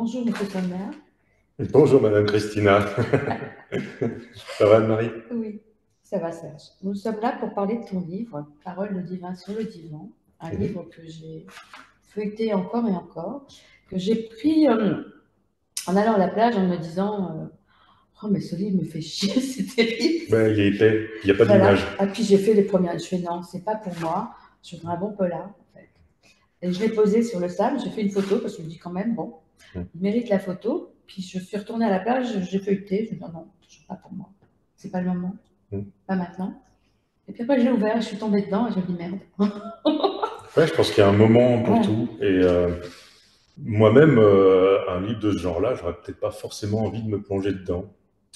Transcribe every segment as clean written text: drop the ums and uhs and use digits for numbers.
Bonjour, Monsieur Sommer. Bonjour Madame Christina. Ça va Anne-Marie? Oui, ça va, Serge. Nous sommes là pour parler de ton livre, Parole de divin sur le divan, un Mhm. livre que j'ai feuilleté encore et encore, que j'ai pris en allant à la plage en me disant oh, mais ce livre me fait chier, c'est terrible. Ben, il est épais, puis il n'y a pas Voilà. d'image. Et puis j'ai fait les premières. Je fais non, c'est pas pour moi. Je voudrais un bon polar, en fait. Et je l'ai posé sur le sable, j'ai fait une photo parce que je me dis quand même, bon, Mhm. il mérite la photo. Puis je suis retournée à la plage, j'ai feuilleté, je me dis non, non, c'est pas pour moi. C'est pas le moment, pas maintenant. Et puis après, je l'ai ouvert, je suis tombée dedans et je me dis merde. Ouais, je pense qu'il y a un moment pour Ouais. tout. Et moi-même, un livre de ce genre-là, j'aurais peut-être pas forcément envie de me plonger dedans.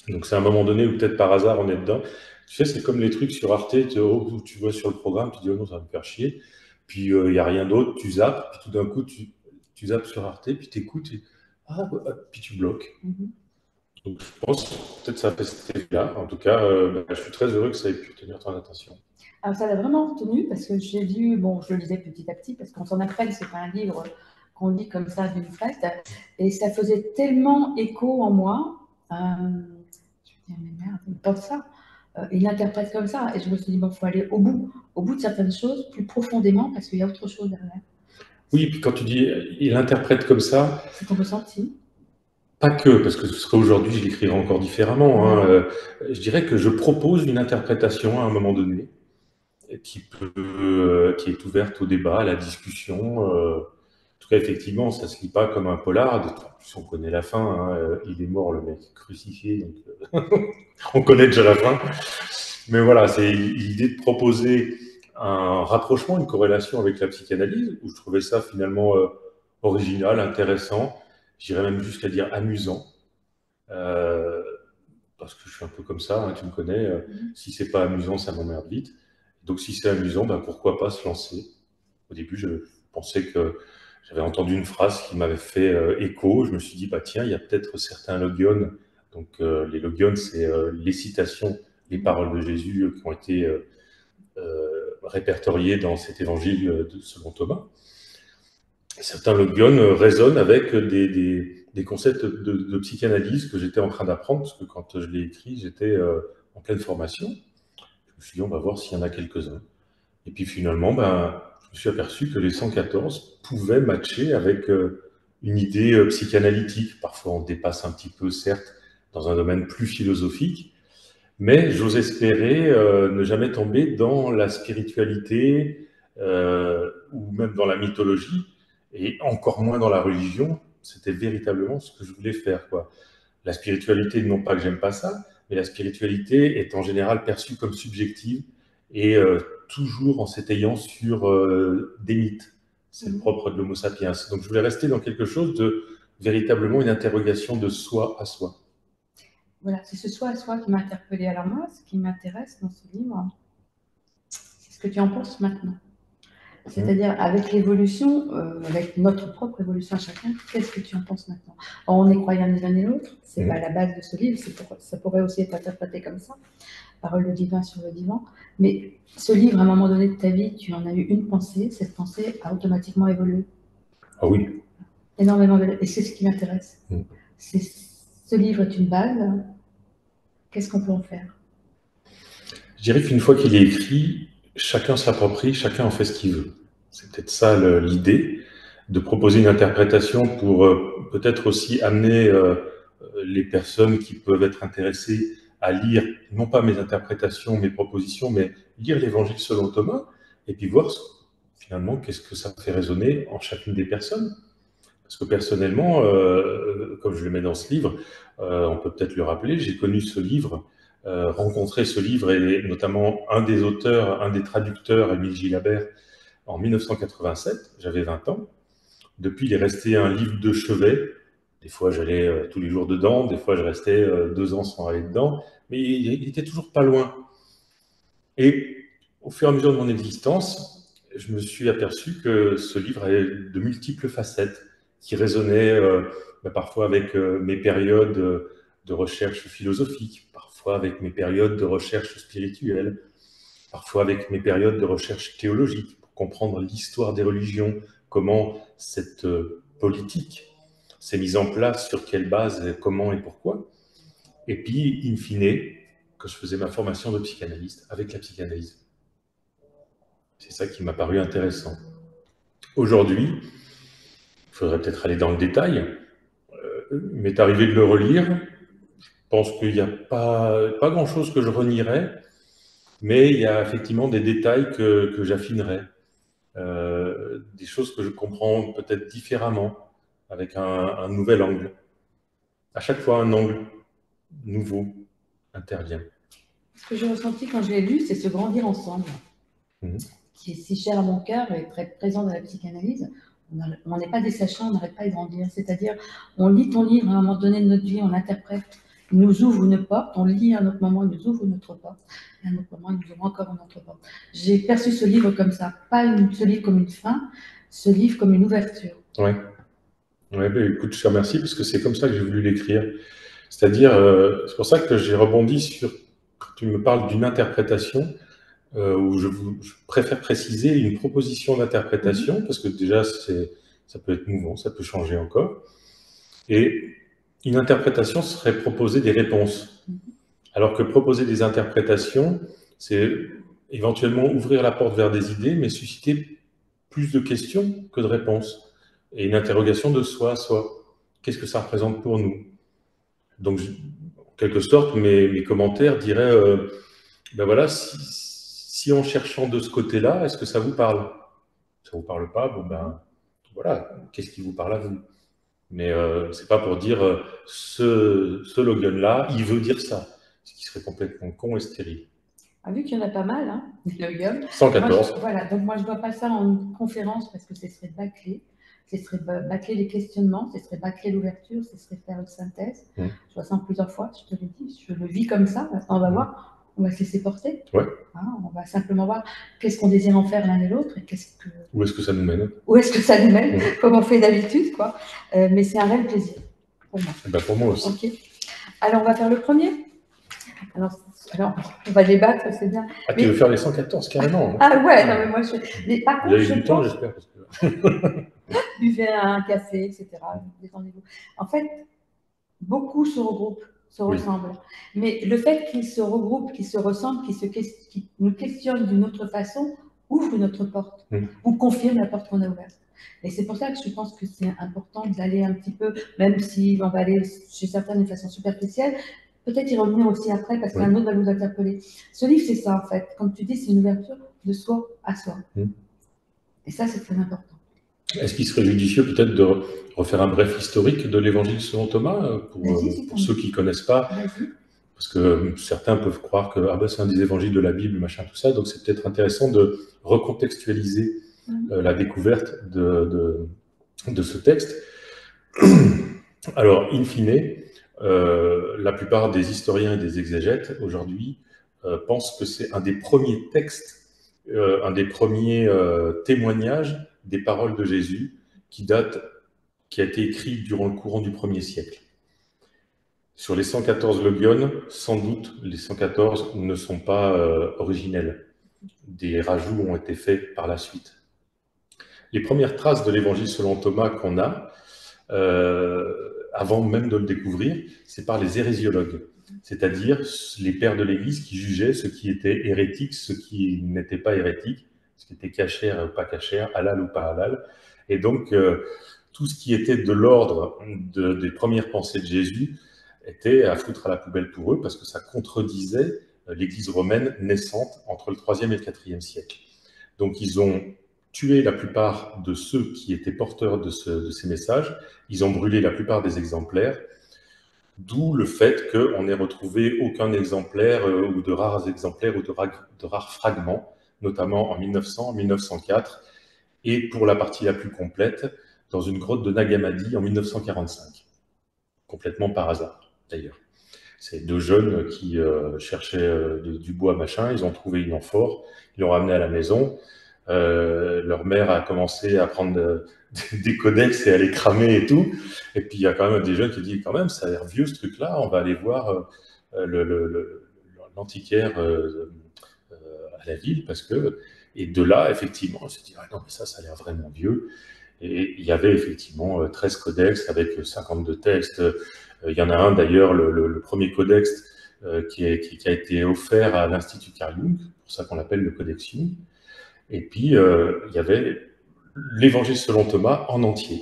Donc c'est un moment donné où peut-être par hasard on est dedans. Tu sais, c'est comme les trucs sur Arte, tu vois sur le programme, tu dis oh non, ça va me faire chier. Puis il n'y a rien d'autre, tu zappes, puis tout d'un coup tu zappes sur Arte, puis tu écoutes, ah, ouais, puis tu bloques. Mhm. Donc je pense que peut-être ça fait cet effet-là. En tout cas, je suis très heureux que ça ait pu tenir ton attention. Alors ça l'a vraiment retenu parce que j'ai lu, bon, je le lisais petit à petit parce qu'on s'en apprenne, c'est pas un livre qu'on lit comme ça d'une traite. Et ça faisait tellement écho en moi. Je me dis, mais merde, il pense ça. Il l'interprète comme ça. Et je me suis dit, bon, il faut aller au bout de certaines choses, plus profondément, parce qu'il y a autre chose derrière. Oui, puis quand tu dis il interprète comme ça, C'est ton ressenti. pas que, parce que ce serait aujourd'hui, je l'écrirais encore différemment, hein, Voilà. je dirais que je propose une interprétation à un moment donné qui est ouverte au débat, à la discussion. En tout cas, effectivement, ça se lit pas comme un polar. En plus, on connaît la fin. Hein, il est mort, le mec crucifié. Donc, on connaît déjà la fin. Mais voilà, c'est l'idée de proposer un rapprochement, une corrélation avec la psychanalyse, où je trouvais ça finalement original, intéressant, j'irais même jusqu'à dire amusant, euh, parce que je suis un peu comme ça, hein, tu me connais, si c'est pas amusant, ça m'emmerde vite. Donc si c'est amusant, ben, pourquoi pas se lancer. Au début, je pensais que j'avais entendu une phrase qui m'avait fait écho, je me suis dit, bah tiens, il y a peut-être certains logions, donc les logions, c'est les citations, les paroles de Jésus qui ont été répertoriées dans cet évangile selon Thomas. Certains logions résonnent avec des concepts de psychanalyse que j'étais en train d'apprendre, parce que quand je l'ai écrit, j'étais en pleine formation. Je me suis dit, on va voir s'il y en a quelques-uns. Et puis finalement, ben, je me suis aperçu que les 114 pouvaient matcher avec une idée psychanalytique. Parfois, on dépasse un petit peu, certes, dans un domaine plus philosophique, mais j'ose espérer ne jamais tomber dans la spiritualité ou même dans la mythologie, et encore moins dans la religion. C'était véritablement ce que je voulais faire, quoi. La spiritualité, non pas que j'aime pas ça, mais la spiritualité est en général perçue comme subjective et toujours en s'étayant sur des mythes. C'est le Mhm. propre de l'Homo sapiens. Donc je voulais rester dans quelque chose de véritablement une interrogation de soi à soi. Voilà, c'est ce soi à soi qui m'a interpellée. Alors moi, ce qui m'intéresse dans ce livre, c'est ce que tu en penses maintenant. Hmm. C'est-à-dire avec l'évolution, avec notre propre évolution à chacun, qu'est-ce que tu en penses maintenant? On est croyants ni l'un ni l'autre, c'est pas Hmm. la base de ce livre, ça pourrait aussi être interprété comme ça, parole de divin sur le divan. Mais ce livre, à un moment donné de ta vie, tu en as eu une pensée, cette pensée a automatiquement évolué, Ah oui. énormément évolué. Et c'est ce qui m'intéresse. Hmm. C'est, ce livre est une base, qu'est-ce qu'on peut en faire? Je dirais qu'une fois qu'il est écrit, chacun s'approprie, chacun en fait ce qu'il veut. C'est peut-être ça l'idée, de proposer une interprétation pour peut-être aussi amener les personnes qui peuvent être intéressées à lire, non pas mes interprétations, mes propositions, mais lire l'évangile selon Thomas, et puis voir finalement qu'est-ce que ça fait résonner en chacune des personnes. Parce que personnellement, comme je le mets dans ce livre, on peut peut-être le rappeler, j'ai connu ce livre, rencontré ce livre, et notamment un des auteurs, un des traducteurs, Émile Gilabert, en 1987, j'avais 20 ans. Depuis, il est resté un livre de chevet. Des fois, j'allais tous les jours dedans, des fois, je restais 2 ans sans aller dedans, mais il était toujours pas loin. Et au fur et à mesure de mon existence, je me suis aperçu que ce livre avait de multiples facettes qui résonnaient parfois avec mes périodes de recherche philosophique, parfois avec mes périodes de recherche spirituelle, parfois avec mes périodes de recherche théologique, pour comprendre l'histoire des religions, comment cette politique, c'est mis en place, sur quelle base, comment et pourquoi. Et puis, in fine, que je faisais ma formation de psychanalyste avec la psychanalyse. C'est ça qui m'a paru intéressant. Aujourd'hui, il faudrait peut-être aller dans le détail, il m'est arrivé de le relire. Je pense qu'il n'y a pas grand-chose que je renierais, mais il y a effectivement des détails que j'affinerais, des choses que je comprends peut-être différemment, avec un nouvel angle. À chaque fois, un angle nouveau intervient. Ce que j'ai ressenti quand je l'ai lu, c'est se grandir ensemble, qui est si cher à mon cœur et très présent dans la psychanalyse. On n'est pas des sachants, on n'arrête pas de grandir. C'est-à-dire, on lit ton livre à un moment donné de notre vie, on l'interprète, il nous ouvre une porte, on lit à un autre moment, il nous ouvre une autre porte, et à un autre moment, il nous ouvre encore une autre porte. J'ai perçu ce livre comme ça, pas ce livre comme une fin, ce livre comme une ouverture. Oui. Ouais, ben, écoute, je te remercie parce que c'est comme ça que j'ai voulu l'écrire. C'est-à-dire, c'est pour ça que j'ai rebondi sur, quand tu me parles d'une interprétation, où je préfère préciser une proposition d'interprétation, parce que déjà, ça peut être mouvant, ça peut changer encore. Et une interprétation serait proposer des réponses. Alors que proposer des interprétations, c'est éventuellement ouvrir la porte vers des idées, mais susciter plus de questions que de réponses. Et une interrogation de soi à soi. Qu'est-ce que ça représente pour nous? Donc, en quelque sorte, mes commentaires diraient, ben voilà, si en cherchant de ce côté-là, est-ce que ça vous parle? Ça vous parle pas? Bon ben, voilà, qu'est-ce qui vous parle à vous? Mais c'est pas pour dire, ce Logan-là, il veut dire ça, ce qui serait complètement con et stérile. Ah, vu qu'il y en a pas mal, hein, des Logan. 114. Voilà, donc moi je vois pas ça en conférence parce que ce serait bâcler. Ce serait bâcler les questionnements, ce serait bâcler l'ouverture, ce serait faire une synthèse. Je vois ça en plusieurs fois, je te l'ai dit, je le vis comme ça. Maintenant, on va voir, on va se laisser porter. Ouais. Hein, on va simplement voir qu'est-ce qu'on désire en faire l'un et l'autre et où est-ce que ça nous mène. Où est-ce que ça nous mène, comme on fait d'habitude, quoi. Mais c'est un réel plaisir pour moi. Ben pour moi aussi. Okay. Alors, on va faire le premier. Alors, on va débattre, c'est bien. Ah, tu veux faire les 114 carrément? Ah ouais, non mais moi je... Mais par contre, vous avez du temps, j'espère. Parce que... buvez un café, etc. Détendez-vous. En fait, beaucoup se regroupent, se ressemblent. Mais le fait qu'ils se regroupent, qu'ils se ressemblent, qu'ils nous questionnent d'une autre façon, ouvre une autre porte, ou confirme la porte qu'on a ouverte. Et c'est pour ça que je pense que c'est important d'aller un petit peu, même si on va aller chez certains d'une façon superficielle, peut-être y revenir aussi après, parce qu'un autre va nous interpeller. Ce livre, c'est ça, en fait. Comme tu dis, c'est une ouverture de soi à soi. Et ça, c'est très important. Est-ce qu'il serait judicieux peut-être de refaire un bref historique de l'Évangile selon Thomas, pour ceux qui ne connaissent pas? Parce que certains peuvent croire que ah ben, c'est un des évangiles de la Bible, machin, tout ça. Donc c'est peut-être intéressant de recontextualiser la découverte de ce texte. Alors, in fine, la plupart des historiens et des exégètes aujourd'hui pensent que c'est un des premiers textes, un des premiers témoignages des paroles de Jésus qui a été écrit durant le courant du 1er siècle. Sur les 114 logiones, sans doute, les 114 ne sont pas originels. Des rajouts ont été faits par la suite. Les premières traces de l'évangile selon Thomas qu'on a, avant même de le découvrir, c'est par les hérésiologues, c'est-à-dire les pères de l'Église qui jugeaient ce qui était hérétique, ce qui n'était pas hérétique, ce qui était cachère ou pas cachère, halal ou pas halal. Et donc, tout ce qui était de l'ordre des premières pensées de Jésus était à foutre à la poubelle pour eux, parce que ça contredisait l'Église romaine naissante entre le 3e et le 4e siècle. Donc, ils ont tué la plupart de ceux qui étaient porteurs de ces messages, ils ont brûlé la plupart des exemplaires, d'où le fait qu'on n'ait retrouvé aucun exemplaire, ou de rares exemplaires, ou de rares fragments, notamment en 1900, en 1904, et pour la partie la plus complète, dans une grotte de Nagamadi en 1945. Complètement par hasard, d'ailleurs. C'est deux jeunes qui cherchaient du bois, machin, ils ont trouvé une amphore, ils l'ont ramené à la maison. Leur mère a commencé à prendre des codex et à les cramer et tout. Et puis il y a quand même des jeunes qui disent quand même, ça a l'air vieux ce truc-là, on va aller voir l'antiquaire à la ville, parce que... Et de là, effectivement, on s'est dit, ah non, mais ça a l'air vraiment vieux. Et il y avait effectivement 13 codex avec 52 textes. Il y en a un d'ailleurs, le premier codex qui a été offert à l'Institut Carl Jung, pour ça qu'on l'appelle le Codex Jung. Et puis, il y avait l'Évangile selon Thomas en entier.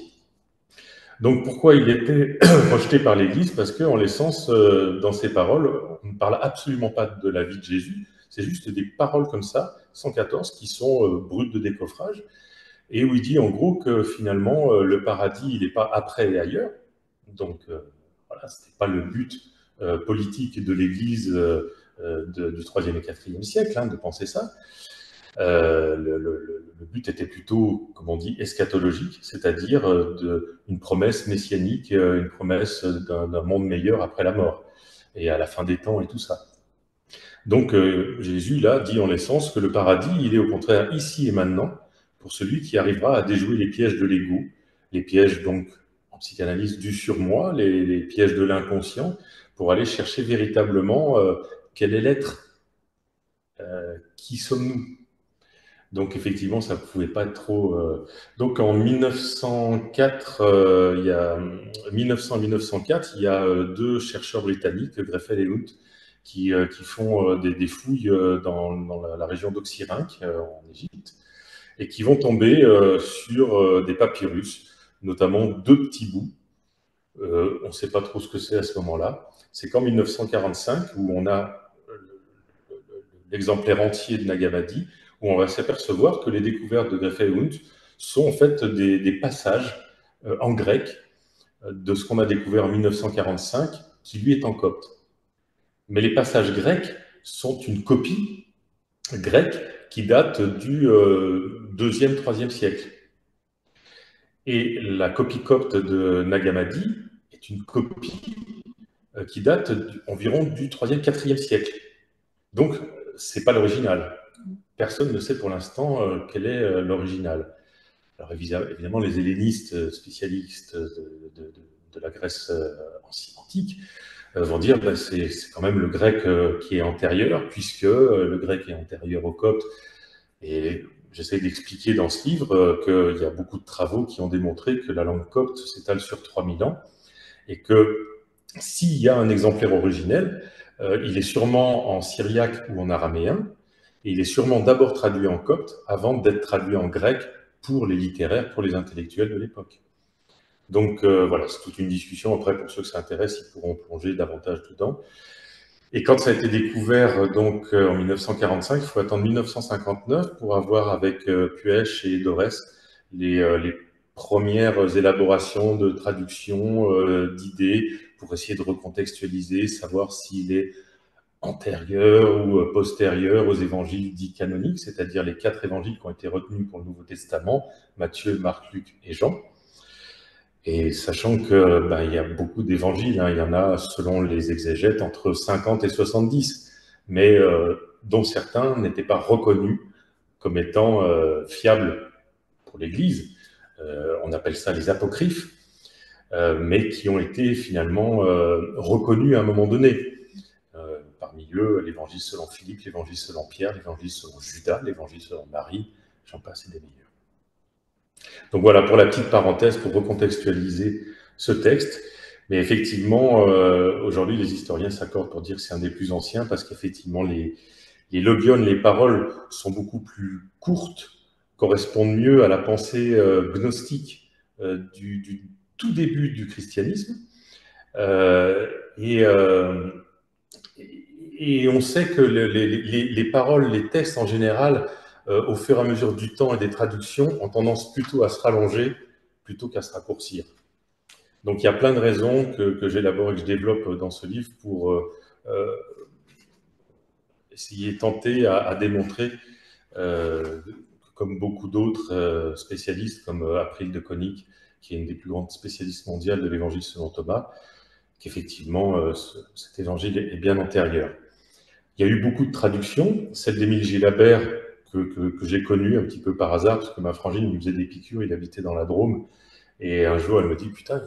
Donc, pourquoi il était rejeté par l'Église? Parce qu'en l'essence, dans ces paroles, on ne parle absolument pas de la vie de Jésus, c'est juste des paroles comme ça, 114, qui sont brutes de décoffrage, et où il dit en gros que finalement, le paradis, il n'est pas après et ailleurs. Donc, voilà, ce n'était pas le but politique de l'Église du 3e et 4e siècle, hein, de penser ça. Le but était plutôt, comme on dit, eschatologique, c'est-à-dire une promesse messianique, une promesse d'un monde meilleur après la mort, et à la fin des temps et tout ça. Donc Jésus, là, dit en l'essence que le paradis, il est au contraire ici et maintenant, pour celui qui arrivera à déjouer les pièges de l'ego, les pièges donc, en psychanalyse, du surmoi, les pièges de l'inconscient, pour aller chercher véritablement quel est l'être, qui sommes-nous. Donc effectivement, ça ne pouvait pas être trop... Donc en 1904, il y a 1900-1904, il y a deux chercheurs britanniques, Greffel et Hunt, qui font des fouilles dans la région d'Oxyrhynque, en Égypte, et qui vont tomber sur des papyrus, notamment deux petits bouts. On ne sait pas trop ce que c'est à ce moment-là. C'est qu'en 1945, où on a l'exemplaire entier de Nag Hammadi, où on va s'apercevoir que les découvertes de Greffel et Hunt sont en fait des passages en grec de ce qu'on a découvert en 1945, qui lui est en copte. Mais les passages grecs sont une copie grecque qui date du 2e, 3e siècle. Et la copie copte de Nag Hammadi est une copie qui date environ du 3e, 4e siècle. Donc, ce n'est pas l'original. Personne ne sait pour l'instant quel est l'original. Alors évidemment, les hellénistes spécialistes de la Grèce antique vont dire que c'est quand même le grec qui est antérieur, puisque le grec est antérieur au copte. Et j'essaie d'expliquer dans ce livre qu'il y a beaucoup de travaux qui ont démontré que la langue copte s'étale sur 3000 ans, et que s'il y a un exemplaire originel, il est sûrement en syriaque ou en araméen, et il est sûrement d'abord traduit en copte avant d'être traduit en grec pour les littéraires, pour les intellectuels de l'époque. Donc voilà, c'est toute une discussion. Après, pour ceux que ça intéresse, ils pourront plonger davantage dedans. Et quand ça a été découvert donc en 1945, il faut attendre 1959 pour avoir avec Puech et Dorès les premières élaborations de traduction, d'idées, pour essayer de recontextualiser, savoir s'il est antérieur ou postérieur aux évangiles dits canoniques, c'est-à-dire les 4 évangiles qui ont été retenus pour le Nouveau Testament, Matthieu, Marc, Luc et Jean. Et sachant que il y a beaucoup d'évangiles, hein, il y en a, selon les exégètes, entre 50 et 70, mais dont certains n'étaient pas reconnus comme étant fiables pour l'Église. On appelle ça les apocryphes, mais qui ont été finalement reconnus à un moment donné. Parmi eux, l'évangile selon Philippe, l'évangile selon Pierre, l'évangile selon Judas, l'évangile selon Marie, j'en passe et des meilleurs. Donc voilà, pour la petite parenthèse, pour recontextualiser ce texte. Mais effectivement, aujourd'hui, les historiens s'accordent pour dire que c'est un des plus anciens, parce qu'effectivement, les logiones, les paroles sont beaucoup plus courtes, correspondent mieux à la pensée gnostique du tout début du christianisme. Et on sait que les paroles, les textes en général, au fur et à mesure du temps et des traductions, ont tendance plutôt à se rallonger plutôt qu'à se raccourcir. Donc il y a plein de raisons que j'élabore et que je développe dans ce livre pour essayer, tenter à démontrer, comme beaucoup d'autres spécialistes, comme April de Konig, qui est une des plus grandes spécialistes mondiales de l'évangile selon Thomas, qu'effectivement cet évangile est bien antérieur. Il y a eu beaucoup de traductions, celle d'Émile Gilabert, que j'ai connue un petit peu par hasard, parce que ma frangine lui faisait des piqûres, il habitait dans la Drôme, et un jour elle me dit, putain,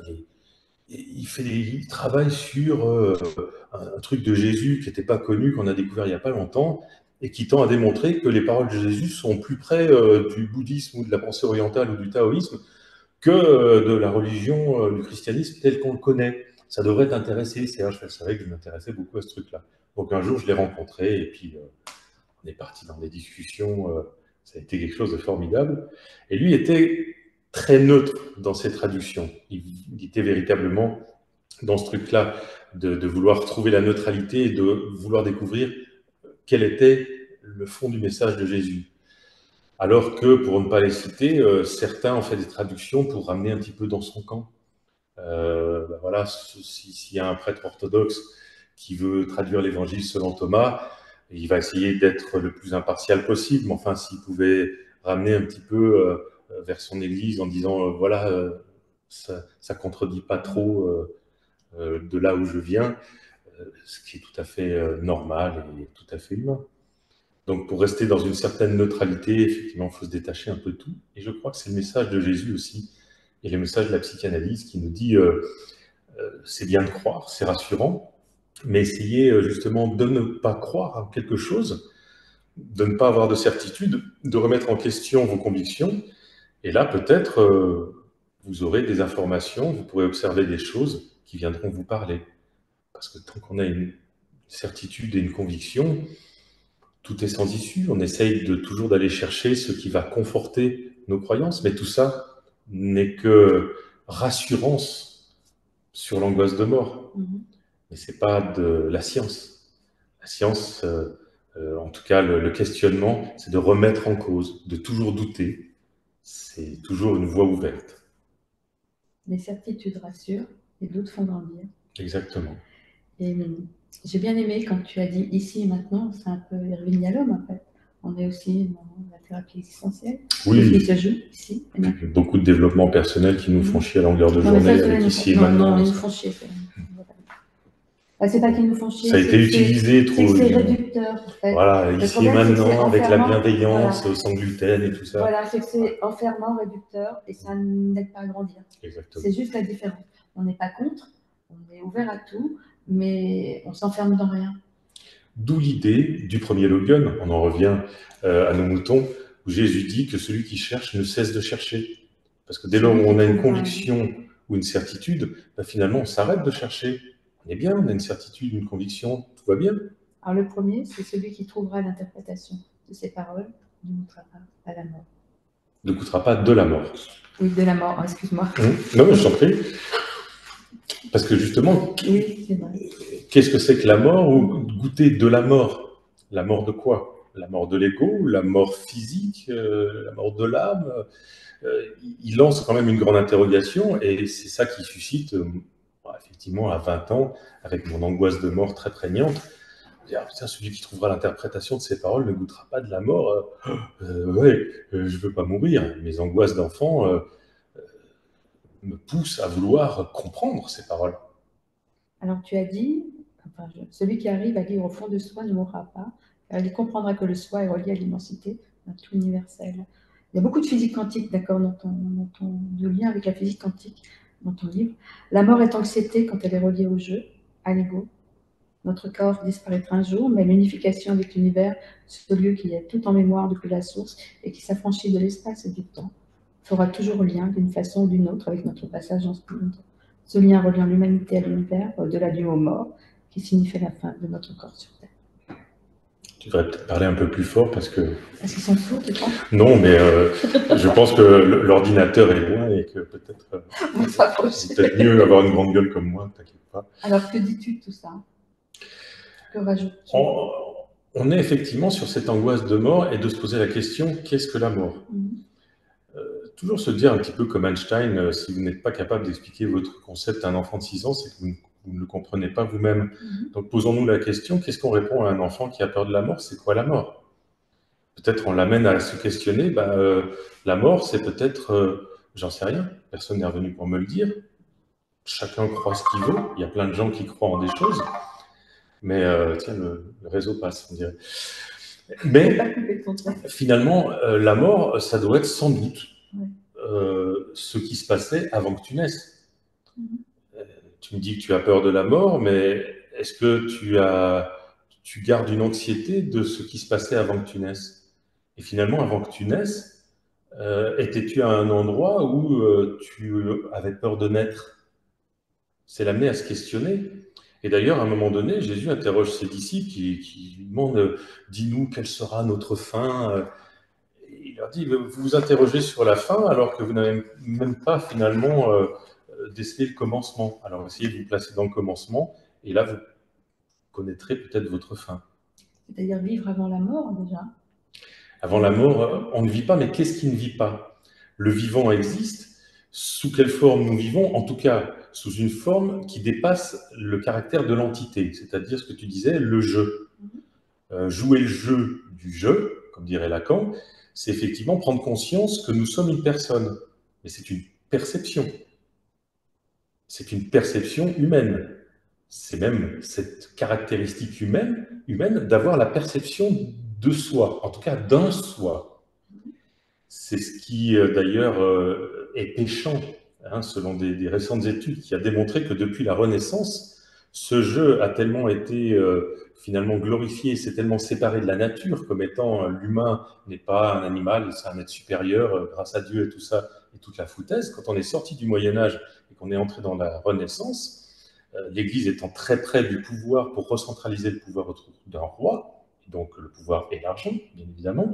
il travaille sur un truc de Jésus qui n'était pas connu, qu'on a découvert il n'y a pas longtemps, et qui tend à démontrer que les paroles de Jésus sont plus près du bouddhisme ou de la pensée orientale ou du taoïsme que de la religion, du christianisme tel qu'on le connaît. Ça devrait t'intéresser. Je savais que je m'intéressais beaucoup à ce truc-là. Donc un jour, je l'ai rencontré et puis on est parti dans des discussions. Ça a été quelque chose de formidable. Et lui était très neutre dans ses traductions. Il était véritablement dans ce truc-là de vouloir trouver la neutralité et de vouloir découvrir quel était le fond du message de Jésus. Alors que, pour ne pas les citer, certains ont fait des traductions pour ramener un petit peu dans son camp. Voilà, s'il y a un prêtre orthodoxe qui veut traduire l'évangile selon Thomas, il va essayer d'être le plus impartial possible, mais enfin, s'il pouvait ramener un petit peu vers son église en disant, voilà, ça contredit pas trop de là où je viens, ce qui est tout à fait normal et tout à fait humain. Donc, pour rester dans une certaine neutralité, effectivement, il faut se détacher un peu de tout. Et je crois que c'est le message de Jésus aussi, et le message de la psychanalyse qui nous dit c'est bien de croire, c'est rassurant, mais essayez justement de ne pas croire à quelque chose, de ne pas avoir de certitude, de remettre en question vos convictions. Et là, peut-être, vous aurez des informations, vous pourrez observer des choses qui viendront vous parler. Parce que tant qu'on a une certitude et une conviction, tout est sans issue. On essaye toujours d'aller chercher ce qui va conforter nos croyances, mais tout ça n'est que rassurance sur l'angoisse de mort. Mais ce n'est pas de la science. La science, en tout cas le questionnement, c'est de remettre en cause, de toujours douter. C'est toujours une voie ouverte. Les certitudes rassurent, les doutes font grandir. Exactement. Et j'ai bien aimé quand tu as dit ici et maintenant, c'est un peu Irving Yalom en fait. On est aussi dans la thérapie existentielle. Oui. Qui se joue ici. Et maintenant. Beaucoup de développement personnel qui nous font chier à longueur de journée avec ici et maintenant. Non, ils nous font chier. C'est pas qu'ils nous font chier. Ça a été utilisé trop. C'est réducteur en fait. Voilà, ici et maintenant, avec la bienveillance, voilà. Sans gluten et tout ça. Voilà, c'est que c'est enfermant, réducteur et ça n'aide pas à grandir. Exactement. C'est juste la différence. On n'est pas contre, on est ouvert à tout, mais on s'enferme dans rien. D'où l'idée du premier Logan, on en revient à nos moutons, où Jésus dit que celui qui cherche ne cesse de chercher. Parce que dès lors où on a une conviction ou une certitude, finalement on s'arrête de chercher. On est bien, on a une certitude, une conviction, tout va bien. Alors le premier, c'est celui qui trouvera l'interprétation de ces paroles, ne goûtera pas à la mort. Ne goûtera pas de la mort. Oui, de la mort, excuse-moi. Non, mais je t'en prie. Parce que justement, oui, c'est vrai. Qu'est-ce que c'est que la mort ou goûter de la mort? La mort de quoi? La mort de l'ego, la mort physique, la mort de l'âme? Il lance quand même une grande interrogation et c'est ça qui suscite, effectivement, à 20 ans, avec mon angoisse de mort très prégnante, dire, putain, celui qui trouvera l'interprétation de ces paroles ne goûtera pas de la mort. Ouais, je veux pas mourir. Mes angoisses d'enfant me poussent à vouloir comprendre ces paroles. Alors tu as dit, celui qui arrive à lire au fond de soi ne mourra pas, car il comprendra que le soi est relié à l'immensité, à tout universel. Il y a beaucoup de physique quantique, d'accord, de lien avec la physique quantique dans ton livre. La mort est anxiété quand elle est reliée au jeu, à l'ego. Notre corps disparaîtra un jour, mais l'unification avec l'univers, ce lieu qui est tout en mémoire depuis la source et qui s'affranchit de l'espace et du temps, fera toujours lien d'une façon ou d'une autre avec notre passage en ce monde. Ce lien reliant l'humanité à l'univers, au-delà du mot mort, qui signifie la fin de notre corps sur Terre. Tu devrais peut-être parler un peu plus fort parce que... Est-ce qu'ils sont sourds, tu crois? Non, mais je pense que l'ordinateur est loin et que peut-être c'est peut-être mieux d'avoir une grande gueule comme moi, t'inquiète pas. Alors, que dis-tu de tout ça? Que rajoutes-tu? On est effectivement sur cette angoisse de mort et de se poser la question, qu'est-ce que la mort? Toujours se dire un petit peu comme Einstein, si vous n'êtes pas capable d'expliquer votre concept à un enfant de 6 ans, c'est que vous ne le comprenez pas vous-même. Donc posons-nous la question, qu'est-ce qu'on répond à un enfant qui a peur de la mort? C'est quoi la mort? Peut-être on l'amène à se questionner, la mort c'est peut-être, j'en sais rien, personne n'est revenu pour me le dire, chacun croit ce qu'il veut, il y a plein de gens qui croient en des choses, mais tiens, le réseau passe, on dirait. Mais finalement, la mort, ça doit être sans doute ce qui se passait avant que tu naisses. Tu me dis que tu as peur de la mort, mais est-ce que tu gardes une anxiété de ce qui se passait avant que tu naisses? Et finalement, avant que tu naisses, étais-tu à un endroit où tu avais peur de naître? C'est l'amener à se questionner. Et d'ailleurs, à un moment donné, Jésus interroge ses disciples qui lui demandent dis-nous, quelle sera notre fin? Et il leur dit vous vous interrogez sur la fin alors que vous n'avez même pas finalement décelé le commencement. Alors essayez de vous placer dans le commencement et là, vous connaîtrez peut-être votre fin. C'est-à-dire vivre avant la mort, déjà. Avant la mort, on ne vit pas, mais qu'est-ce qui ne vit pas? Le vivant existe. Sous quelle forme nous vivons? En tout cas, sous une forme qui dépasse le caractère de l'entité, c'est-à-dire ce que tu disais, le jeu. Jouer le jeu du jeu, comme dirait Lacan, c'est effectivement prendre conscience que nous sommes une personne. Mais c'est une perception. C'est une perception humaine. C'est même cette caractéristique humaine d'avoir la perception de soi, en tout cas d'un soi. C'est ce qui, d'ailleurs, est péchant, hein, selon des récentes études, qui a démontré que depuis la Renaissance, ce jeu a tellement été finalement glorifié, s'est tellement séparé de la nature, comme étant l'humain n'est pas un animal, c'est un être supérieur, grâce à Dieu et tout ça, et toute la foutaise. Quand on est sorti du Moyen-Âge et qu'on est entré dans la Renaissance, l'Église étant très près du pouvoir pour recentraliser le pouvoir autour d'un roi, donc le pouvoir élargi, bien évidemment,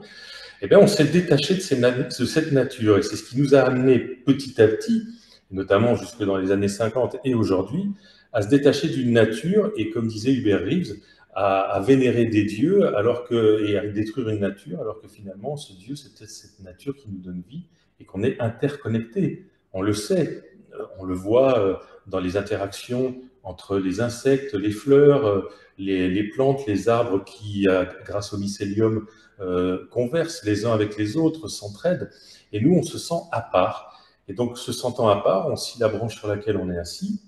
eh bien, on s'est détaché de cette nature. Et c'est ce qui nous a amené petit à petit, notamment jusque dans les années 50 et aujourd'hui, à se détacher d'une nature et, comme disait Hubert Reeves, à vénérer des dieux et à détruire une nature, alors que finalement, ce Dieu, c'est peut-être cette nature qui nous donne vie et qu'on est interconnectés. On le sait, on le voit dans les interactions entre les insectes, les fleurs, les plantes, les arbres qui, grâce au mycélium, conversent les uns avec les autres, s'entraident, et nous, on se sent à part. Et donc, se sentant à part, on scie la branche sur laquelle on est assis,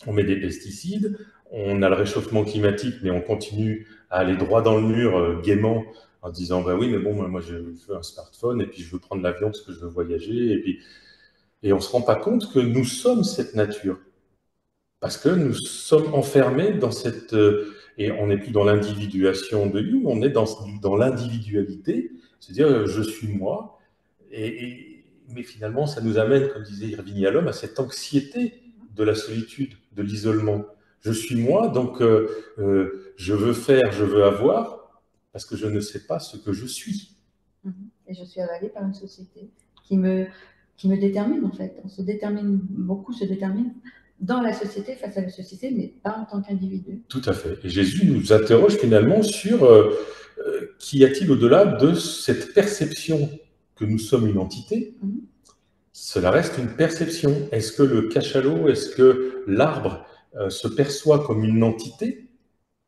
on met des pesticides, on a le réchauffement climatique, mais on continue à aller droit dans le mur gaiement en disant bah oui, mais bon, moi je veux un smartphone et puis je veux prendre l'avion parce que je veux voyager, et on ne se rend pas compte que nous sommes cette nature. Parce que nous sommes enfermés dans cette... et on n'est plus dans l'individuation de Jung, on est dans l'individualité, c'est-à-dire je suis moi, mais finalement ça nous amène, comme disait Irving Yalom, à cette anxiété de la solitude, de l'isolement. Je suis moi, donc je veux faire, je veux avoir, parce que je ne sais pas ce que je suis. Et je suis avalée par une société qui me détermine, en fait. On se détermine, beaucoup se déterminent dans la société, face à la société, mais pas en tant qu'individu. Tout à fait. Et Jésus nous interroge finalement sur qu'y a-t-il au-delà de cette perception que nous sommes une entité? Cela reste une perception. Est-ce que le cachalot, est-ce que l'arbre se perçoit comme une entité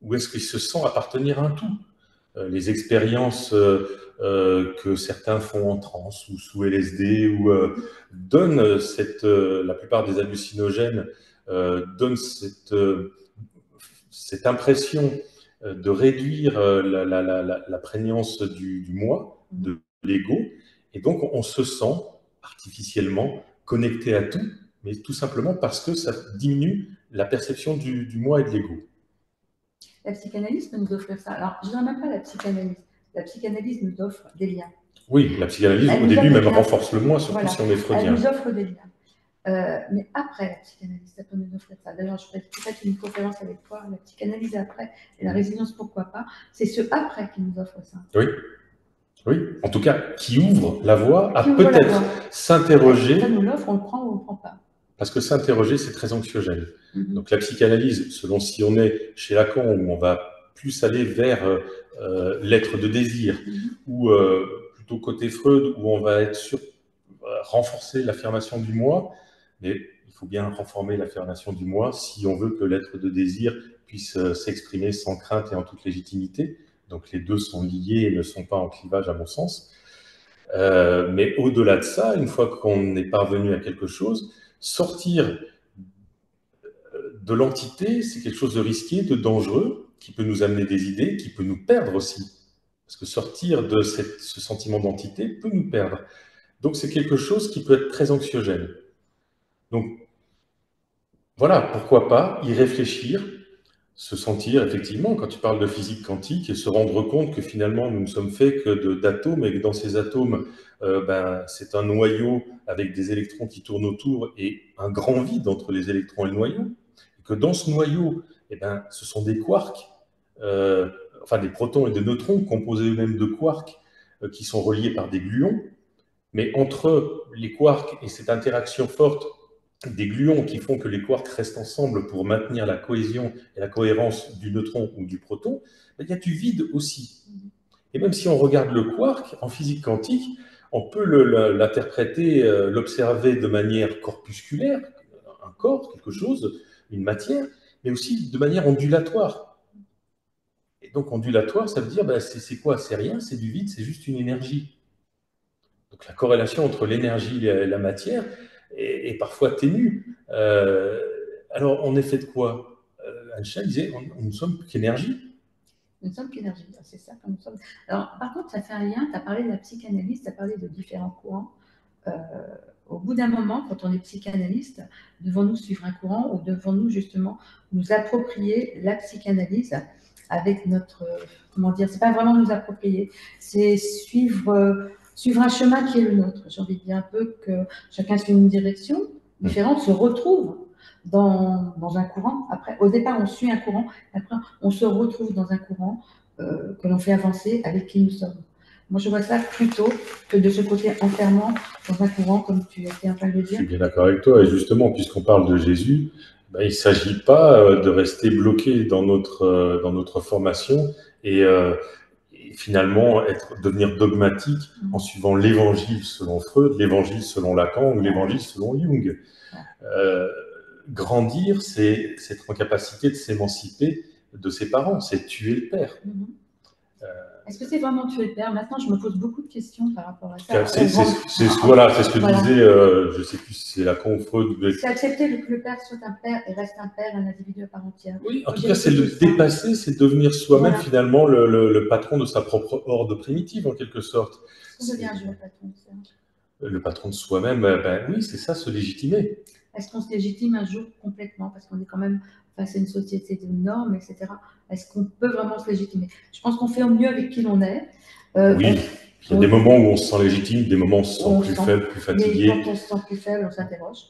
ou est-ce qu'il se sent appartenir à un tout? Les expériences que certains font en transe ou sous LSD donnent la plupart des hallucinogènes donnent cette impression de réduire la prégnance du moi, de l'ego, et donc on se sent artificiellement connecté à tout, mais tout simplement parce que ça diminue la perception du moi et de l'ego. La psychanalyse peut nous offrir ça. Alors, je ne dirais même pas la psychanalyse. La psychanalyse nous offre des liens. Oui, la psychanalyse, au début, même renforce le moi, surtout voilà. Si on est freudien. Elle nous offre des liens. Mais après la psychanalyse, ça peut nous offrir ça. D'ailleurs, je ferai peut-être une conférence avec toi, la psychanalyse après, et la résilience, pourquoi pas. C'est ce après qui nous offre ça. Oui. Oui, en tout cas, qui ouvre la voie à peut-être s'interroger. Ça nous l'offre, on le prend ou on ne le prend pas. Parce que s'interroger, c'est très anxiogène. Donc la psychanalyse, selon si on est chez Lacan, où on va plus aller vers l'être de désir, ou plutôt côté Freud, où on va être renforcer l'affirmation du moi, mais il faut bien renformer l'affirmation du moi si on veut que l'être de désir puisse s'exprimer sans crainte et en toute légitimité. Donc les deux sont liés et ne sont pas en clivage à mon sens. Mais au-delà de ça, une fois qu'on est parvenu à quelque chose, sortir de l'entité, c'est quelque chose de risqué, de dangereux, qui peut nous amener des idées, qui peut nous perdre aussi. Parce que sortir de ce sentiment d'entité peut nous perdre. Donc c'est quelque chose qui peut être très anxiogène. Donc voilà, pourquoi pas y réfléchir Se sentir, effectivement, quand tu parles de physique quantique, et se rendre compte que finalement, nous ne sommes faits que d'atomes, et que dans ces atomes, c'est un noyau avec des électrons qui tournent autour, et un grand vide entre les électrons et le noyau, et que dans ce noyau, ce sont des quarks, euh, enfin des protons et des neutrons, composés eux-mêmes de quarks, qui sont reliés par des gluons, mais entre les quarks et cette interaction forte des gluons qui font que les quarks restent ensemble pour maintenir la cohésion et la cohérence du neutron ou du proton, il y a du vide aussi. Et même si on regarde le quark en physique quantique, on peut l'interpréter, l'observer de manière corpusculaire, un corps, quelque chose, une matière, mais aussi de manière ondulatoire. Et donc ondulatoire, ça veut dire, c'est quoi? C'est rien, c'est du vide, c'est juste une énergie. Donc la corrélation entre l'énergie et la matière est parfois ténue. Alors on est fait de quoi? Einstein disait, on ne sommes qu'énergie. Nous ne sommes qu'énergie, c'est ça que nous sommes. Alors, par contre, ça fait un lien, tu as parlé de la psychanalyse, tu as parlé de différents courants. Au bout d'un moment, quand on est psychanalyste, devons-nous suivre un courant ou devons-nous justement nous approprier la psychanalyse avec notre, comment dire, c'est pas vraiment nous approprier, c'est suivre un chemin qui est le nôtre. J'ai envie de dire un peu que chacun suit une direction différente, se retrouve dans un courant. Après, au départ, on suit un courant, après, on se retrouve dans un courant que l'on fait avancer avec qui nous sommes. Moi, je vois ça plutôt que de ce côté enfermant dans un courant, comme tu étais en train de le dire. Je suis bien d'accord avec toi. Et justement, puisqu'on parle de Jésus, il ne s'agit pas de rester bloqué dans notre formation et finalement devenir dogmatique en suivant l'évangile selon Freud, l'évangile selon Lacan ou l'évangile selon Jung. Grandir, c'est être en capacité de s'émanciper de ses parents, c'est tuer le père. Est-ce que c'est vraiment tuer le père? Maintenant, je me pose beaucoup de questions par rapport à ça. Voilà, c'est ce que disait, je ne sais plus si c'est Lacan ou Freud. C'est accepter que le père soit un père et reste un père, un individu à part entière. Oui, en tout cas, c'est le dépasser, c'est devenir soi-même finalement le patron de sa propre horde primitive, en quelque sorte. On devient un jour le patron de ça. Le patron de soi-même, oui, c'est ça, se légitimer. Est-ce qu'on se légitime un jour complètement? Parce qu'on est quand même face à une société de normes, etc. Est-ce qu'on peut vraiment se légitimer? Je pense qu'on fait au mieux avec qui l'on est. Oui, il y a des moments où on se sent légitime, des moments où on se sent plus faible, plus fatigué. Mais quand on se sent plus faible, on s'interroge.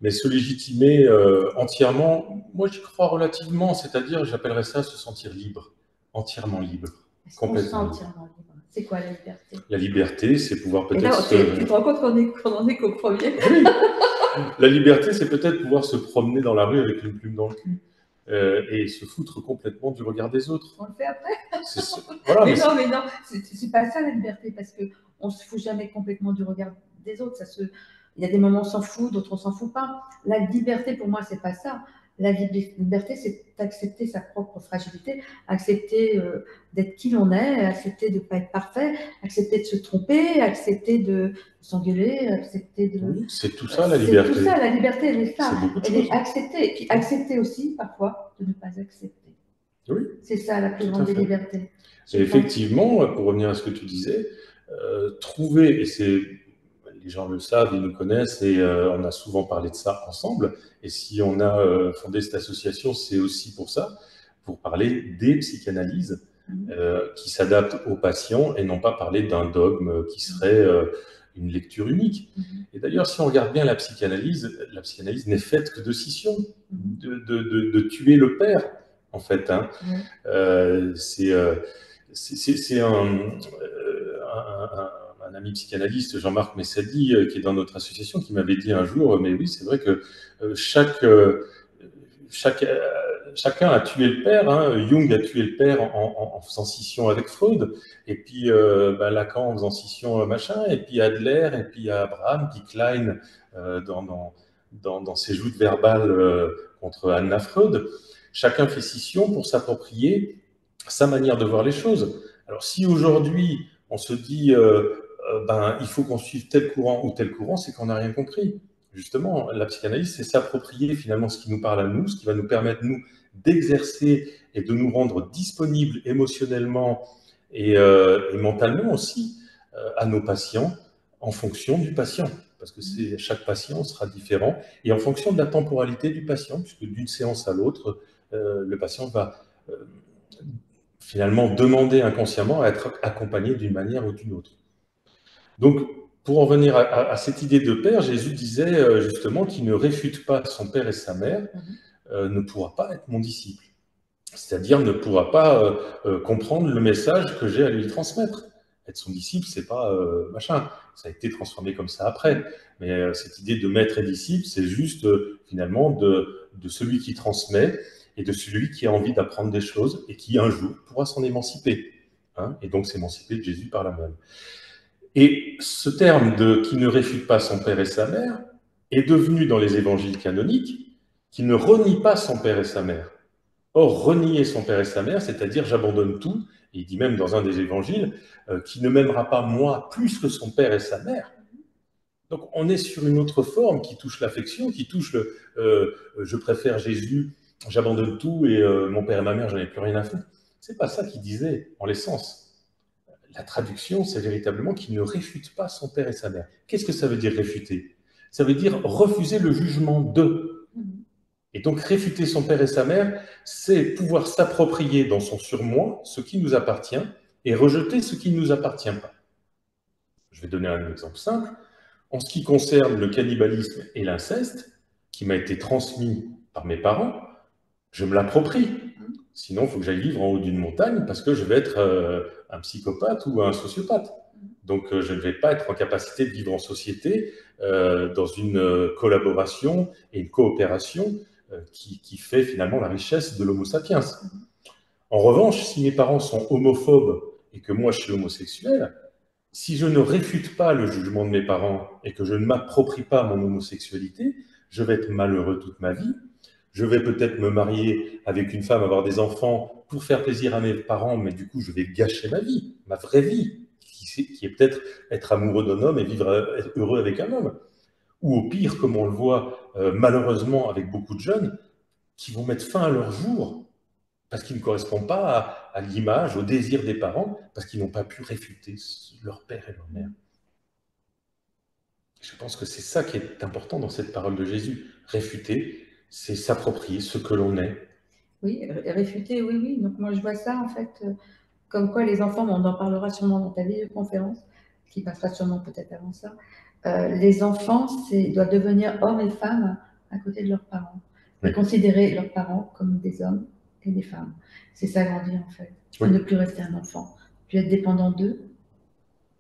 Mais se légitimer entièrement, moi j'y crois relativement, c'est-à-dire, j'appellerais ça se sentir libre, entièrement libre. Est-ce qu'on se sent entièrement libre? C'est quoi la liberté? La liberté, c'est pouvoir peut-être... Tu te rends compte qu'on en est qu'au premier? Oui. La liberté, c'est peut-être pouvoir se promener dans la rue avec une plume dans le cul et se foutre complètement du regard des autres. On le fait après. Voilà, mais non, c'est pas ça la liberté, parce qu'on ne se fout jamais complètement du regard des autres. Il y a des moments où on s'en fout, d'autres on s'en fout pas. La liberté, pour moi, c'est pas ça. La liberté, c'est accepter sa propre fragilité, accepter d'être qui l'on est, accepter de ne pas être parfait, accepter de se tromper, accepter de s'engueuler, accepter de... Oui, c'est tout ça la liberté. C'est tout ça, la liberté, elle est ça. Elle est accepter, et puis accepter aussi, parfois, de ne pas accepter. Oui. C'est ça la plus grande des libertés. Et effectivement, pour revenir à ce que tu disais, trouver, et les gens le savent, ils nous connaissent, et on a souvent parlé de ça ensemble, et si on a fondé cette association, c'est aussi pour ça, pour parler des psychanalyses qui s'adaptent aux patients, et non pas parler d'un dogme qui serait une lecture unique. Et d'ailleurs, si on regarde bien la psychanalyse n'est faite que de scission, de tuer le père, en fait. Hein. C'est un ami psychanalyste, Jean-Marc Messadi, qui est dans notre association, qui m'avait dit un jour, mais oui, c'est vrai que chacun a tué le père. Hein. Jung a tué le père en faisant scission avec Freud, et puis Lacan en faisant scission machin, et puis Adler, et puis Abraham, puis Klein dans ses joutes verbales contre Anna Freud. Chacun fait scission pour s'approprier sa manière de voir les choses. Alors si aujourd'hui on se dit il faut qu'on suive tel courant ou tel courant, c'est qu'on n'a rien compris. Justement, la psychanalyse, c'est s'approprier finalement ce qui nous parle à nous, ce qui va nous permettre, nous, d'exercer et de nous rendre disponibles émotionnellement et mentalement aussi à nos patients en fonction du patient. Parce que chaque patient sera différent et en fonction de la temporalité du patient, puisque d'une séance à l'autre, le patient va finalement demander inconsciemment à être accompagné d'une manière ou d'une autre. Donc, pour en venir à cette idée de père, Jésus disait justement qu'il ne réfute pas son père et sa mère, ne pourra pas être mon disciple. C'est-à-dire ne pourra pas comprendre le message que j'ai à lui transmettre. Être son disciple, c'est pas machin. Ça a été transformé comme ça après. Mais cette idée de maître et disciple, c'est juste finalement de celui qui transmet et de celui qui a envie d'apprendre des choses et qui un jour pourra s'en émanciper. Hein, et donc s'émanciper de Jésus par la même. Et ce terme de qui ne réfute pas son père et sa mère est devenu dans les évangiles canoniques qui ne renie pas son père et sa mère. Or, renier son père et sa mère, c'est-à-dire j'abandonne tout, et il dit même dans un des évangiles, qui ne m'aimera pas moi plus que son père et sa mère. Donc on est sur une autre forme qui touche l'affection, qui touche je préfère Jésus, j'abandonne tout, et mon père et ma mère, j'en ai plus rien à foutre. C'est pas ça qu'il disait en l'essence. La traduction, c'est véritablement qu'il ne réfute pas son père et sa mère. Qu'est-ce que ça veut dire réfuter? Ça veut dire refuser le jugement d'eux. Et donc, réfuter son père et sa mère, c'est pouvoir s'approprier dans son surmoi ce qui nous appartient et rejeter ce qui ne nous appartient pas. Je vais donner un exemple simple. En ce qui concerne le cannibalisme et l'inceste, qui m'a été transmis par mes parents, je me l'approprie. Sinon, il faut que j'aille vivre en haut d'une montagne parce que je vais être un psychopathe ou un sociopathe. Donc, je ne vais pas être en capacité de vivre en société dans une collaboration et une coopération qui fait finalement la richesse de l'homo sapiens. En revanche, si mes parents sont homophobes et que moi je suis homosexuel, si je ne réfute pas le jugement de mes parents et que je ne m'approprie pas mon homosexualité, je vais être malheureux toute ma vie. Je vais peut-être me marier avec une femme, avoir des enfants pour faire plaisir à mes parents, mais du coup, je vais gâcher ma vie, ma vraie vie, qui est peut-être être amoureux d'un homme et être heureux avec un homme. Ou au pire, comme on le voit malheureusement avec beaucoup de jeunes, qui vont mettre fin à leur jour parce qu'ils ne correspondent pas à l'image, au désir des parents, parce qu'ils n'ont pas pu réfuter leur père et leur mère. Je pense que c'est ça qui est important dans cette parole de Jésus. Réfuter, c'est s'approprier ce que l'on est. Oui, réfuter, oui, oui. Donc moi je vois ça en fait, comme quoi les enfants, on en parlera sûrement dans ta vidéoconférence, qui passera sûrement peut-être avant ça. Les enfants doivent devenir hommes et femmes à côté de leurs parents. Et considérer leurs parents comme des hommes et des femmes. C'est ça grandir en fait. Oui. Ne plus rester un enfant, plus être dépendant d'eux,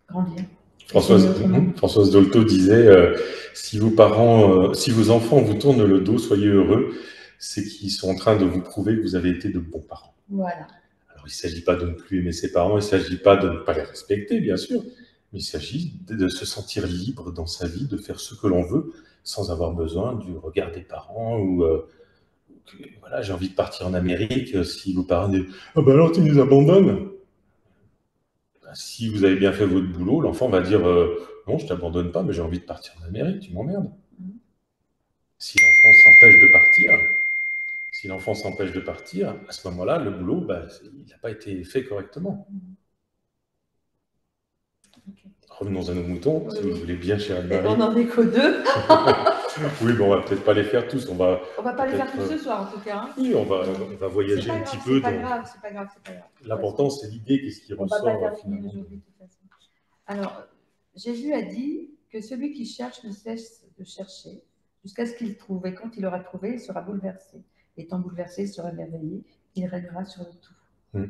grandir. Françoise Dolto disait si vos parents, si vos enfants vous tournent le dos, soyez heureux, c'est qu'ils sont en train de vous prouver que vous avez été de bons parents. Voilà. Alors il ne s'agit pas de ne plus aimer ses parents, il ne s'agit pas de ne pas les respecter, bien sûr, mais il s'agit de se sentir libre dans sa vie, de faire ce que l'on veut, sans avoir besoin du regard des parents ou voilà, j'ai envie de partir en Amérique, si vos parents disent « Ah ben alors tu nous abandonnes !» Si vous avez bien fait votre boulot, l'enfant va dire non, je ne t'abandonne pas, mais j'ai envie de partir en Amérique, tu m'emmerdes. Si l'enfant s'empêche de partir, à ce moment-là, le boulot, il n'a pas été fait correctement. Okay. Revenons à nos moutons, oui. Si vous voulez bien, chère Anne-Marie. On n'en est qu'aux deux. Oui, bon, on va peut-être pas les faire tous. On va pas les faire tous ce soir, en tout cas. Hein. Oui, on va voyager un petit peu. C'est pas grave. L'important, c'est l'idée, qu'est-ce qui ressort. On ne va pas terminer aujourd'hui, de toute façon. Alors, Jésus a dit que celui qui cherche ne cesse de chercher jusqu'à ce qu'il trouve. Et quand il aura trouvé, il sera bouleversé. Étant bouleversé, il sera merveillé. Il régnera sur le tout.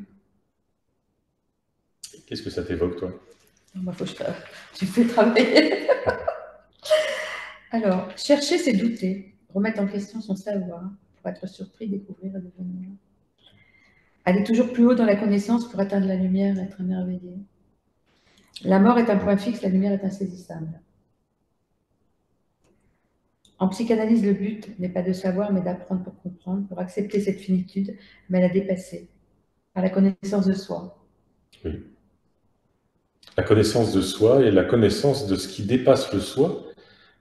Qu'est-ce que ça t'évoque, toi? Moi, faut que tu fais travailler. Alors, chercher, c'est douter, remettre en question son savoir, pour être surpris, découvrir et devenir. Aller toujours plus haut dans la connaissance pour atteindre la lumière et être émerveillé. La mort est un point fixe, la lumière est insaisissable. En psychanalyse, le but n'est pas de savoir, mais d'apprendre pour comprendre, pour accepter cette finitude, mais la dépasser, par la connaissance de soi. Oui. La connaissance de soi et la connaissance de ce qui dépasse le soi,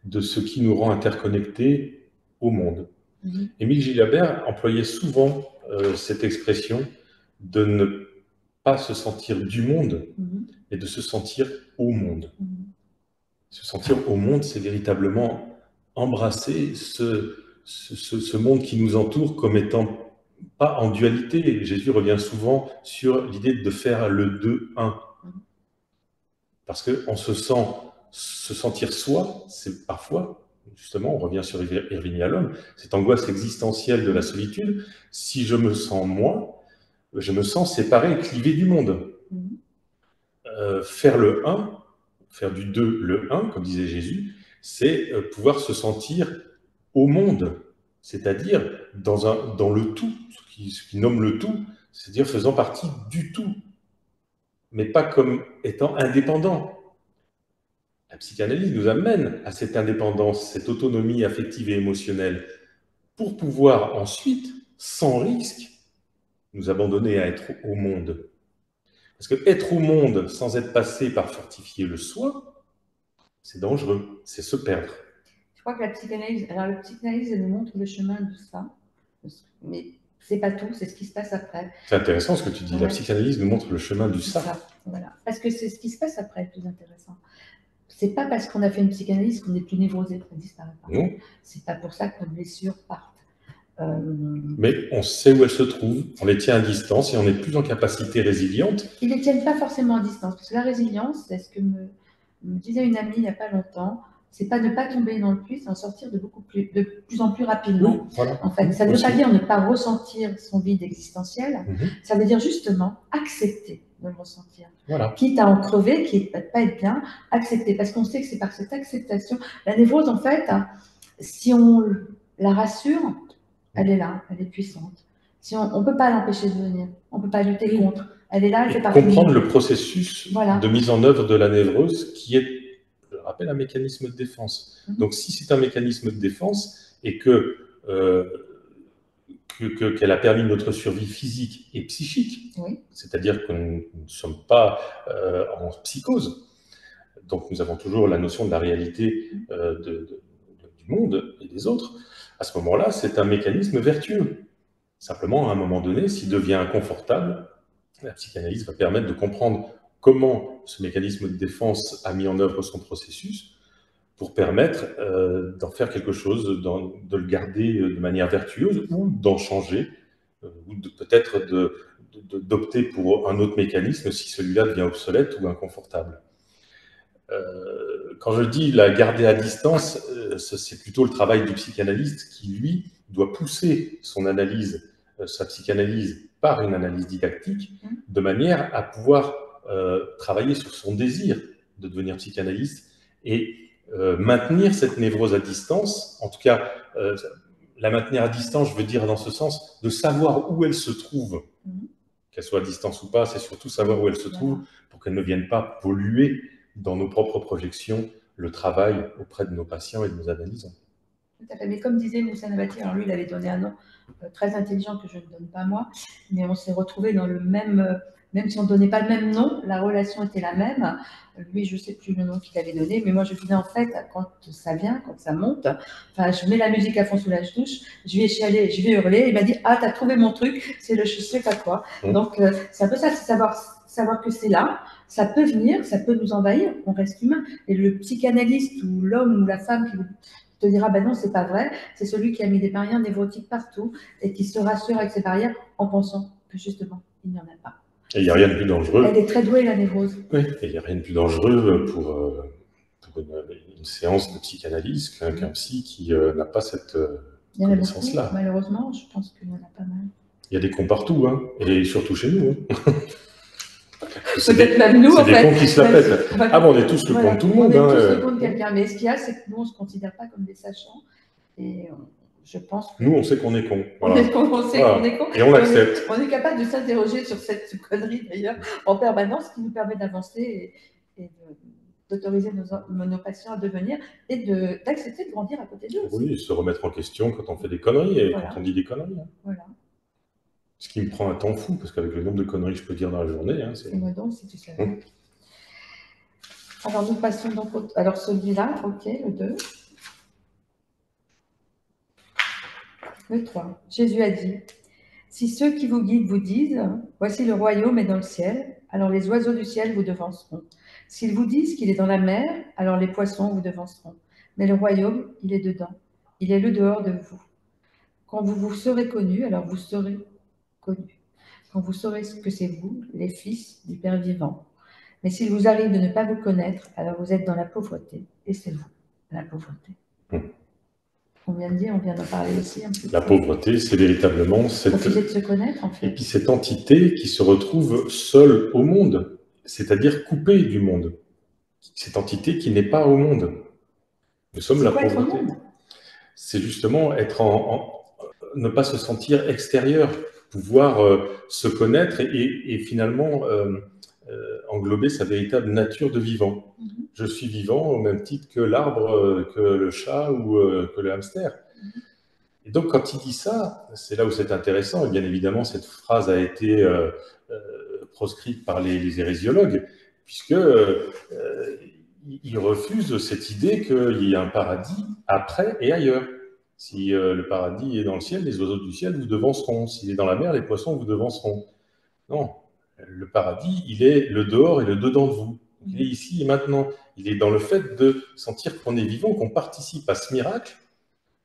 de ce qui nous rend interconnectés au monde. Émile Gilabert employait souvent cette expression de ne pas se sentir du monde, mais de se sentir au monde. Se sentir au monde, c'est véritablement embrasser ce monde qui nous entoure comme étant pas en dualité. Jésus revient souvent sur l'idée de faire le deux, un. Parce qu'on se sentir soi, c'est parfois, justement, on revient sur Irving Yalom, cette angoisse existentielle de la solitude. Si je me sens moi, je me sens séparé, clivé du monde. Faire le un, faire du deux le un, comme disait Jésus, c'est pouvoir se sentir au monde, c'est-à-dire dans le tout, ce qui nomme le tout, c'est-à-dire faisant partie du tout, mais pas comme étant indépendant. La psychanalyse nous amène à cette indépendance, cette autonomie affective et émotionnelle, pour pouvoir ensuite, sans risque, nous abandonner à être au monde. Parce que être au monde sans être passé par fortifier le soi, c'est dangereux, c'est se perdre. Je crois que la psychanalyse, alors la psychanalyse, elle nous montre le chemin de ça, mais c'est pas tout, c'est ce qui se passe après. C'est intéressant ce que tu dis, la psychanalyse nous montre le chemin du ça. Voilà, parce que c'est ce qui se passe après, le plus intéressant. C'est pas parce qu'on a fait une psychanalyse qu'on est plus névrosé, qu'on disparaît pas. Non. C'est pas pour ça que nos blessures partent. Mais on sait où elles se trouvent, on les tient à distance et on est plus en capacité résiliente. Ils ne les tiennent pas forcément à distance, parce que la résilience, c'est ce que me disait une amie il n'y a pas longtemps, c'est pas ne pas tomber dans le puits, c'est en sortir de plus en plus rapidement. Oui, voilà. En fait, ça ne veut pas dire ne pas ressentir son vide existentiel, ça veut dire justement accepter de le ressentir. Voilà. Quitte à en crever, quitte à ne pas être bien, accepter, parce qu'on sait que c'est par cette acceptation. La névrose, en fait, si on la rassure, elle est là, elle est puissante. Si on ne peut pas l'empêcher de venir, on ne peut pas lutter contre. Elle est là, elle fait partie. Comprendre le processus de mise en œuvre de la névrose qui est, je rappelle, un mécanisme de défense. Donc si c'est un mécanisme de défense et qu'elle a permis notre survie physique et psychique, c'est-à-dire que nous ne sommes pas en psychose, donc nous avons toujours la notion de la réalité du monde et des autres, à ce moment-là, c'est un mécanisme vertueux. Simplement, à un moment donné, s'il devient inconfortable, la psychanalyse va permettre de comprendre comment ce mécanisme de défense a mis en œuvre son processus pour permettre d'en faire quelque chose, de le garder de manière vertueuse ou d'en changer, ou peut-être d'opter pour un autre mécanisme si celui-là devient obsolète ou inconfortable. Quand je dis la garder à distance, c'est plutôt le travail du psychanalyste qui, lui, doit pousser son analyse, sa psychanalyse par une analyse didactique, de manière à pouvoir travailler sur son désir de devenir psychanalyste et maintenir cette névrose à distance, en tout cas, la maintenir à distance, je veux dire dans ce sens, de savoir où elle se trouve, qu'elle soit à distance ou pas, c'est surtout savoir où elle se trouve pour qu'elle ne vienne pas polluer dans nos propres projections le travail auprès de nos patients et de nos analysants. Tout à fait. Mais comme disait Moussa Nabati, alors lui, il avait donné un nom très intelligent que je ne donne pas moi, mais on s'est retrouvés dans le même si on ne donnait pas le même nom, la relation était la même. Lui, je ne sais plus le nom qu'il avait donné, mais moi, je disais en fait, quand ça vient, quand ça monte, enfin, je mets la musique à fond sous la douche, je vais chialer, je vais hurler, il m'a dit « Ah, t'as trouvé mon truc, c'est le je sais pas quoi ». Donc, c'est un peu ça, c'est savoir que c'est là, ça peut venir, ça peut nous envahir, on reste humain. Et le psychanalyste ou l'homme ou la femme qui te dira, ben non, c'est pas vrai, c'est celui qui a mis des barrières névrotiques partout et qui se rassure avec ces barrières en pensant que justement, il n'y en a pas. Et il n'y a rien de plus dangereux. Elle est très douée, la névrose. Oui, et il n'y a rien de plus dangereux pour une séance de psychanalyse qu'un psy qui n'a pas cette connaissance-là. Malheureusement, je pense qu'il y en a pas mal. Il y a des cons partout, hein, et surtout chez nous. Hein. Peut-être même nous, en fait. C'est des cons qui se la pètent. Ah bon, on est tous le con de tout le monde. On est tous le con de quelqu'un, mais ce qu'il y a, c'est que nous, on ne se considère pas comme des sachants. Et je pense que... Nous, on sait qu'on est con. Voilà. On sait qu'on est con. Et on l'accepte. On est capable de s'interroger sur cette connerie, d'ailleurs, en permanence, qui nous permet d'avancer et d'autoriser nos patients à devenir et d'accepter de grandir à côté d'eux. Oui, se remettre en question quand on fait des conneries et quand on dit des conneries. Hein. Voilà. Ce qui me prend un temps fou, parce qu'avec le nombre de conneries que je peux dire dans la journée... Hein, c'est moi donc, si tu savais. Alors, nous passons donc alors celui-là, ok, le 2. Le 3. Jésus a dit, « Si ceux qui vous guident vous disent, voici le royaume est dans le ciel, alors les oiseaux du ciel vous devanceront. S'ils vous disent qu'il est dans la mer, alors les poissons vous devanceront. Mais le royaume, il est dedans. Il est le dehors de vous. Quand vous vous serez connus, alors vous serez connus. Quand vous saurez que c'est vous, les fils du Père vivant. Mais s'il vous arrive de ne pas vous connaître, alors vous êtes dans la pauvreté, et c'est vous, la pauvreté. Hum. On vient de dire, on vient d'en parler aussi un petit La peu. pauvreté, c'est véritablement Refuser de se connaître, en et fait. puis cette entité qui se retrouve seule au monde, c'est-à-dire coupée du monde. Cette entité qui n'est pas au monde. Nous sommes C'est la quoi être au pauvreté. monde? C'est justement être ne pas se sentir extérieur, pouvoir se connaître et finalement englober sa véritable nature de vivant. Je suis vivant au même titre que l'arbre, que le chat ou que le hamster. Et donc, quand il dit ça, c'est là où c'est intéressant. Et bien évidemment, cette phrase a été proscrite par les hérésiologues, puisque ils refusent cette idée qu'il y a un paradis après et ailleurs. Si le paradis est dans le ciel, les oiseaux du ciel vous devanceront. S'il est dans la mer, les poissons vous devanceront. Non, le paradis, il est le dehors et le dedans de vous. Il est ici et maintenant. Il est dans le fait de sentir qu'on est vivant, qu'on participe à ce miracle,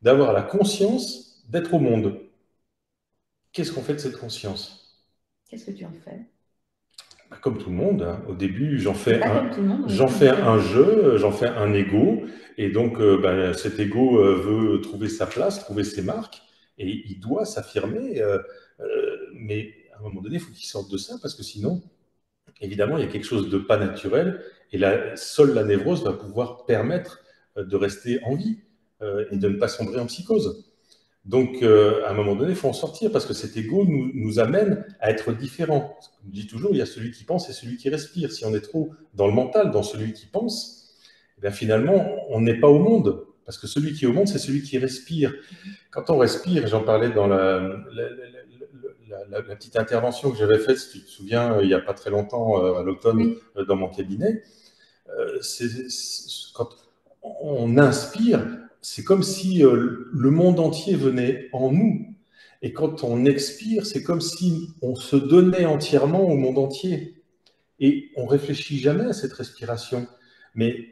d'avoir la conscience d'être au monde. Qu'est-ce qu'on fait de cette conscience? Qu'est-ce que tu en fais? Comme tout le monde, hein. Au début, Pas comme tout le monde, j'en oui, fais un différent. jeu, j'en fais un ego, et donc cet ego veut trouver sa place, trouver ses marques, et il doit s'affirmer, mais à un moment donné, il faut qu'il sorte de ça, parce que sinon, évidemment, il y a quelque chose de pas naturel, et seule la névrose va pouvoir permettre de rester en vie et de ne pas sombrer en psychose. Donc, à un moment donné, il faut en sortir parce que cet ego nous amène à être différents. Comme je dis toujours, il y a celui qui pense et celui qui respire. Si on est trop dans le mental, dans celui qui pense, eh bien finalement, on n'est pas au monde. Parce que celui qui est au monde, c'est celui qui respire. Quand on respire, j'en parlais dans la petite intervention que j'avais faite, si tu te souviens, il n'y a pas très longtemps, à l'automne, Oui. dans mon cabinet, quand on inspire, c'est comme si le monde entier venait en nous. Et quand on expire, c'est comme si on se donnait entièrement au monde entier. Et on réfléchit jamais à cette respiration. Mais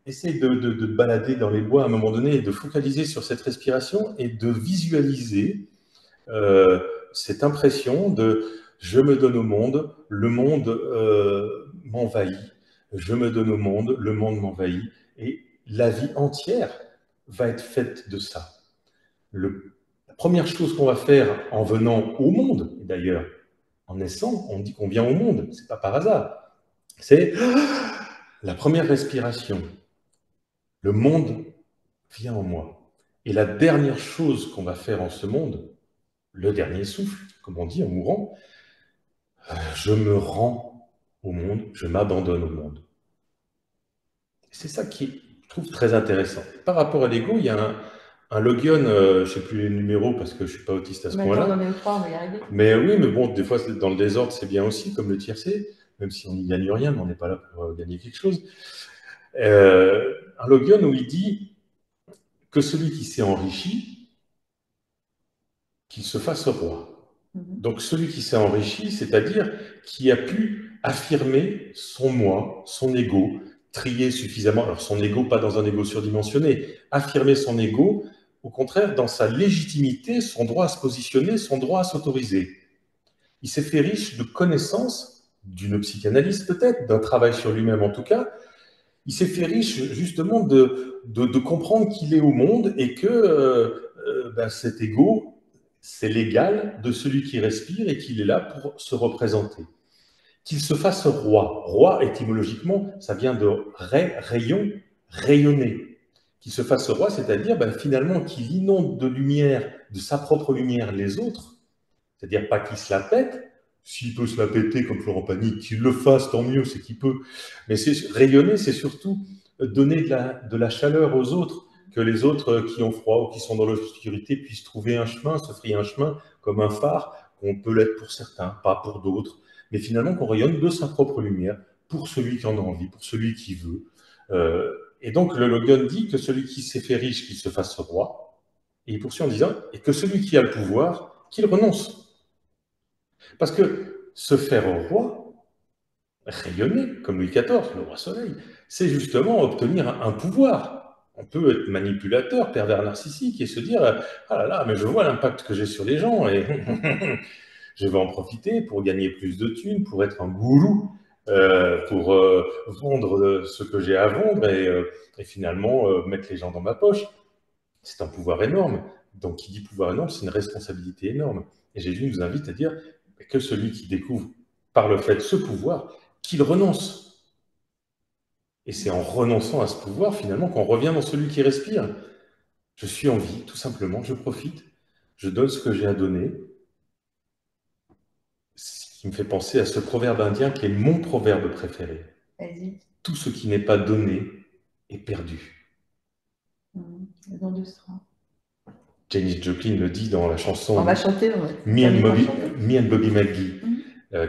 essaye de te balader dans les bois à un moment donné et de focaliser sur cette respiration et de visualiser cette impression de je me donne au monde, le monde m'envahit, je me donne au monde, le monde m'envahit, et la vie entière va être faite de ça. La première chose qu'on va faire en venant au monde, d'ailleurs, en naissant, on dit qu'on vient au monde, c'est pas par hasard, c'est la première respiration. Le monde vient en moi. Et la dernière chose qu'on va faire en ce monde, le dernier souffle, comme on dit en mourant, je me rends au monde, je m'abandonne au monde. C'est ça qui, je trouve, très intéressant. Par rapport à l'ego, il y a un Logion, je ne sais plus les numéros parce que je ne suis pas autiste à ce Maintenant, on point-là. en est au 3, on va y arriver. Mais oui, mais bon, des fois, dans le désordre, c'est bien aussi, comme le tiercé, même si on n'y gagne rien, mais on n'est pas là pour gagner quelque chose. Un Logion où il dit que celui qui s'est enrichi, qu'il se fasse roi. Donc celui qui s'est enrichi, c'est-à-dire qui a pu affirmer son moi, son ego, trier suffisamment, alors son ego, pas dans un ego surdimensionné, affirmer son ego, au contraire, dans sa légitimité, son droit à se positionner, son droit à s'autoriser. Il s'est fait riche de connaissances, d'une psychanalyse peut-être, d'un travail sur lui-même en tout cas. Il s'est fait riche justement de comprendre qu'il est au monde et que cet ego, c'est l'égal de celui qui respire et qu'il est là pour se représenter. Qu'il se fasse roi. Roi, étymologiquement, ça vient de rayon, rayonner. Qu'il se fasse roi, c'est-à-dire finalement qu'il inonde de lumière, de sa propre lumière, les autres. C'est-à-dire pas qu'il se la pète. S'il peut se la péter comme Florent Pagny, qu'il le fasse, tant mieux, c'est qu'il peut. Mais rayonner, c'est surtout donner de la chaleur aux autres, que les autres qui ont froid ou qui sont dans l'obscurité puissent trouver un chemin, se frayer un chemin comme un phare, qu'on peut l'être pour certains, pas pour d'autres, mais finalement qu'on rayonne de sa propre lumière pour celui qui en a envie, pour celui qui veut. Et donc le Logan dit que celui qui s'est fait riche, qu'il se fasse roi, et il poursuit en disant, et que celui qui a le pouvoir, qu'il renonce. Parce que se faire roi, rayonner, comme Louis XIV, le roi soleil, c'est justement obtenir un pouvoir. On peut être manipulateur, pervers narcissique et se dire « Ah là là, mais je vois l'impact que j'ai sur les gens et je vais en profiter pour gagner plus de thunes, pour être un gourou, pour vendre ce que j'ai à vendre et finalement mettre les gens dans ma poche. » C'est un pouvoir énorme. Donc, qui dit pouvoir énorme, c'est une responsabilité énorme. Et Jésus nous invite à dire que celui qui découvre par le fait ce pouvoir, qu'il renonce. Et c'est en renonçant à ce pouvoir, finalement, qu'on revient dans celui qui respire. Je suis en vie, tout simplement, je profite, je donne ce que j'ai à donner. Ce qui me fait penser à ce proverbe indien qui est mon proverbe préféré. Tout ce qui n'est pas donné est perdu. Le don de sera. Janis Joplin le dit dans la chanson On va chanter, Me and Bobby McGee,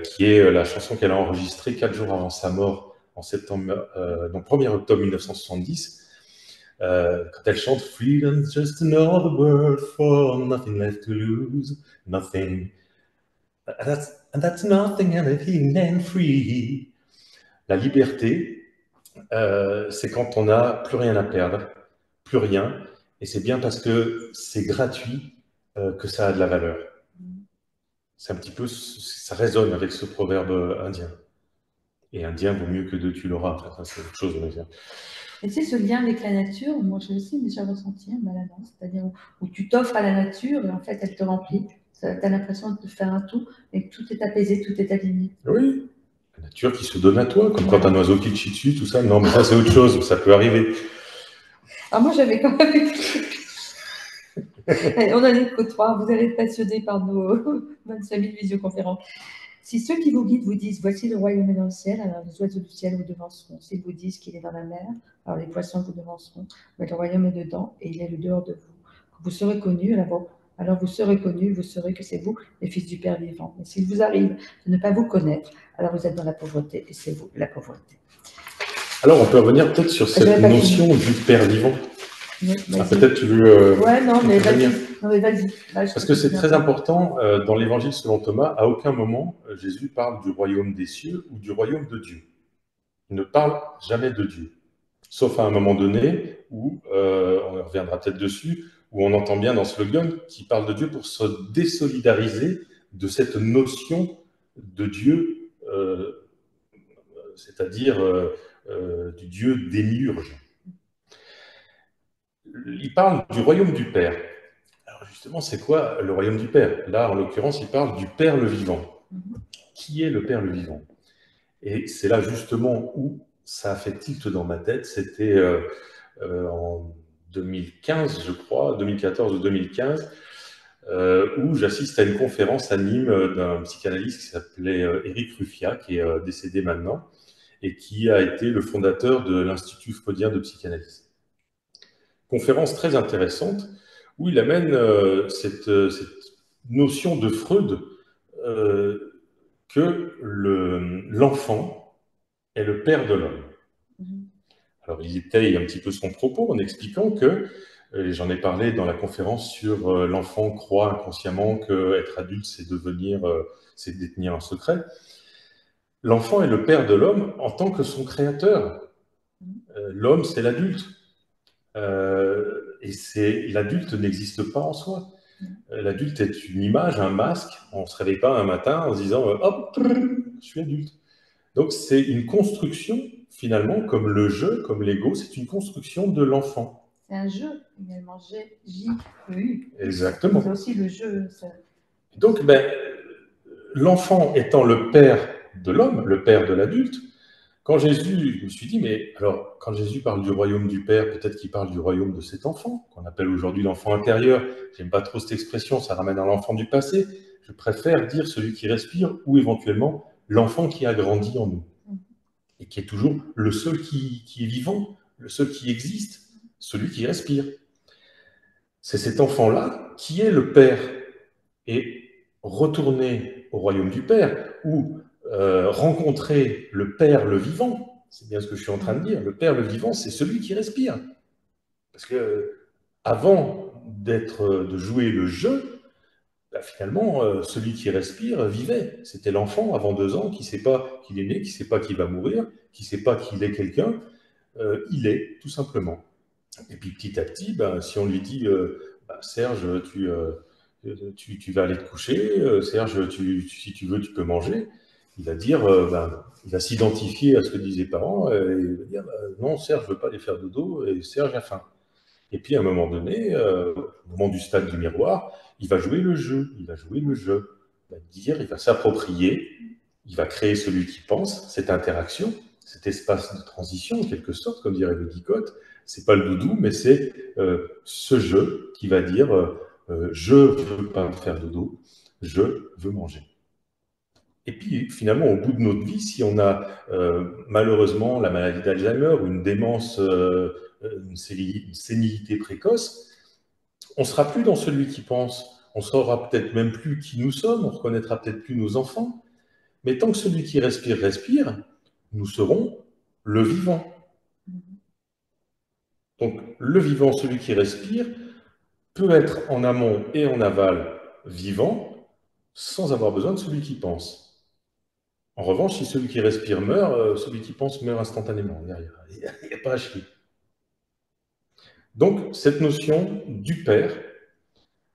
qui est la chanson qu'elle a enregistrée 4 jours avant sa mort, en septembre, donc 1er octobre 1970, quand elle chante Freedom's just another word for nothing left to lose, nothing. And that's nothing and free. La liberté, c'est quand on n'a plus rien à perdre, plus rien, et c'est bien parce que c'est gratuit que ça a de la valeur. C'est un petit peu, ça résonne avec ce proverbe indien. Et indien vaut mieux que deux, tu l'auras. Enfin, c'est autre chose, on va dire. Et tu sais, ce lien avec la nature, moi j'ai aussi déjà ressenti un baladant, c'est-à-dire où tu t'offres à la nature et en fait elle te remplit. Tu as l'impression de faire un tout et que tout est apaisé, tout est aligné. Oui, la nature qui se donne à toi, comme quand un oiseau qui te chie dessus, tout ça. Non, mais ça c'est autre chose, ça peut arriver. Ah, moi j'avais quand même. Allez, on en est qu'au 3, vous allez être passionnés par nos 25 000 visioconférences. Si ceux qui vous guident vous disent « Voici le royaume est dans le ciel », alors les oiseaux du ciel vous devanceront. S'ils vous disent qu'il est dans la mer, alors les poissons vous devanceront. Mais le royaume est dedans et il est le dehors de vous. Quand vous serez connus, alors vous serez connus, vous saurez que c'est vous, les fils du Père vivant. Mais s'il vous arrive de ne pas vous connaître, alors vous êtes dans la pauvreté et c'est vous la pauvreté. Alors on peut revenir peut-être sur cette notion du Père vivant. Oui, peut-être tu veux. Ouais, non, mais vas-y. Parce que c'est très important, dans l'évangile selon Thomas, à aucun moment Jésus parle du royaume des cieux ou du royaume de Dieu. Il ne parle jamais de Dieu. Sauf à un moment donné où, on reviendra peut-être dessus, où on entend bien dans ce slogan qui parle de Dieu pour se désolidariser de cette notion de Dieu, c'est-à-dire du Dieu démiurge. Il parle du royaume du Père. Alors justement, c'est quoi le royaume du Père? Là, en l'occurrence, il parle du Père le vivant. Qui est le Père le vivant? Et c'est là justement où ça a fait tilt dans ma tête. C'était en 2015, je crois, 2014 ou 2015, où j'assiste à une conférence à Nîmes d'un psychanalyste qui s'appelait Éric Ruffia, qui est décédé maintenant, et qui a été le fondateur de l'Institut freudien de psychanalyse. Conférence très intéressante, où il amène cette notion de Freud que l'enfant est le père de l'homme. Alors, il étaye un petit peu son propos en expliquant que, et j'en ai parlé dans la conférence sur l'enfant croit inconsciemment qu'être adulte, c'est c'est détenir un secret. L'enfant est le père de l'homme en tant que son créateur. L'homme, c'est l'adulte. Et l'adulte n'existe pas en soi. L'adulte est une image, un masque. On ne se réveille pas un matin en se disant « Hop, je suis adulte ». Donc, c'est une construction, finalement, comme le jeu, comme l'ego, c'est une construction de l'enfant. C'est un jeu, également, J-E-U. Exactement. C'est aussi le jeu. Ça... Donc, l'enfant étant le père de l'homme, le père de l'adulte, quand Jésus, je me suis dit, mais alors, quand Jésus parle du royaume du Père, peut-être qu'il parle du royaume de cet enfant, qu'on appelle aujourd'hui l'enfant intérieur. J'aime pas trop cette expression, ça ramène à l'enfant du passé. Je préfère dire celui qui respire ou éventuellement l'enfant qui a grandi en nous et qui est toujours le seul qui est vivant, le seul qui existe, celui qui respire. C'est cet enfant-là qui est le Père. Et retourner au royaume du Père ou rencontrer le Père le vivant, c'est bien ce que je suis en train de dire, le Père le vivant, c'est celui qui respire. Parce que avant de jouer le jeu, finalement, celui qui respire vivait. C'était l'enfant avant 2 ans qui ne sait pas qu'il est né, qui ne sait pas qu'il va mourir, qui ne sait pas qu'il est quelqu'un. Il est, tout simplement. Et puis petit à petit, ben, si on lui dit Serge, tu vas aller te coucher, Serge, si tu veux, tu peux manger, il va dire, il va s'identifier à ce que disent les parents, et il va dire non, Serge, je ne veux pas aller faire dodo, et Serge a faim. Et puis à un moment donné, au moment du stade du miroir, il va jouer le jeu, il va jouer le jeu, il va dire, il va s'approprier, il va créer celui qui pense, cette interaction, cet espace de transition, en quelque sorte, comme dirait le Dicotte. C'est pas le doudou, mais c'est ce jeu qui va dire je veux pas faire dodo, je veux manger. Et puis finalement, au bout de notre vie, si on a malheureusement la maladie d'Alzheimer ou une démence, une sénilité précoce, on sera plus dans celui qui pense. On saura peut-être même plus qui nous sommes, on reconnaîtra peut-être plus nos enfants. Mais tant que celui qui respire, respire, nous serons le vivant. Donc, le vivant, celui qui respire, peut être en amont et en aval vivant, sans avoir besoin de celui qui pense. En revanche, si celui qui respire meurt, celui qui pense meurt instantanément. Il n'y a pas à chier. Donc, cette notion du Père,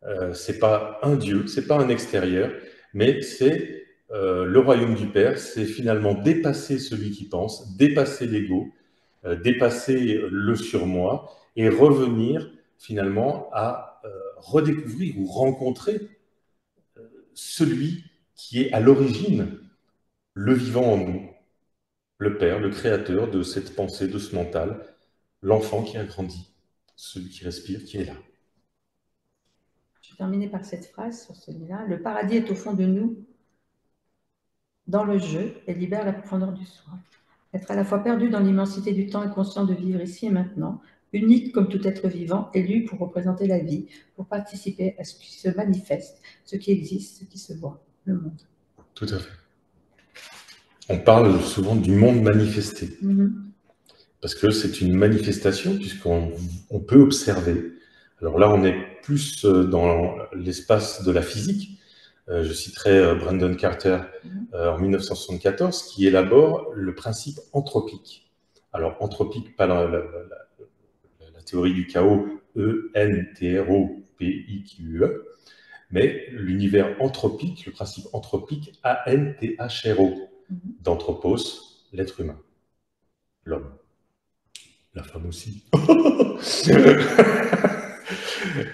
ce n'est pas un Dieu, ce n'est pas un extérieur, mais c'est le royaume du Père, c'est finalement dépasser celui qui pense, dépasser l'ego, dépasser le surmoi et revenir finalement à redécouvrir ou rencontrer celui qui est à l'origine le vivant en nous, le Père, le créateur de cette pensée, de ce mental, l'enfant qui a grandi, celui qui respire, qui est là. Je vais terminer par cette phrase sur celui-là. Le paradis est au fond de nous, dans le jeu, et libère la profondeur du soi. Être à la fois perdu dans l'immensité du temps et conscient de vivre ici et maintenant, unique comme tout être vivant, élu pour représenter la vie, pour participer à ce qui se manifeste, ce qui existe, ce qui se voit, le monde. Tout à fait. On parle souvent du monde manifesté, parce que c'est une manifestation puisqu'on peut observer. Alors là, on est plus dans l'espace de la physique. Je citerai Brandon Carter en 1974, qui élabore le principe anthropique. Alors, anthropique, pas la théorie du chaos, E-N-T-R-O-P-I-Q-E, mais l'univers anthropique, le principe anthropique, A-N-T-H-R-O, d'anthropos, l'être humain, l'homme. La femme aussi.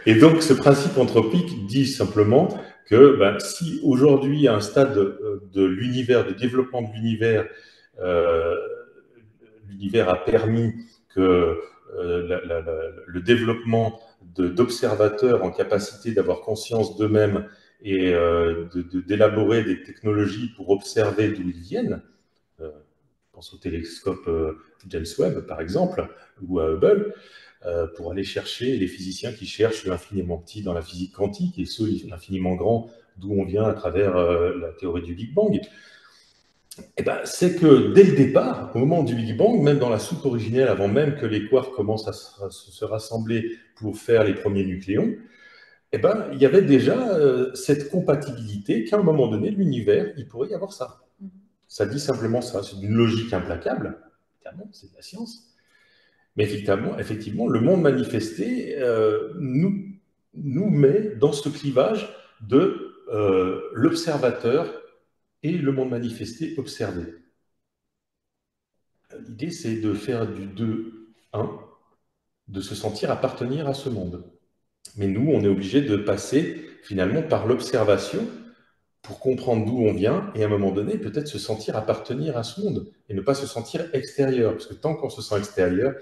Et donc, ce principe anthropique dit simplement que si aujourd'hui, à un stade de l'univers, de développement de l'univers, l'univers a permis que le développement d'observateurs en capacité d'avoir conscience d'eux-mêmes et d'élaborer des technologies pour observer d'où ils viennent, je pense au télescope James Webb, par exemple, ou à Hubble, pour aller chercher les physiciens qui cherchent l'infiniment petit dans la physique quantique et ceux l'infiniment grand d'où on vient à travers la théorie du Big Bang. C'est que dès le départ, au moment du Big Bang, même dans la soupe originelle, avant même que les quarks commencent à se rassembler pour faire les premiers nucléons, il y avait déjà cette compatibilité qu'à un moment donné, l'univers, il pourrait y avoir ça. Ça dit simplement ça, c'est d'une logique implacable, évidemment, c'est de la science. Mais effectivement, le monde manifesté nous met dans ce clivage de l'observateur et le monde manifesté observé. L'idée, c'est de faire du 2-1, de se sentir appartenir à ce monde. Mais nous, on est obligé de passer finalement par l'observation pour comprendre d'où on vient et à un moment donné, peut-être se sentir appartenir à ce monde et ne pas se sentir extérieur. Parce que tant qu'on se sent extérieur,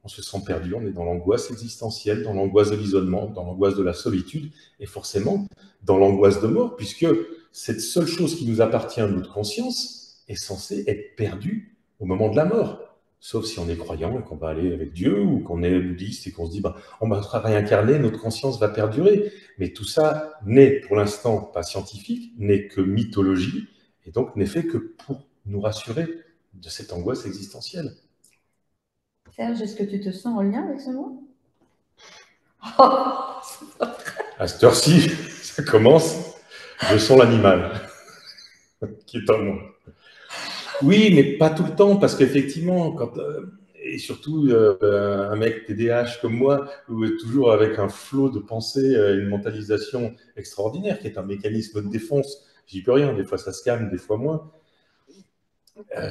on se sent perdu, on est dans l'angoisse existentielle, dans l'angoisse de l'isolement, dans l'angoisse de la solitude, et forcément dans l'angoisse de mort, puisque cette seule chose qui nous appartient, notre conscience, est censée être perdue au moment de la mort. Sauf si on est croyant et qu'on va aller avec Dieu, ou qu'on est bouddhiste et qu'on se dit on va réincarner, notre conscience va perdurer. Mais tout ça n'est pour l'instant pas scientifique, n'est que mythologie, et donc n'est fait que pour nous rassurer de cette angoisse existentielle. Serge, est-ce que tu te sens en lien avec ce mot? À cette heure-ci, ça commence, je sens l'animal qui est en moi. Oui, mais pas tout le temps, parce qu'effectivement, et surtout un mec TDAH comme moi, où toujours avec un flot de pensée, une mentalisation extraordinaire, qui est un mécanisme de défense. J'y peux rien, des fois ça se calme, des fois moins.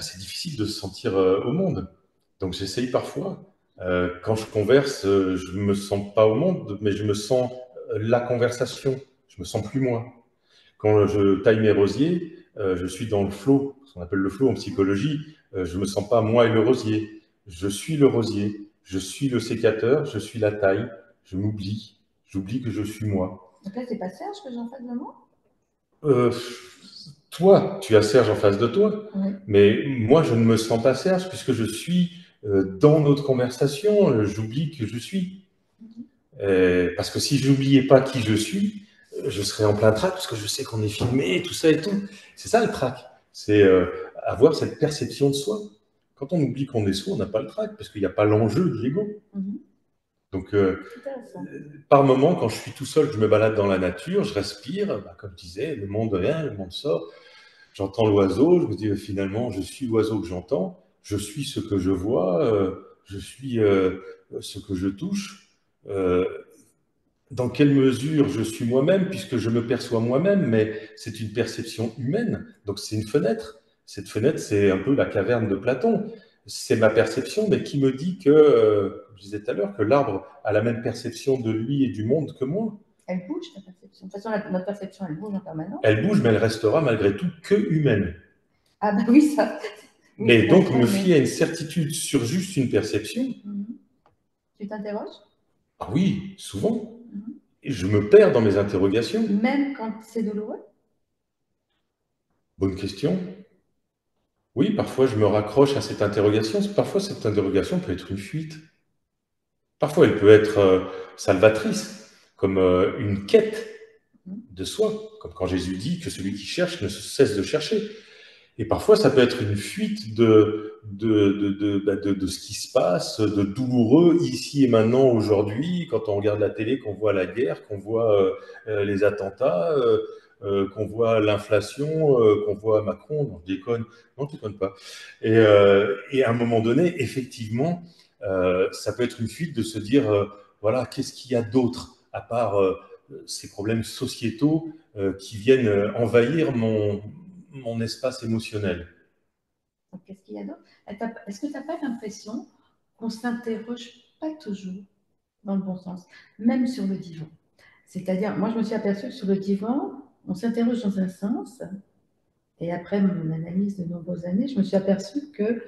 C'est difficile de se sentir au monde. Donc j'essaye parfois. Quand je converse, je ne me sens pas au monde, mais je me sens la conversation. Je me sens plus moi. Quand je taille mes rosiers, je suis dans le flow, ce qu'on appelle le flow en psychologie. Je ne me sens pas moi et le rosier. Je suis le rosier, je suis le sécateur, je suis la taille, je m'oublie. J'oublie que je suis moi. Donc là, c'est pas Serge que j'ai en face de moi? Euh, Toi, tu as Serge en face de toi, Oui. mais moi, je ne me sens pas Serge puisque je suis dans notre conversation, j'oublie que je suis. Parce que si je n'oubliais pas qui je suis, je serais en plein trac parce que je sais qu'on est filmé, tout ça et tout. C'est ça le trac, c'est avoir cette perception de soi. Quand on oublie qu'on est soi, on n'a pas le trac parce qu'il n'y a pas l'enjeu de l'ego. Donc, par moment, quand je suis tout seul, je me balade dans la nature, je respire, comme je disais, le monde vient, le monde sort. J'entends l'oiseau, je me dis finalement, je suis l'oiseau que j'entends, je suis ce que je vois, je suis ce que je touche. Dans quelle mesure je suis moi-même, puisque je me perçois moi-même, mais c'est une perception humaine, donc c'est une fenêtre. Cette fenêtre, c'est un peu la caverne de Platon. C'est ma perception, mais qui me dit que, comme je disais tout à l'heure, que l'arbre a la même perception de lui et du monde que moi. Elle bouge, ta perception. De toute façon, notre perception, elle bouge en permanence. Elle bouge, mais elle restera malgré tout que humaine. Ah bah oui, ça. Oui, Mais donc, me fier à une certitude sur juste une perception. Tu t'interroges? Ah oui, souvent. Et je me perds dans mes interrogations. Même quand c'est douloureux? Bonne question. Oui, parfois je me raccroche à cette interrogation. Parfois cette interrogation peut être une fuite. Parfois elle peut être salvatrice, comme une quête de soi, comme quand Jésus dit que celui qui cherche ne cesse de chercher. Et parfois ça peut être une fuite de ce qui se passe, de douloureux ici et maintenant, aujourd'hui, quand on regarde la télé, qu'on voit la guerre, qu'on voit les attentats, qu'on voit l'inflation, qu'on voit Macron, non, je déconne, non, tu déconnes pas. Et à un moment donné, effectivement, ça peut être une fuite de se dire, voilà, qu'est-ce qu'il y a d'autre à part ces problèmes sociétaux qui viennent envahir mon espace émotionnel. Donc, qu'est-ce qu'il y a d'autre? Est-ce que tu n'as pas l'impression qu'on ne s'interroge pas toujours dans le bon sens, même sur le divan? C'est-à-dire, moi, je me suis aperçue que sur le divan, on s'interroge dans un sens, et après mon analyse de nombreuses années, je me suis aperçue que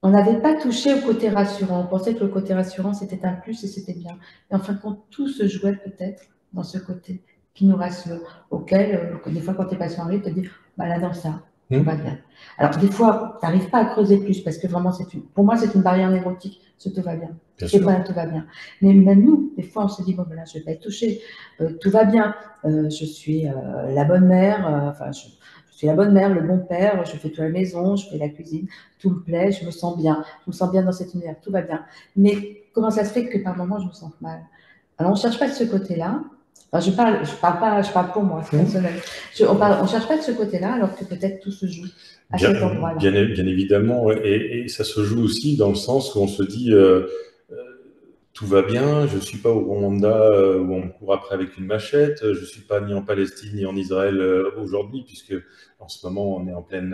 on n'avait pas touché au côté rassurant. On pensait que le côté rassurant, c'était un plus et c'était bien. Et en fin de compte, tout se jouait peut-être dans ce côté qui nous rassure, auquel, des fois, quand tu es patient arrive, tu te dis, bah là, dans ça, tout va bien. Alors, des fois, tu n'arrives pas à creuser plus parce que vraiment, pour moi, c'est une barrière névrotique. Ce tout va bien. C'est pas tout va bien. Mais même nous, des fois, on se dit, bon, ben là, je ne vais pas être touchée. Tout va bien. Je suis la bonne mère. Enfin, je suis la bonne mère, le bon père, je fais tout à la maison, je fais la cuisine, tout me plaît, je me sens bien dans cet univers, tout va bien. Mais comment ça se fait que par moments je me sens mal? Alors on ne cherche pas de ce côté-là. Enfin, je parle pour moi, c'est personnel. On ne cherche pas de ce côté-là, alors que peut-être tout se joue à cet endroit-là. Bien évidemment, et ça se joue aussi dans le sens où on se dit tout va bien, je ne suis pas au Rwanda où on me court après avec une machette, je ne suis pas ni en Palestine ni en Israël aujourd'hui, puisque en ce moment on est en pleine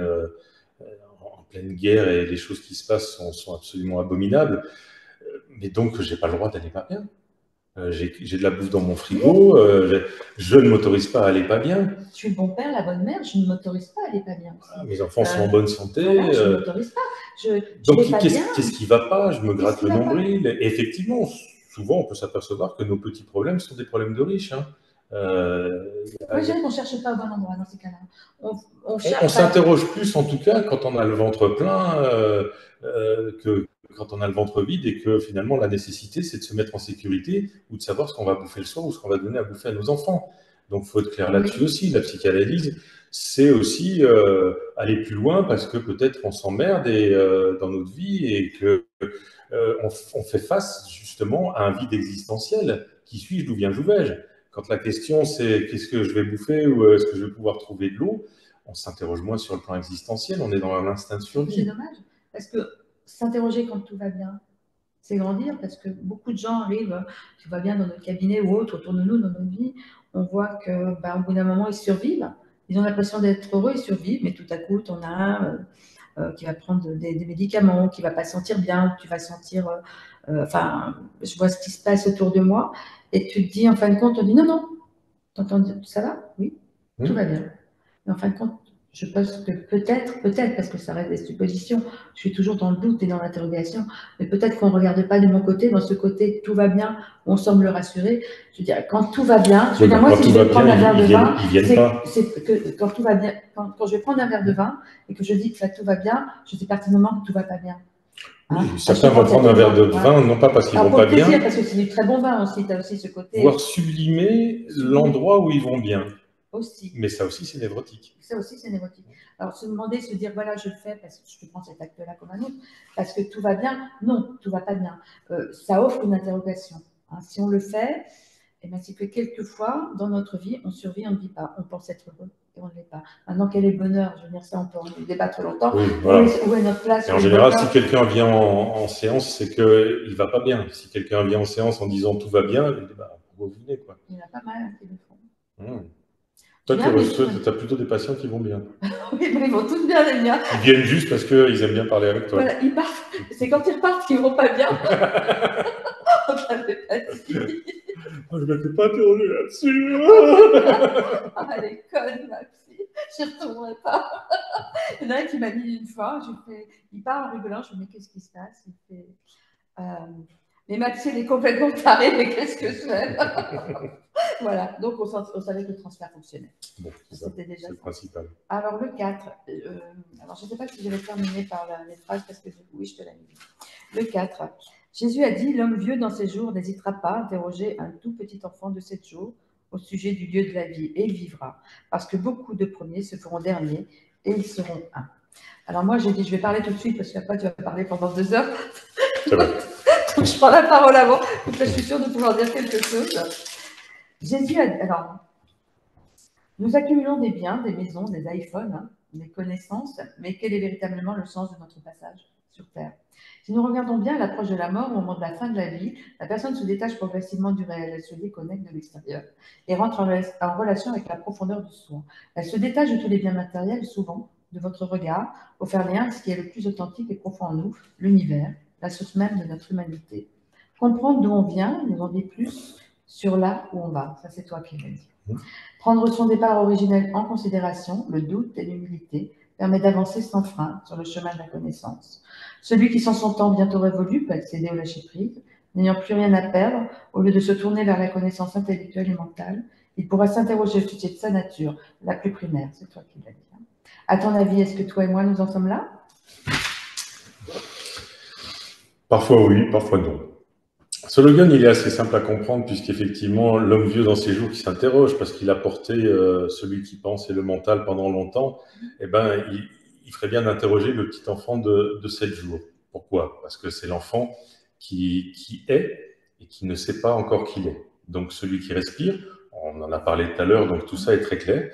guerre et les choses qui se passent sont absolument abominables. Mais donc, je n'ai pas le droit d'aller pas bien. J'ai de la bouffe dans mon frigo, je ne m'autorise pas à aller pas bien. Je suis le bon père, la bonne mère, je ne m'autorise pas à aller pas bien. Mes enfants sont en bonne santé. Voilà, je ne m'autorise pas. Donc, qu'est-ce qui ne va pas? Je me gratte le nombril. Et effectivement, souvent, on peut s'apercevoir que nos petits problèmes sont des problèmes de riches. Moi, je dirais qu'on ne cherche pas au bon endroit dans ces cas-là. On s'interroge plus, en tout cas, quand on a le ventre plein, que quand on a le ventre vide et que finalement, la nécessité, c'est de se mettre en sécurité ou de savoir ce qu'on va bouffer le soir ou ce qu'on va donner à bouffer à nos enfants. Donc, il faut être clair là-dessus aussi. La psychanalyse, c'est aussi aller plus loin parce que peut-être on s'emmerde dans notre vie et que on fait face justement à un vide existentiel. Qui suis-je? D'où viens-je? Où vais-je? Quand la question c'est qu'est-ce que je vais bouffer ou est-ce que je vais pouvoir trouver de l'eau, on s'interroge moins sur le plan existentiel, on est dans l'instinct de survie. C'est dommage, parce que s'interroger quand tout va bien, c'est grandir, parce que beaucoup de gens arrivent, tout va bien dans notre cabinet ou autre, autour de nous, dans notre vie, on voit que, bah, au bout d'un moment, ils survivent. Ils ont l'impression d'être heureux, ils survivent, mais tout à coup, on a un qui va prendre des médicaments, qui va pas sentir bien, tu vas sentir, enfin, je vois ce qui se passe autour de moi, et tu te dis, en fin de compte, on dit, non, non, t'entends, ça va? Oui, tout va bien. Mais en fin de compte, je pense que peut-être, parce que ça reste des suppositions, je suis toujours dans le doute et dans l'interrogation, mais peut-être qu'on ne regarde pas de mon côté, dans ce côté tout va bien, on semble rassuré. Je veux dire, quand tout va bien, je veux dire, moi, si je vais prendre un verre de vin, c'est que quand tout va bien, quand je vais prendre un verre de vin et que je dis que ça tout va bien, je sais pertinemment que tout ne va pas bien. Oui, certains vont prendre un verre de vin, non pas parce qu'ils vont pas bien, parce que c'est du très bon vin aussi, tu as aussi ce côté. Voire sublimer l'endroit où ils vont bien. Aussi. Mais ça aussi, c'est névrotique. Ça aussi, c'est névrotique. Alors, se demander, se dire, voilà, je le fais parce que je prends cet acte-là comme un autre, parce que tout va bien. Non, tout va pas bien. Ça offre une interrogation. Hein. Si on le fait, eh ben, c'est que quelquefois, dans notre vie, on survit, on ne vit pas. On pense être heureux et on ne l'est pas. Maintenant, quel est le bonheur? Je veux dire, ça, on peut en débattre longtemps. Oui, voilà. Où est notre place? Et en général, si quelqu'un vient en séance, c'est qu'il ne va pas bien. Si quelqu'un vient en séance en disant tout va bien, il dit, bah, pourquoi vous venez, quoi. Il y en a pas mal qui le font. Toi, tu as plutôt des patients qui vont bien. Oui, mais ils vont tous bien, les miens. Ils viennent juste parce qu'ils aiment bien parler avec toi. Voilà, ils partent. C'est quand ils repartent qu'ils ne vont pas bien. On t'avait pas dit. Je ne m'étais pas interrogé là-dessus. Ah, elle est conne, ma fille. Je n'y retournerai pas. Il y en a un qui m'a dit une fois, il part en rigolant, je me dis, mais qu'est-ce qui se passe? Il fait, mais ma psy, elle est complètement tarée, mais qu'est-ce que je fais? Voilà, donc on savait que le transfert fonctionnait. Bon, c'était déjà le principal. Alors le 4, alors je ne sais pas si je vais terminer par les phrases, parce que oui, je te l'ai mis. Le 4, Jésus a dit, l'homme vieux dans ses jours n'hésitera pas à interroger un tout petit enfant de 7 jours au sujet du lieu de la vie, et il vivra, parce que beaucoup de premiers se feront derniers, et ils seront un. Alors moi, j'ai dit, je vais parler tout de suite, parce qu'après, tu vas parler pendant 2 heures. Donc, je prends la parole avant, donc là, je suis sûre de pouvoir dire quelque chose. Jésus a dit, alors, nous accumulons des biens, des maisons, des iPhones, hein, des connaissances, mais quel est véritablement le sens de notre passage sur Terre? Si nous regardons bien à l'approche de la mort, au moment de la fin de la vie, la personne se détache progressivement du réel, elle se déconnecte de l'extérieur et rentre en relation avec la profondeur du soi. Elle se détache de tous les biens matériels, souvent, de votre regard, pour faire lien avec ce qui est le plus authentique et profond en nous, l'univers, la source même de notre humanité. Comprendre d'où on vient nous en dit plus sur là où on va. Ça, c'est toi qui l'as dit. Prendre son départ originel en considération, le doute et l'humilité, permet d'avancer sans frein sur le chemin de la connaissance. Celui qui sent son temps bientôt révolu peut accéder au lâcher-prise, n'ayant plus rien à perdre, au lieu de se tourner vers la connaissance intellectuelle et mentale, il pourra s'interroger au sujet de sa nature, la plus primaire. C'est toi qui l'as dit. Hein. À ton avis, est-ce que toi et moi, nous en sommes là? Parfois oui, parfois non. Ce slogan, il est assez simple à comprendre, puisqu'effectivement, l'homme vieux dans ses jours qui s'interroge, parce qu'il a porté celui qui pense et le mental pendant longtemps, eh ben, il ferait bien d'interroger le petit enfant de 7 jours. Pourquoi? Parce que c'est l'enfant qui est et qui ne sait pas encore qui il est. Donc celui qui respire, on en a parlé tout à l'heure, donc tout ça est très clair.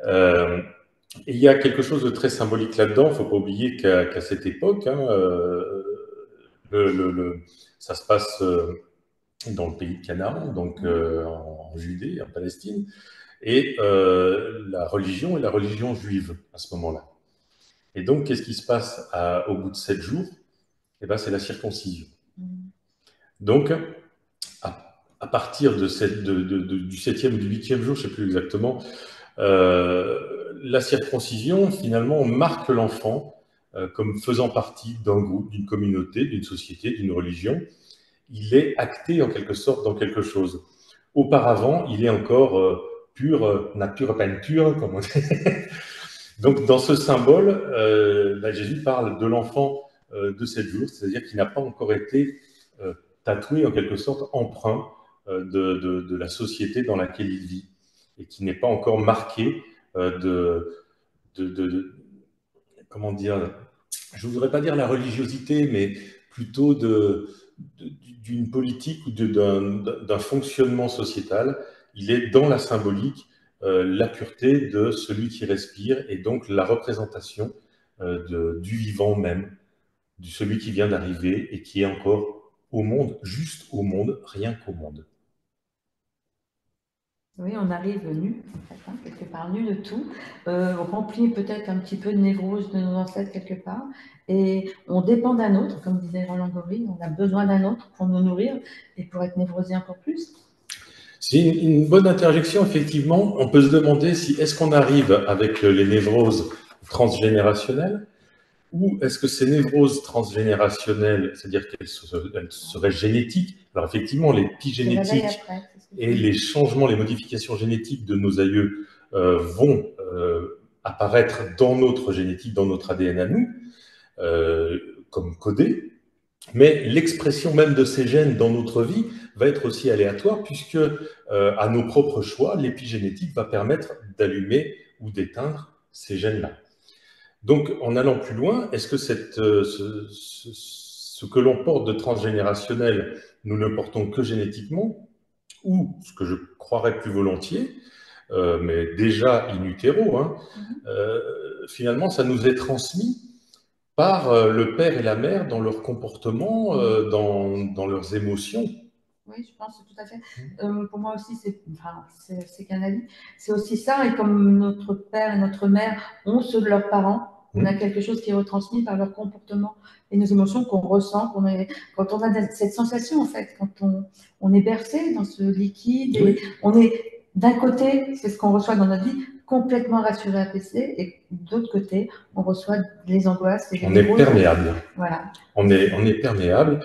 Et il y a quelque chose de très symbolique là-dedans. Il ne faut pas oublier qu'à cette époque, hein, ça se passe dans le pays de Canaan, donc en Judée, en Palestine, et la religion est la religion juive à ce moment-là. Et donc, qu'est-ce qui se passe au bout de 7 jours? Eh ben, c'est la circoncision. Donc, à partir du 7e ou du 8e jour, je ne sais plus exactement, la circoncision, finalement, marque l'enfant comme faisant partie d'un groupe, d'une communauté, d'une société, d'une religion. Il est acté en quelque sorte dans quelque chose. Auparavant, il est encore pure nature peinture, comme on dit. Donc, dans ce symbole, Jésus parle de l'enfant de 7 jours, c'est-à-dire qu'il n'a pas encore été tatoué, en quelque sorte, emprunt de la société dans laquelle il vit, et qui n'est pas encore marqué comment dire, je ne voudrais pas dire la religiosité, mais plutôt d'une politique ou d'un fonctionnement sociétal. Il est dans la symbolique, la pureté de celui qui respire, et donc la représentation du vivant même. de celui qui vient d'arriver et qui est encore au monde, juste au monde, rien qu'au monde. Oui, on arrive nu, en fait, hein, quelque part, nu de tout, rempli peut-être un petit peu de névrose de nos ancêtres quelque part, et on dépend d'un autre, comme disait Roland Gori, on a besoin d'un autre pour nous nourrir et pour être névrosé encore plus. C'est une bonne interjection, effectivement. On peut se demander si est-ce qu'on arrive avec les névroses transgénérationnelles, ou est-ce que ces névroses transgénérationnelles, c'est-à-dire qu'elles seraient génétiques, alors effectivement, l'épigénétique et les changements, les modifications génétiques de nos aïeux vont apparaître dans notre génétique, dans notre ADN à nous, comme codés, mais l'expression même de ces gènes dans notre vie va être aussi aléatoire, puisque à nos propres choix, l'épigénétique va permettre d'allumer ou d'éteindre ces gènes-là. Donc, en allant plus loin, est-ce que ce que l'on porte de transgénérationnel, nous ne portons que génétiquement, ou, ce que je croirais plus volontiers, mais déjà in utero, hein, finalement, ça nous est transmis par le père et la mère dans leur comportement, dans leurs émotions. Oui, je pense tout à fait. Pour moi aussi, c'est qu'un avis. C'est aussi ça, et comme notre père et notre mère ont ceux de leurs parents, on a quelque chose qui est retransmis par leur comportement et nos émotions qu'on ressent, quand on a cette sensation, en fait, quand on est bercé dans ce liquide, et on est, d'un côté, c'est ce qu'on reçoit dans notre vie, complètement rassuré, apaisé, et d'autre côté, on reçoit les angoisses. Et on est perméable. Voilà. On est perméable.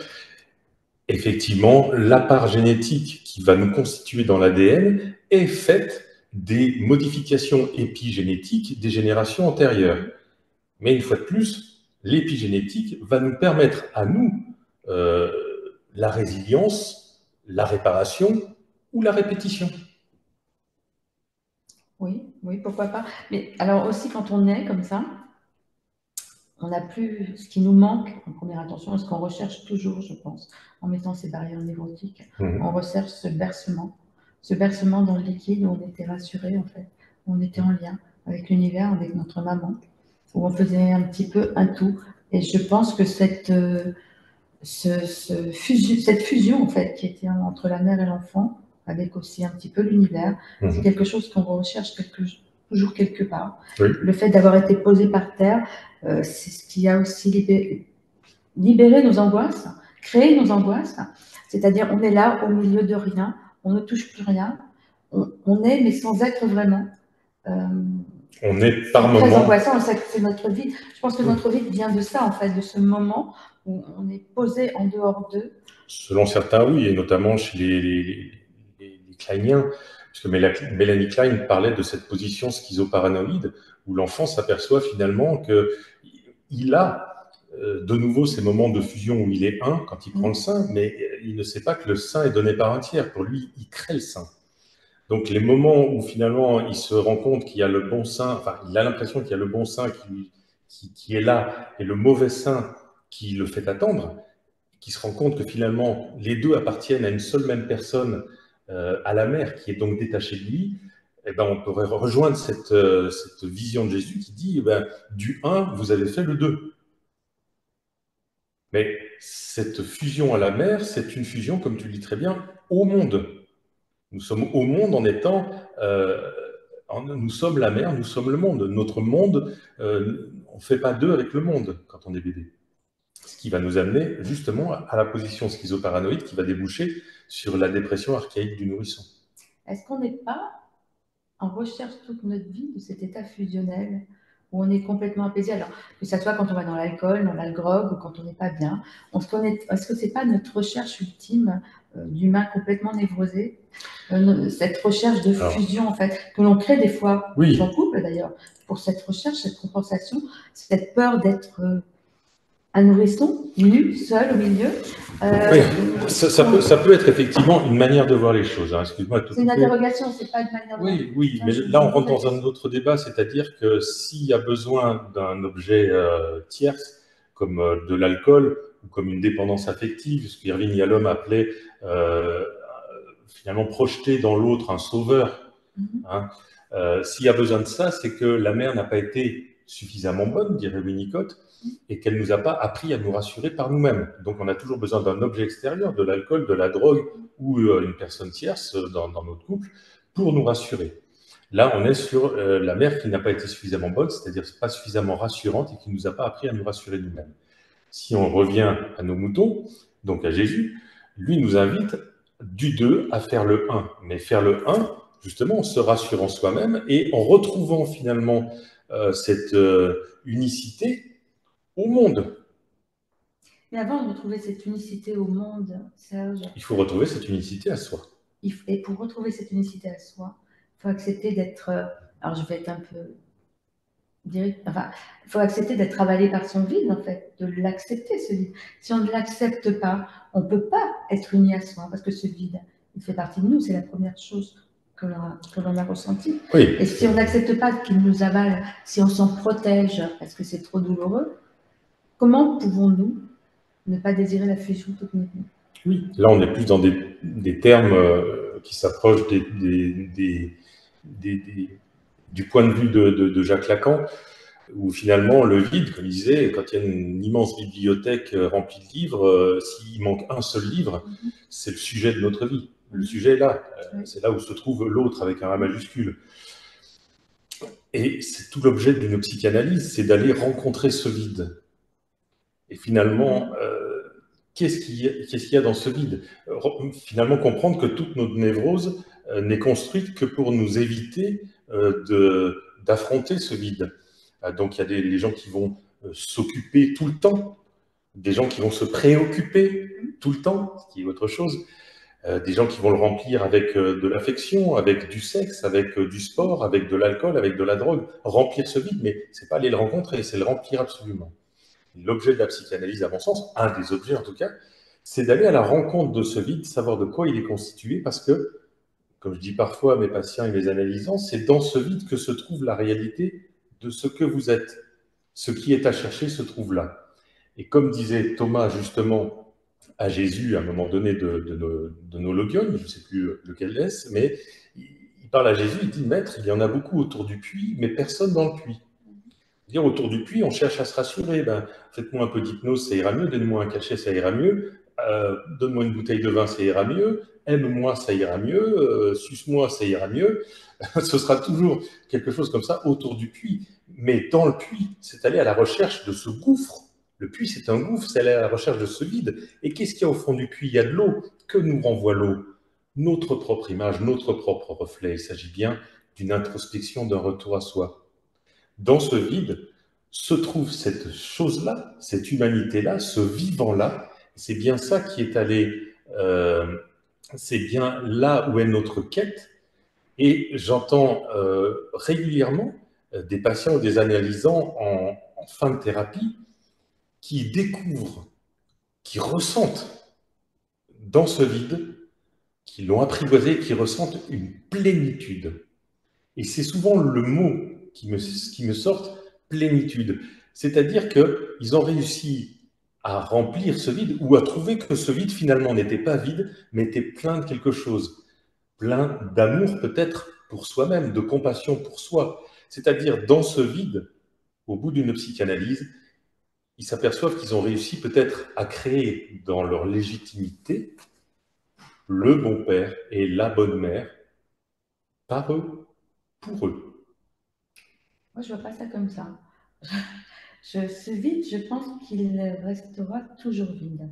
Effectivement, la part génétique qui va nous constituer dans l'ADN est faite des modifications épigénétiques des générations antérieures. Mais une fois de plus, l'épigénétique va nous permettre à nous la résilience, la réparation ou la répétition. Oui, oui, pourquoi pas. Mais alors aussi, quand on est comme ça, on n'a plus ce qui nous manque en première intention, ce qu'on recherche toujours, je pense, en mettant ces barrières névrotiques. On recherche ce bercement dans le liquide où on était rassuré, en fait, où on était en lien avec l'univers, avec notre maman, où on faisait un petit peu un tout. Et je pense que cette fusion, en fait, qui était entre la mère et l'enfant, avec aussi un petit peu l'univers, c'est quelque chose qu'on recherche toujours quelque part. Oui. Le fait d'avoir été posé par terre, c'est ce qui a aussi libéré nos angoisses, créé nos angoisses. C'est-à-dire, on est là au milieu de rien, on ne touche plus rien, on est, mais sans être vraiment. On est par moment. C'est très angoissant, c'est notre vie. Je pense que notre vie vient de ça, en fait, de ce moment où on est posé en dehors d'eux. Selon certains, oui, et notamment chez les Kleiniens, puisque Mélanie Klein parlait de cette position schizoparanoïde, où l'enfant s'aperçoit finalement qu'il a de nouveau ces moments de fusion où il est un quand il prend le sein, mais il ne sait pas que le sein est donné par un tiers. Pour lui, il crée le sein. Donc les moments où finalement il se rend compte qu'il y a le bon sein, enfin il a l'impression qu'il y a le bon sein qui est là et le mauvais sein qui le fait attendre, qui se rend compte que finalement les deux appartiennent à une seule même personne, à la mère, qui est donc détachée de lui, eh ben, on pourrait rejoindre cette vision de Jésus qui dit, eh ben, du 1, vous avez fait le 2. Mais cette fusion à la mère, c'est une fusion, comme tu le dis très bien, au monde. Nous sommes au monde en étant... nous sommes la mère, nous sommes le monde. Notre monde, on ne fait pas deux avec le monde quand on est bébé. Ce qui va nous amener justement à la position schizoparanoïde qui va déboucher sur la dépression archaïque du nourrisson. Est-ce qu'on n'est pas en recherche toute notre vie de cet état fusionnel où on est complètement apaisé? Alors, que ce soit quand on va dans l'alcool, dans l'algrog, ou quand on n'est pas bien, est-ce que ce n'est pas notre recherche ultime d'humain complètement névrosé, cette recherche de fusion, en fait, que l'on crée des fois, en couple d'ailleurs, pour cette recherche, cette compensation, cette peur d'être un nourrisson, nu, seul, au milieu. Oui, ça peut être effectivement une manière de voir les choses. Hein. Excuse-moi. C'est une interrogation, c'est pas une manière de voir. Oui, mais là on rentre dans un autre débat, c'est-à-dire que s'il y a besoin d'un objet tierce, comme de l'alcool, ou comme une dépendance affective, ce qu'Irving Yalom appelait finalement projeter dans l'autre un sauveur, hein, s'il y a besoin de ça, c'est que la mère n'a pas été suffisamment bonne, dirait Winnicott, et qu'elle ne nous a pas appris à nous rassurer par nous-mêmes. Donc on a toujours besoin d'un objet extérieur, de l'alcool, de la drogue ou une personne tierce dans notre couple pour nous rassurer. Là, on est sur la mère qui n'a pas été suffisamment bonne, c'est-à-dire pas suffisamment rassurante et qui ne nous a pas appris à nous rassurer nous-mêmes. Si on revient à nos moutons, donc à Jésus, lui nous invite du 2 à faire le 1. Mais faire le 1, justement, en se rassurant soi-même et en retrouvant finalement cette unicité au monde. Mais avant de retrouver cette unicité au monde, Serge, il faut retrouver cette unicité à soi. Et pour retrouver cette unicité à soi, il faut accepter d'être, alors je vais être un peu direct, enfin, il faut accepter d'être avalé par son vide, en fait, de l'accepter, ce vide. Si on ne l'accepte pas, on ne peut pas être uni à soi, parce que ce vide, il fait partie de nous, c'est la première chose que l'on a ressentie. Oui. Et si on n'accepte pas qu'il nous avale, si on s'en protège parce que c'est trop douloureux, comment pouvons-nous ne pas désirer la fusion toute notre vie? Oui, là on est plus dans des termes qui s'approchent du point de vue de Jacques Lacan, où finalement le vide, comme il disait, quand il y a une immense bibliothèque remplie de livres, s'il manque un seul livre, c'est le sujet de notre vie. Le sujet est là, c'est là où se trouve l'autre avec un A majuscule. Et c'est tout l'objet d'une psychanalyse, c'est d'aller rencontrer ce vide. Et finalement, qu'est-ce qu'il y a dans ce vide? Finalement, comprendre que toute notre névrose n'est construite que pour nous éviter d'affronter ce vide. Donc, il y a les gens qui vont s'occuper tout le temps, des gens qui vont se préoccuper tout le temps, ce qui est autre chose, des gens qui vont le remplir avec de l'affection, avec du sexe, avec du sport, avec de l'alcool, avec de la drogue. Remplir ce vide, mais c'est pas aller le rencontrer, c'est le remplir absolument. L'objet de la psychanalyse, à mon sens, un des objets en tout cas, c'est d'aller à la rencontre de ce vide, savoir de quoi il est constitué, parce que, comme je dis parfois à mes patients et mes analysants, c'est dans ce vide que se trouve la réalité de ce que vous êtes. Ce qui est à chercher se trouve là. Et comme disait Thomas justement à Jésus à un moment donné de nos logiones, je ne sais plus lequel est, mais il parle à Jésus, il dit « Maître, il y en a beaucoup autour du puits, mais personne dans le puits. » Dire autour du puits, on cherche à se rassurer. Ben, faites-moi un peu d'hypnose, ça ira mieux. Donne-moi un cachet, ça ira mieux. Donne-moi une bouteille de vin, ça ira mieux. Aime-moi, ça ira mieux. Suce-moi, ça ira mieux. Ce sera toujours quelque chose comme ça autour du puits. Mais dans le puits, c'est aller à la recherche de ce gouffre. Le puits, c'est un gouffre, c'est aller à la recherche de ce vide. Et qu'est-ce qu'il y a au fond du puits? Il y a de l'eau. Que nous renvoie l'eau? Notre propre image, notre propre reflet. Il s'agit bien d'une introspection, d'un retour à soi. Dans ce vide se trouve cette chose-là, cette humanité-là, ce vivant-là. C'est bien ça qui est allé, c'est bien là où est notre quête. Et j'entends régulièrement des patients ou des analysants en fin de thérapie qui découvrent, qui ressentent dans ce vide, qui l'ont apprivoisé, qui ressentent une plénitude. Et c'est souvent le mot qui me sort, plénitude. C'est-à-dire qu'ils ont réussi à remplir ce vide ou à trouver que ce vide finalement n'était pas vide, mais était plein de quelque chose. Plein d'amour peut-être pour soi-même, de compassion pour soi. C'est-à-dire dans ce vide, au bout d'une psychanalyse, ils s'aperçoivent qu'ils ont réussi peut-être à créer dans leur légitimité le bon père et la bonne mère par eux, pour eux. Moi, je ne vois pas ça comme ça. Ce vide, je pense qu'il restera toujours vide.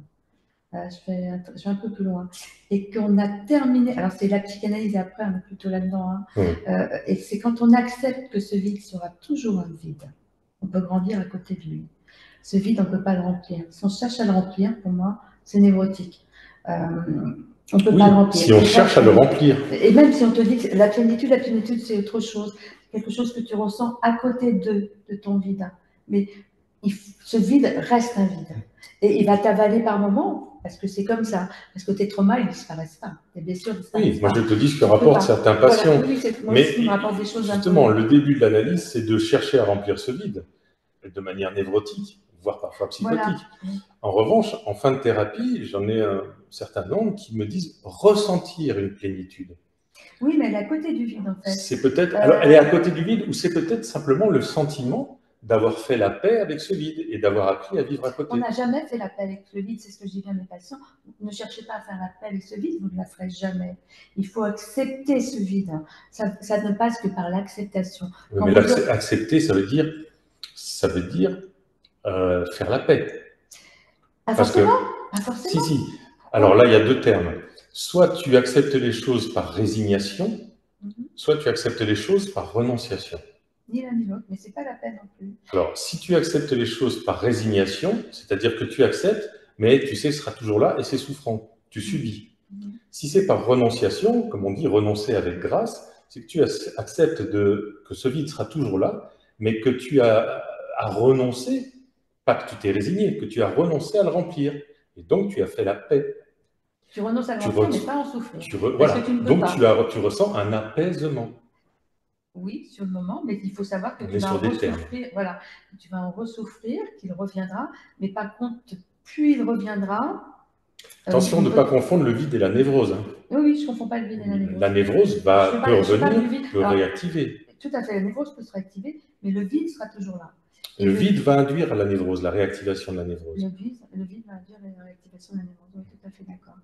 Je vais un peu plus loin. Et qu'on a terminé, alors c'est la psychanalyse après, on est plutôt là-dedans, hein, et c'est quand on accepte que ce vide sera toujours un vide, on peut grandir à côté de lui. Ce vide, on ne peut pas le remplir. Si on cherche à le remplir, pour moi, c'est névrotique. On ne peut pas le remplir. Si on cherche à le remplir. Et même si on te dit que la plénitude, c'est autre chose. Quelque chose que tu ressens à côté de ton vide. Mais ce vide reste un vide. Et il va t'avaler par moments, parce que c'est comme ça. Parce que tes traumas, ils ne disparaissent pas. Tes blessures disparaissent pas. Oui, moi je te dis ce que rapportent certains patients. Voilà. Oui, moi mais aussi, me rapporte des choses justement, le début de l'analyse, c'est de chercher à remplir ce vide de manière névrotique, voire parfois psychotique. Voilà. En revanche, en fin de thérapie, j'en ai un certain nombre qui me disent ressentir une plénitude. Oui, mais elle est à côté du vide, en fait. C'est peut-être, alors elle est à côté du vide, ou c'est peut-être simplement le sentiment d'avoir fait la paix avec ce vide et d'avoir appris à vivre à côté. On n'a jamais fait la paix avec le vide, c'est ce que je dis bien à mes patients. Ne cherchez pas à faire la paix avec ce vide, vous ne la ferez jamais. Il faut accepter ce vide. Ça ne passe que par l'acceptation. Mais accepter, ça veut dire faire la paix. Pas forcément, pas forcément. Si. Alors là, il y a deux termes. Soit tu acceptes les choses par résignation, soit tu acceptes les choses par renonciation. Ni l'un ni l'autre, mais c'est pas la peine non plus. Alors, si tu acceptes les choses par résignation, c'est-à-dire que tu acceptes, mais tu sais, ce sera toujours là et c'est souffrant. Tu subis. Si c'est par renonciation, comme on dit, renoncer avec grâce, c'est que tu acceptes que ce vide sera toujours là, mais que tu as renoncé, pas que tu t'es résigné, que tu as renoncé à le remplir. Et donc, tu as fait la paix. Tu renonces à le remplir, mais pas en souffrir. Voilà. Donc, tu ressens un apaisement. Oui, sur le moment, mais il faut savoir que tu vas en ressouffrir. Voilà, tu vas en ressouffrir, qu'il reviendra, mais par contre, plus il reviendra. Attention de ne pas confondre le vide et la névrose. Hein. Oui, je ne confonds pas le vide et la névrose. La névrose peut revenir, peut réactiver. Tout à fait, la névrose peut se réactiver, mais le vide sera toujours là. Et le vide va induire la névrose, la réactivation de la névrose. Le vide va induire la réactivation de la névrose, oui, tout à fait d'accord.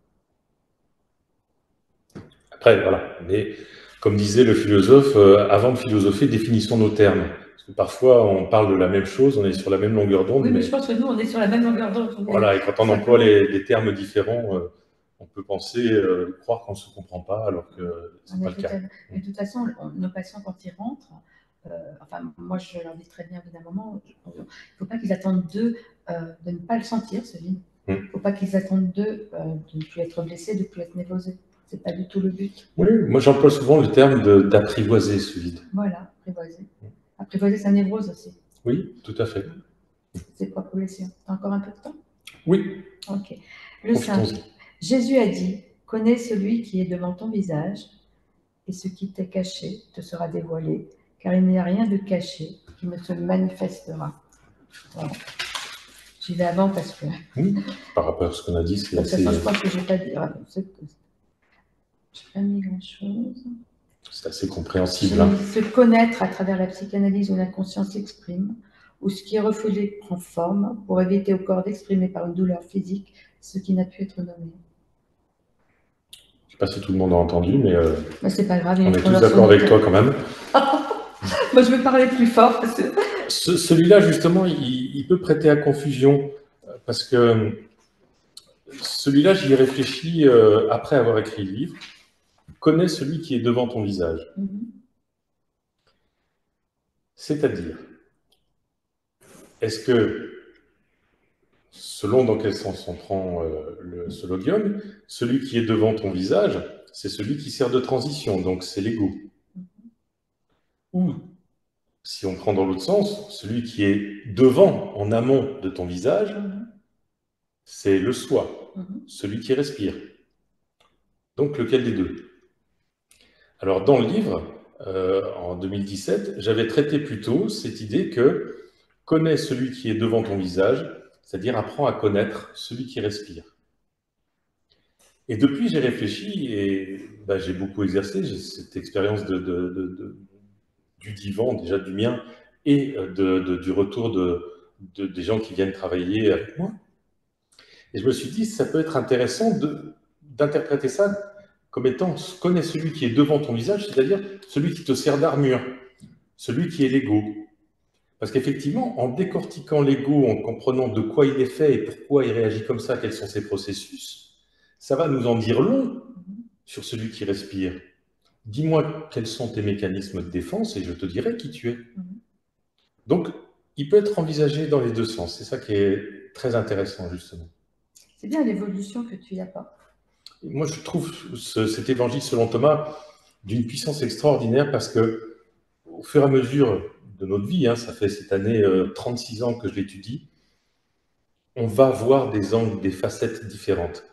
Après, voilà, mais comme disait le philosophe, avant de philosopher, définissons nos termes. Parce que parfois, on parle de la même chose, on est sur la même longueur d'onde. Oui, mais je pense que nous, on est sur la même longueur d'onde. Voilà, et quand on emploie des termes différents, on peut penser, croire qu'on ne se comprend pas, alors que ce n'est pas le cas. Mais de toute façon, nos patients, quand ils rentrent, enfin, moi, je leur dis très bien, évidemment, il ne faut pas qu'ils attendent d'eux de ne pas le sentir, ce vide. Il ne faut pas qu'ils attendent d'eux de ne plus être blessés, de ne plus être névrosés. Ce n'est pas du tout le but. Oui, moi j'emploie souvent le terme d'apprivoiser ce vide. Voilà, apprivoiser. Apprivoiser sa névrose aussi. Oui, tout à fait. C'est propre blessure. Tu as encore un peu de temps? Oui. Ok. Le 5. Jésus a dit, connais celui qui est devant ton visage, et ce qui t'est caché te sera dévoilé, car il n'y a rien de caché qui ne se manifestera. Voilà. J'y vais avant parce que... Par rapport à ce qu'on a dit, c'est assez... Je pense que je n'ai pas dit... Je n'ai pas mis grand-chose. C'est assez compréhensible. Hein. Se connaître à travers la psychanalyse où l'inconscient s'exprime, où ce qui est refoulé prend forme, pour éviter au corps d'exprimer par une douleur physique ce qui n'a pu être nommé. Je ne sais pas si tout le monde a entendu, mais c'est pas grave, on est tous d'accord avec toi quand même. Moi, je vais parler plus fort. Parce que... Celui-là, justement, il peut prêter à confusion, parce que celui-là, j'y ai réfléchi après avoir écrit le livre. Connais celui qui est devant ton visage. C'est-à-dire, est-ce que, selon dans quel sens on prend ce logium, celui qui est devant ton visage, c'est celui qui sert de transition, donc c'est l'ego. Ou, si on prend dans l'autre sens, celui qui est devant, en amont de ton visage, c'est le soi, celui qui respire. Donc, lequel des deux? Alors, dans le livre, en 2017, j'avais traité plutôt cette idée que connais celui qui est devant ton visage, c'est-à-dire apprends à connaître celui qui respire. Et depuis, j'ai réfléchi et j'ai beaucoup exercé. J'ai cette expérience du divan, déjà du mien, et du retour des gens qui viennent travailler avec moi. Et je me suis dit, ça peut être intéressant d'interpréter ça comme étant « connais celui qui est devant ton visage », c'est-à-dire celui qui te sert d'armure, celui qui est l'ego. Parce qu'effectivement, en décortiquant l'ego, en comprenant de quoi il est fait et pourquoi il réagit comme ça, quels sont ses processus, ça va nous en dire long sur celui qui respire. Dis-moi quels sont tes mécanismes de défense et je te dirai qui tu es. Donc, il peut être envisagé dans les deux sens. C'est ça qui est très intéressant, justement. C'est bien l'évolution que tu y apportes. Moi, je trouve cet évangile selon Thomas d'une puissance extraordinaire parce que, au fur et à mesure de notre vie, ça fait cette année 36 ans que je l'étudie, on va voir des angles, des facettes différentes,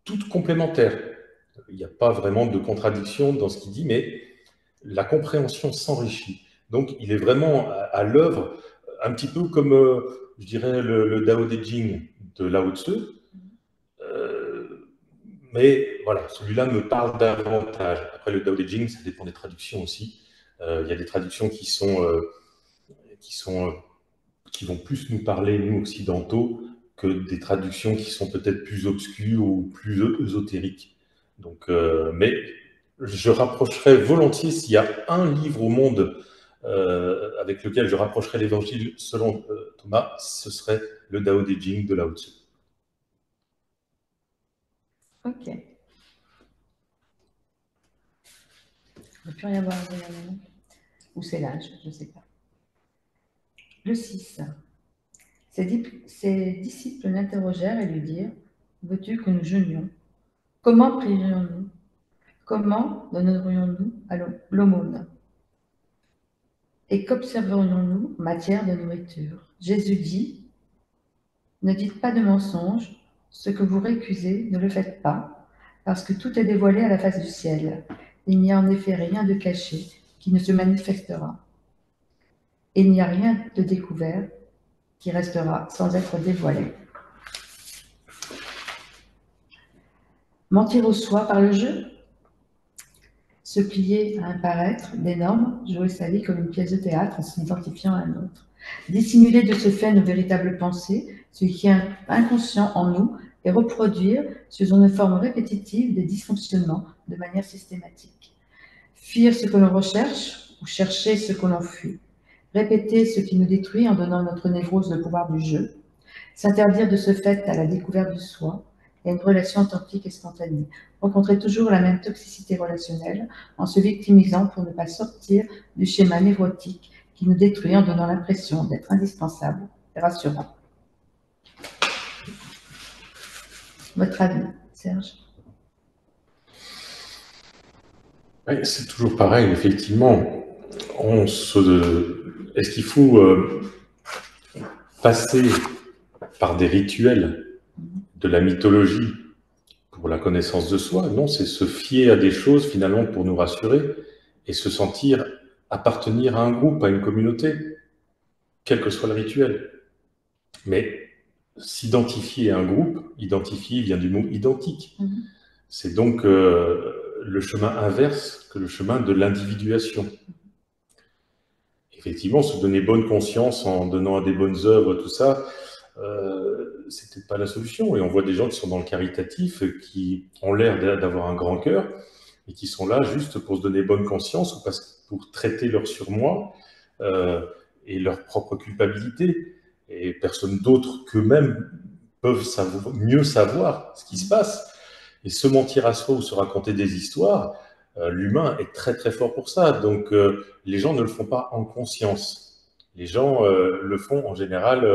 toutes complémentaires. Il n'y a pas vraiment de contradiction dans ce qu'il dit, mais la compréhension s'enrichit. Donc, il est vraiment à l'œuvre, un petit peu comme, je dirais, le Dao De Jing de Lao Tzu. Mais voilà, celui-là me parle davantage. Après, le Dao De Jing, ça dépend des traductions aussi. Il y a des traductions qui sont qui vont plus nous parler, nous occidentaux, que des traductions qui sont peut-être plus obscures ou plus ésotériques. Donc, mais je rapprocherais volontiers, s'il y a un livre au monde avec lequel je rapprocherais l'évangile selon Thomas, ce serait le Tao Te Ching de Lao Tzu. Ok. Il ne peut plus rien voir. Ou c'est l'âge, je ne sais pas. Le 6. Ses disciples l'interrogèrent et lui dirent: veux-tu que nous jeûnions? Comment prierions-nous? Comment donnerions-nous à l'aumône? Et qu'observerions-nous en matière de nourriture? Jésus dit: ne dites pas de mensonges, ce que vous récusez, ne le faites pas, parce que tout est dévoilé à la face du ciel. Il n'y a en effet rien de caché qui ne se manifestera. Et il n'y a rien de découvert qui restera sans être dévoilé. Mentir au soi par le jeu? Se plier à un paraître, des normes, jouer sa vie comme une pièce de théâtre en s'identifiant à un autre. Dissimuler de ce fait nos véritables pensées, ce qui est inconscient en nous, et reproduire sous une forme répétitive des dysfonctionnements de manière systématique. Fuir ce que l'on recherche ou chercher ce que l'on fuit. Répéter ce qui nous détruit en donnant à notre névrose le pouvoir du jeu. S'interdire de ce fait à la découverte du soi et à une relation authentique et spontanée. Rencontrer toujours la même toxicité relationnelle en se victimisant pour ne pas sortir du schéma névrotique qui nous détruit en donnant l'impression d'être indispensable et rassurant. Votre avis, Serge? Oui, c'est toujours pareil, effectivement. Est-ce qu'il faut passer par des rituels de la mythologie pour la connaissance de soi? Non, c'est se fier à des choses finalement pour nous rassurer et se sentir appartenir à un groupe, à une communauté, quel que soit le rituel. Mais s'identifier à un groupe, identifier vient du mot identique. C'est donc le chemin inverse que le chemin de l'individuation. Effectivement, se donner bonne conscience en donnant à des bonnes œuvres, tout ça, c'est peut-être pas la solution. Et on voit des gens qui sont dans le caritatif, qui ont l'air d'avoir un grand cœur, et qui sont là juste pour se donner bonne conscience, ou pour traiter leur surmoi et leur propre culpabilité. Et personne d'autre qu'eux-mêmes peuvent mieux savoir ce qui se passe. Et se mentir à soi ou se raconter des histoires, l'humain est très très fort pour ça. Donc les gens ne le font pas en conscience. Les gens le font en général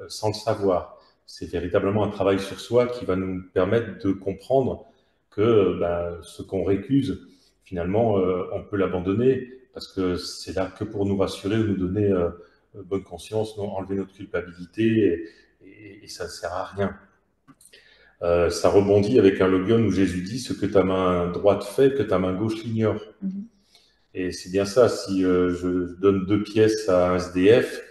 sans le savoir. C'est véritablement un travail sur soi qui va nous permettre de comprendre que ce qu'on récuse, finalement, on peut l'abandonner parce que c'est là que pour nous rassurer ou nous donner bonne conscience, enlever notre culpabilité et ça ne sert à rien. Ça rebondit avec un logion où Jésus dit: ce que ta main droite fait, que ta main gauche l'ignore. Et c'est bien ça, si je donne 2 pièces à un SDF,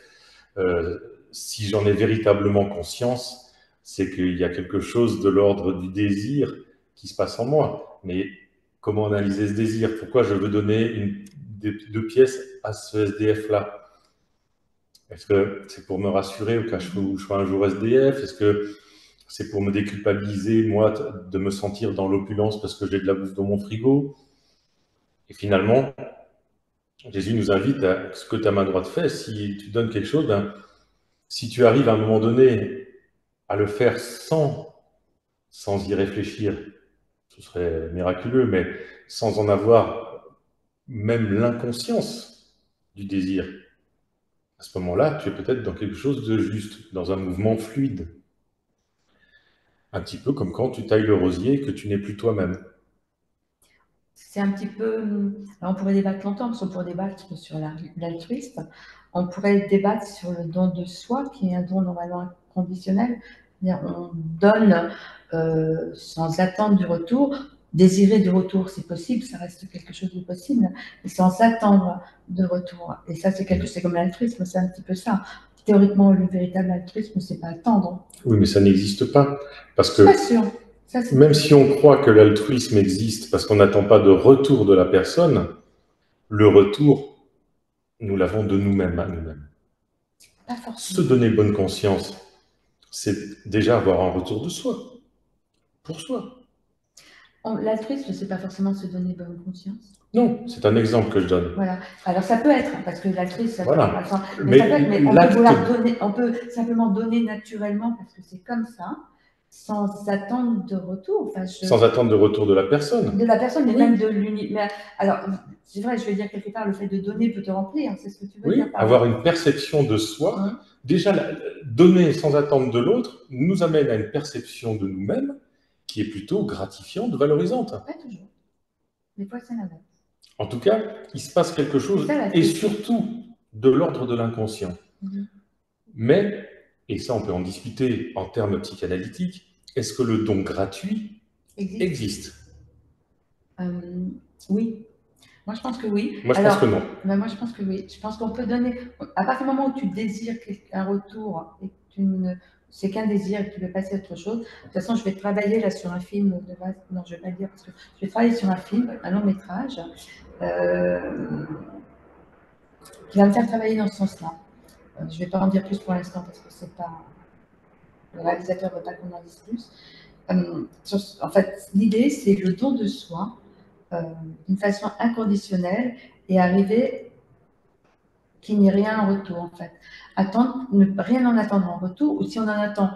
si j'en ai véritablement conscience, c'est qu'il y a quelque chose de l'ordre du désir qui se passe en moi. Mais comment analyser ce désir? Pourquoi je veux donner 2 pièces à ce SDF-là? Est-ce que c'est pour me rassurer au cas où je sois un jour SDF? Est-ce que c'est pour me déculpabiliser, moi, de me sentir dans l'opulence parce que j'ai de la bouffe dans mon frigo? Et finalement, Jésus nous invite à ce que ta main droite fait. Si tu donnes quelque chose, si tu arrives à un moment donné à le faire sans y réfléchir, ce serait miraculeux, mais sans en avoir même l'inconscience du désir, à ce moment-là, tu es peut-être dans quelque chose de juste, dans un mouvement fluide. Un petit peu comme quand tu tailles le rosier et que tu n'es plus toi-même. C'est un petit peu... Alors on pourrait débattre longtemps, parce qu'on pourrait débattre sur l'altruisme. On pourrait débattre sur le don de soi, qui est un don normalement inconditionnel. On donne sans attendre du retour. Désirer du retour, c'est possible, ça reste quelque chose de possible, mais sans attendre de retour. Et ça, c'est comme l'altruisme, c'est un petit peu ça. Théoriquement, le véritable altruisme, c'est pas attendre. Oui, mais ça n'existe pas. Parce que pas sûr. Ça, même si on croit que l'altruisme existe parce qu'on n'attend pas de retour de la personne, le retour, nous l'avons de nous-mêmes à nous-mêmes. Pas Se forcément. donner bonne conscience, c'est déjà avoir un retour de soi, pour soi. L'altruisme, c'est pas forcément se donner bonne conscience. Non, c'est un exemple que je donne. Voilà. Alors ça peut être, parce que l'altruisme, ça peut Voilà. par exemple, Mais ça peut être, mais on peut l'acte, vouloir donner, on peut simplement donner naturellement parce que c'est comme ça, sans attendre de retour. Enfin, sans attendre de retour de la personne. de la personne, mais Oui. même de l'univers. Alors, c'est vrai, je veux dire quelque part, le fait de donner peut te remplir, c'est ce que tu veux Oui, dire par avoir là. une perception de soi. Hein? Déjà, donner sans attendre de l'autre nous amène à une perception de nous-mêmes qui est plutôt gratifiante, valorisante. Pas toujours. Des fois, c'est l'inverse. En tout cas, il se passe quelque chose, C'est ça, la et question. surtout de l'ordre de l'inconscient. Mais, et ça on peut en discuter en termes psychanalytiques, est-ce que le don gratuit existe? Oui. Moi, je pense que oui. Moi, je pense que non. Ben, moi, je pense que oui. Je pense qu'on peut donner, à partir du moment où tu désires un retour, et que c'est qu'un désir et que tu veux passer à autre chose. De toute façon, je vais travailler là sur un film, non, je vais pas le dire, parce que je vais travailler sur un film, un long métrage, qui va me faire travailler dans ce sens-là. Je ne vais pas en dire plus pour l'instant, parce que c'est pas, le réalisateur ne veut pas qu'on en dise plus. En fait, l'idée, c'est le don de soi, d'une façon inconditionnelle, et arriver qu'il n'y ait rien en retour, en fait. Rien en attendre en retour, ou si on en attend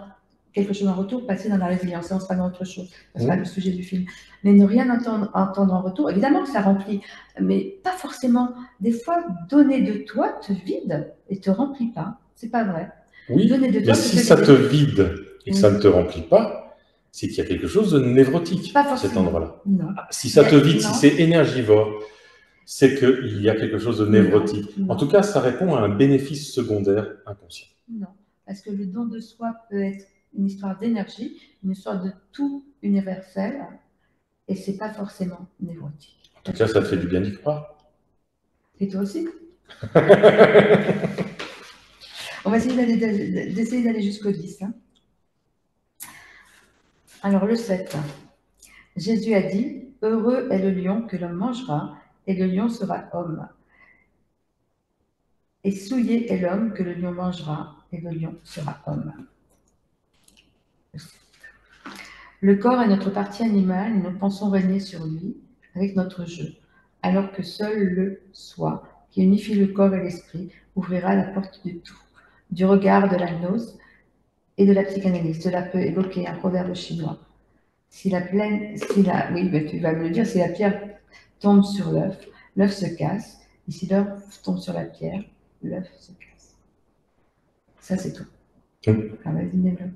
quelque chose en retour, passer dans la résilience, on sera dans autre chose. Ce sera le sujet du film. Mais ne rien entendre en retour, évidemment que ça remplit, mais pas forcément. Des fois, donner de toi te vide et te remplit pas. C'est pas vrai. Oui, mais si ça te vide et que ça ne te remplit pas, c'est qu'il y a quelque chose de névrotique à cet endroit-là. Si ça te vide, si c'est énergivore, c'est qu'il y a quelque chose de névrotique. En tout cas, ça répond à un bénéfice secondaire inconscient. Non, parce que le don de soi peut être une histoire d'énergie, une histoire de tout universel, et c'est pas forcément névrotique. En tout cas, ça te fait du bien d'y croire. Et toi aussi. On va essayer d'aller jusqu'au 10. Hein. Alors, le 7. Jésus a dit, « Heureux est le lion que l'homme mangera, et le lion sera homme. Et souillé est l'homme que le lion mangera, et le lion sera homme. » Le corps est notre partie animale, et nous pensons régner sur lui avec notre jeu, alors que seul le soi, qui unifie le corps et l'esprit, ouvrira la porte du tout, du regard de la gnose et de la psychanalyse. Cela peut évoquer un proverbe chinois. Oui, ben tu vas me le dire, si la pierre tombe sur l'œuf, l'œuf se casse, et si l'œuf tombe sur la pierre, l'œuf se casse. Ça, c'est tout. Ah, vas-y, développe.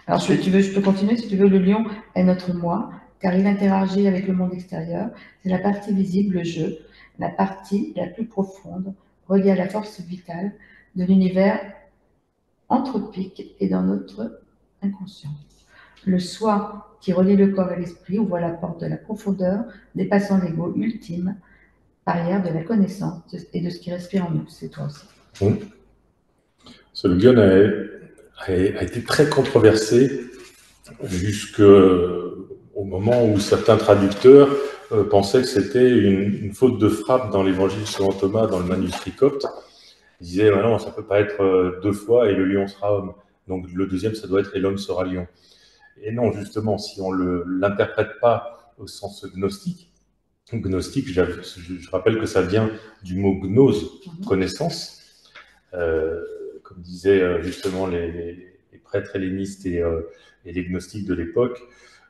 Alors, je peux continuer si tu veux. Le lion est notre moi, car il interagit avec le monde extérieur. C'est la partie visible, le jeu, la partie la plus profonde, reliée à la force vitale de l'univers anthropique et dans notre inconscient. Le soi qui relie le corps et l'esprit ouvre la porte de la profondeur, dépassant l'ego ultime, barrière de la connaissance et de ce qui respire en nous. C'est toi aussi. Ce slogan a été très controversé jusqu'au moment où certains traducteurs pensaient que c'était une faute de frappe dans l'évangile selon Thomas, dans le manuscrit copte. Ils disaient, bah non, ça ne peut pas être 2 fois et le lion sera homme. Donc le deuxième, ça doit être et l'homme sera lion. Et non, justement, si on ne l'interprète pas au sens gnostique, je rappelle que ça vient du mot gnose, connaissance, comme disaient justement les prêtres hellénistes et les gnostiques de l'époque,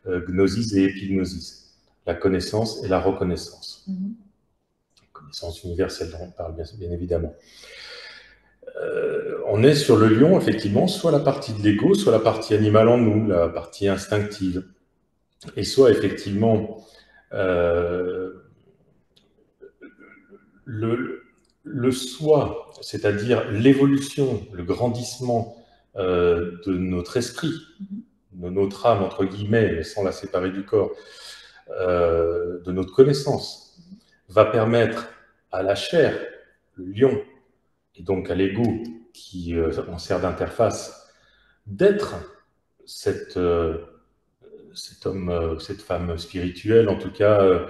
gnosis et épignosis, la connaissance et la reconnaissance. Connaissance universelle dont on parle bien évidemment. On est sur le lion, effectivement, soit la partie de l'ego, soit la partie animale en nous, la partie instinctive, et soit effectivement le soi, c'est-à-dire l'évolution, le grandissement de notre esprit, de notre âme, entre guillemets, sans la séparer du corps, de notre connaissance, va permettre à la chair, le lion, et donc à l'ego qui en sert d'interface, d'être cet homme, cette femme spirituelle, en tout cas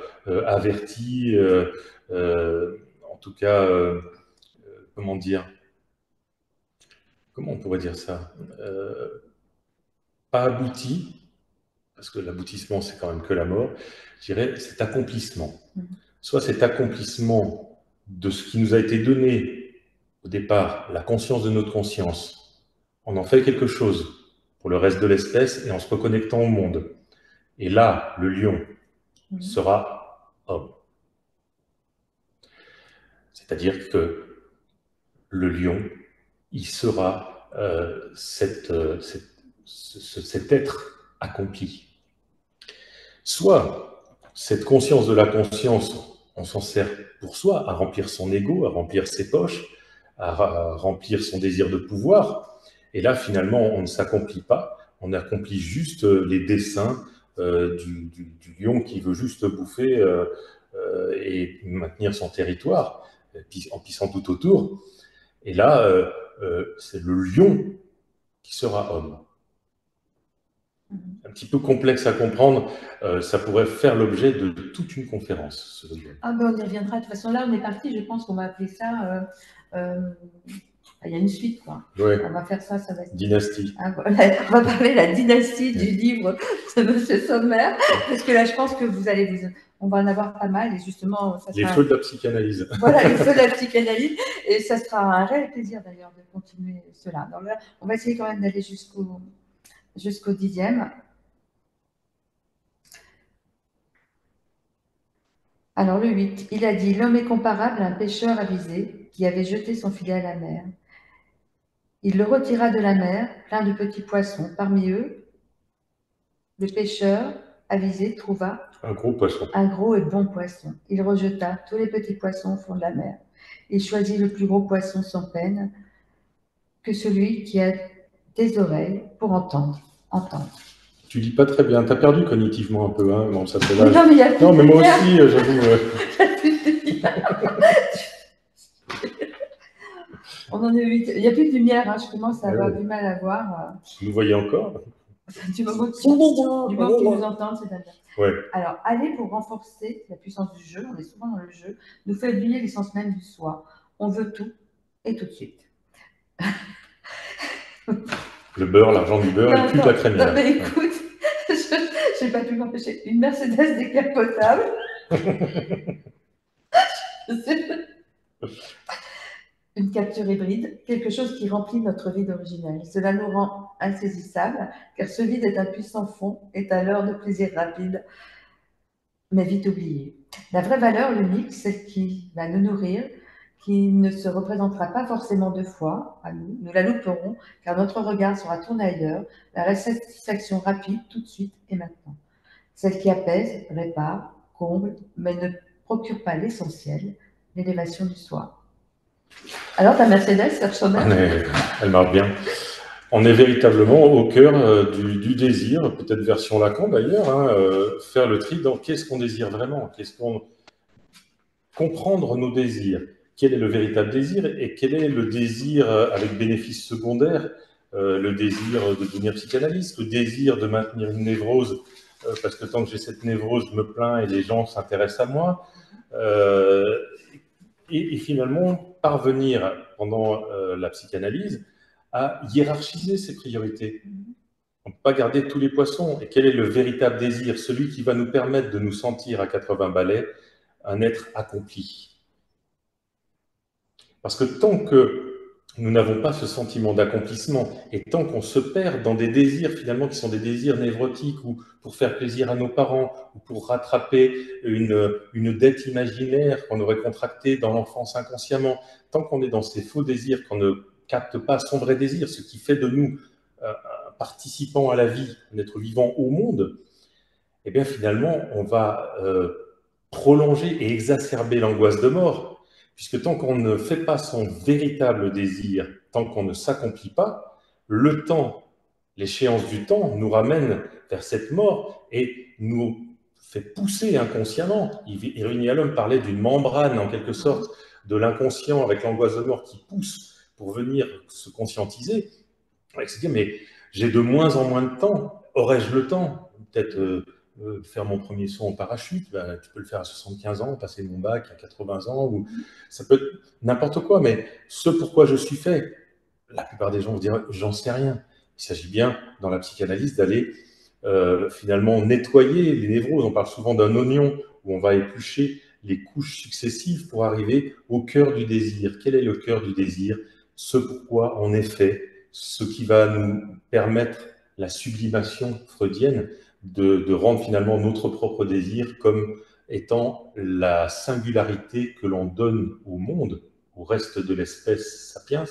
avertie, en tout cas, comment dire, comment on pourrait dire ça, pas abouti, parce que l'aboutissement, c'est quand même que la mort, je dirais cet accomplissement. Soit cet accomplissement de ce qui nous a été donné au départ, la conscience de notre conscience, on en fait quelque chose pour le reste de l'espèce et en se reconnectant au monde. Et là, le lion sera homme. C'est-à-dire que le lion, il sera cet être accompli. Soit cette conscience de la conscience, on s'en sert pour soi, à remplir son ego, à remplir ses poches, à remplir son désir de pouvoir, et là finalement on ne s'accomplit pas, on accomplit juste les desseins du lion qui veut juste bouffer et maintenir son territoire, en pissant tout autour, et là c'est le lion qui sera homme. Un petit peu complexe à comprendre, ça pourrait faire l'objet de toute une conférence. Ah ben on y reviendra. De toute façon, là, on est parti, je pense qu'on va appeler ça... il y a une suite, quoi. Ouais. On va faire ça, ça va être... Dynastie. Ah, voilà. On va parler de la dynastie du livre de M. Sommer, parce que là, je pense que vous allez on va en avoir pas mal, et justement... Ça sera... Les feux de la psychanalyse. Voilà, les feux de la psychanalyse, et ça sera un réel plaisir, d'ailleurs, de continuer cela. Donc là, on va essayer quand même d'aller jusqu'au 10e. Alors le 8, il a dit, l'homme est comparable à un pêcheur avisé qui avait jeté son filet à la mer. Il le retira de la mer, plein de petits poissons. Parmi eux, le pêcheur avisé trouva un gros poisson. Un gros et bon poisson. Il rejeta tous les petits poissons au fond de la mer. Il choisit le plus gros poisson sans peine, que celui qui a des oreilles pour entendre. Tu lis pas très bien, tu as perdu cognitivement un peu, hein, bon, ça fait l'âge. Non, mais il y a plus non, mais moi lumière. aussi, j'avoue. On en est 8. Il n'y a plus de lumière, hein, je commence à avoir du mal à voir. Vous voyez encore? Du moment qu'ils nous entendent, c'est d'accord. Ouais. Alors, aller pour renforcer la puissance du jeu, on est souvent dans le jeu, nous fait oublier l'essence même du soi. On veut tout et tout de suite. Le beurre, l'argent du beurre et plus de la crémière. Non, mais écoute, je n'ai pas pu m'empêcher. Une Mercedes décapotable. Une capture hybride, quelque chose qui remplit notre vide originel. Cela nous rend insaisissables, car ce vide est un puissant fond, est à l'heure de plaisir rapide, mais vite oublié. La vraie valeur, l'unique, celle qui va nous nourrir, qui ne se représentera pas forcément deux fois à nous. Nous la louperons, car notre regard sera tourné ailleurs, la satisfaction rapide, tout de suite et maintenant. Celle qui apaise, répare, comble, mais ne procure pas l'essentiel, l'élévation du soi. Alors, ta Mercedes, ça ressemble? Elle marche bien. On est véritablement au cœur du désir, peut-être version Lacan d'ailleurs, hein, faire le tri dans qu'est-ce qu'on désire vraiment, comprendre nos désirs. Quel est le véritable désir et quel est le désir avec bénéfice secondaire, le désir de devenir psychanalyste, le désir de maintenir une névrose, parce que tant que j'ai cette névrose, je me plains et les gens s'intéressent à moi. Et finalement, parvenir pendant la psychanalyse à hiérarchiser ses priorités. On ne peut pas garder tous les poissons. Et quel est le véritable désir? Celui qui va nous permettre de nous sentir à 80 balais un être accompli. Parce que tant que nous n'avons pas ce sentiment d'accomplissement, et tant qu'on se perd dans des désirs finalement qui sont des désirs névrotiques, ou pour faire plaisir à nos parents, ou pour rattraper une dette imaginaire qu'on aurait contractée dans l'enfance inconsciemment, tant qu'on est dans ces faux désirs, qu'on ne capte pas son vrai désir, ce qui fait de nous un participant à la vie, un être vivant au monde, et bien finalement on va prolonger et exacerber l'angoisse de mort. Puisque tant qu'on ne fait pas son véritable désir, tant qu'on ne s'accomplit pas, le temps, l'échéance du temps nous ramène vers cette mort et nous fait pousser inconsciemment. Irving Yalom parlait d'une membrane, en quelque sorte, de l'inconscient avec l'angoisse de mort qui pousse pour venir se conscientiser. Il se dit, mais j'ai de moins en moins de temps. Aurais-je le temps? Peut-être... faire mon premier saut en parachute, ben, tu peux le faire à 75 ans, passer mon bac à 80 ans, ou ça peut être n'importe quoi, mais ce pourquoi je suis fait, la plupart des gens vont dire « j'en sais rien ». Il s'agit bien, dans la psychanalyse, d'aller finalement nettoyer les névroses. On parle souvent d'un oignon où on va éplucher les couches successives pour arriver au cœur du désir. Quel est le cœur du désir? Ce pourquoi on est fait, ce qui va nous permettre la sublimation freudienne de rendre finalement notre propre désir comme étant la singularité que l'on donne au monde, au reste de l'espèce sapiens,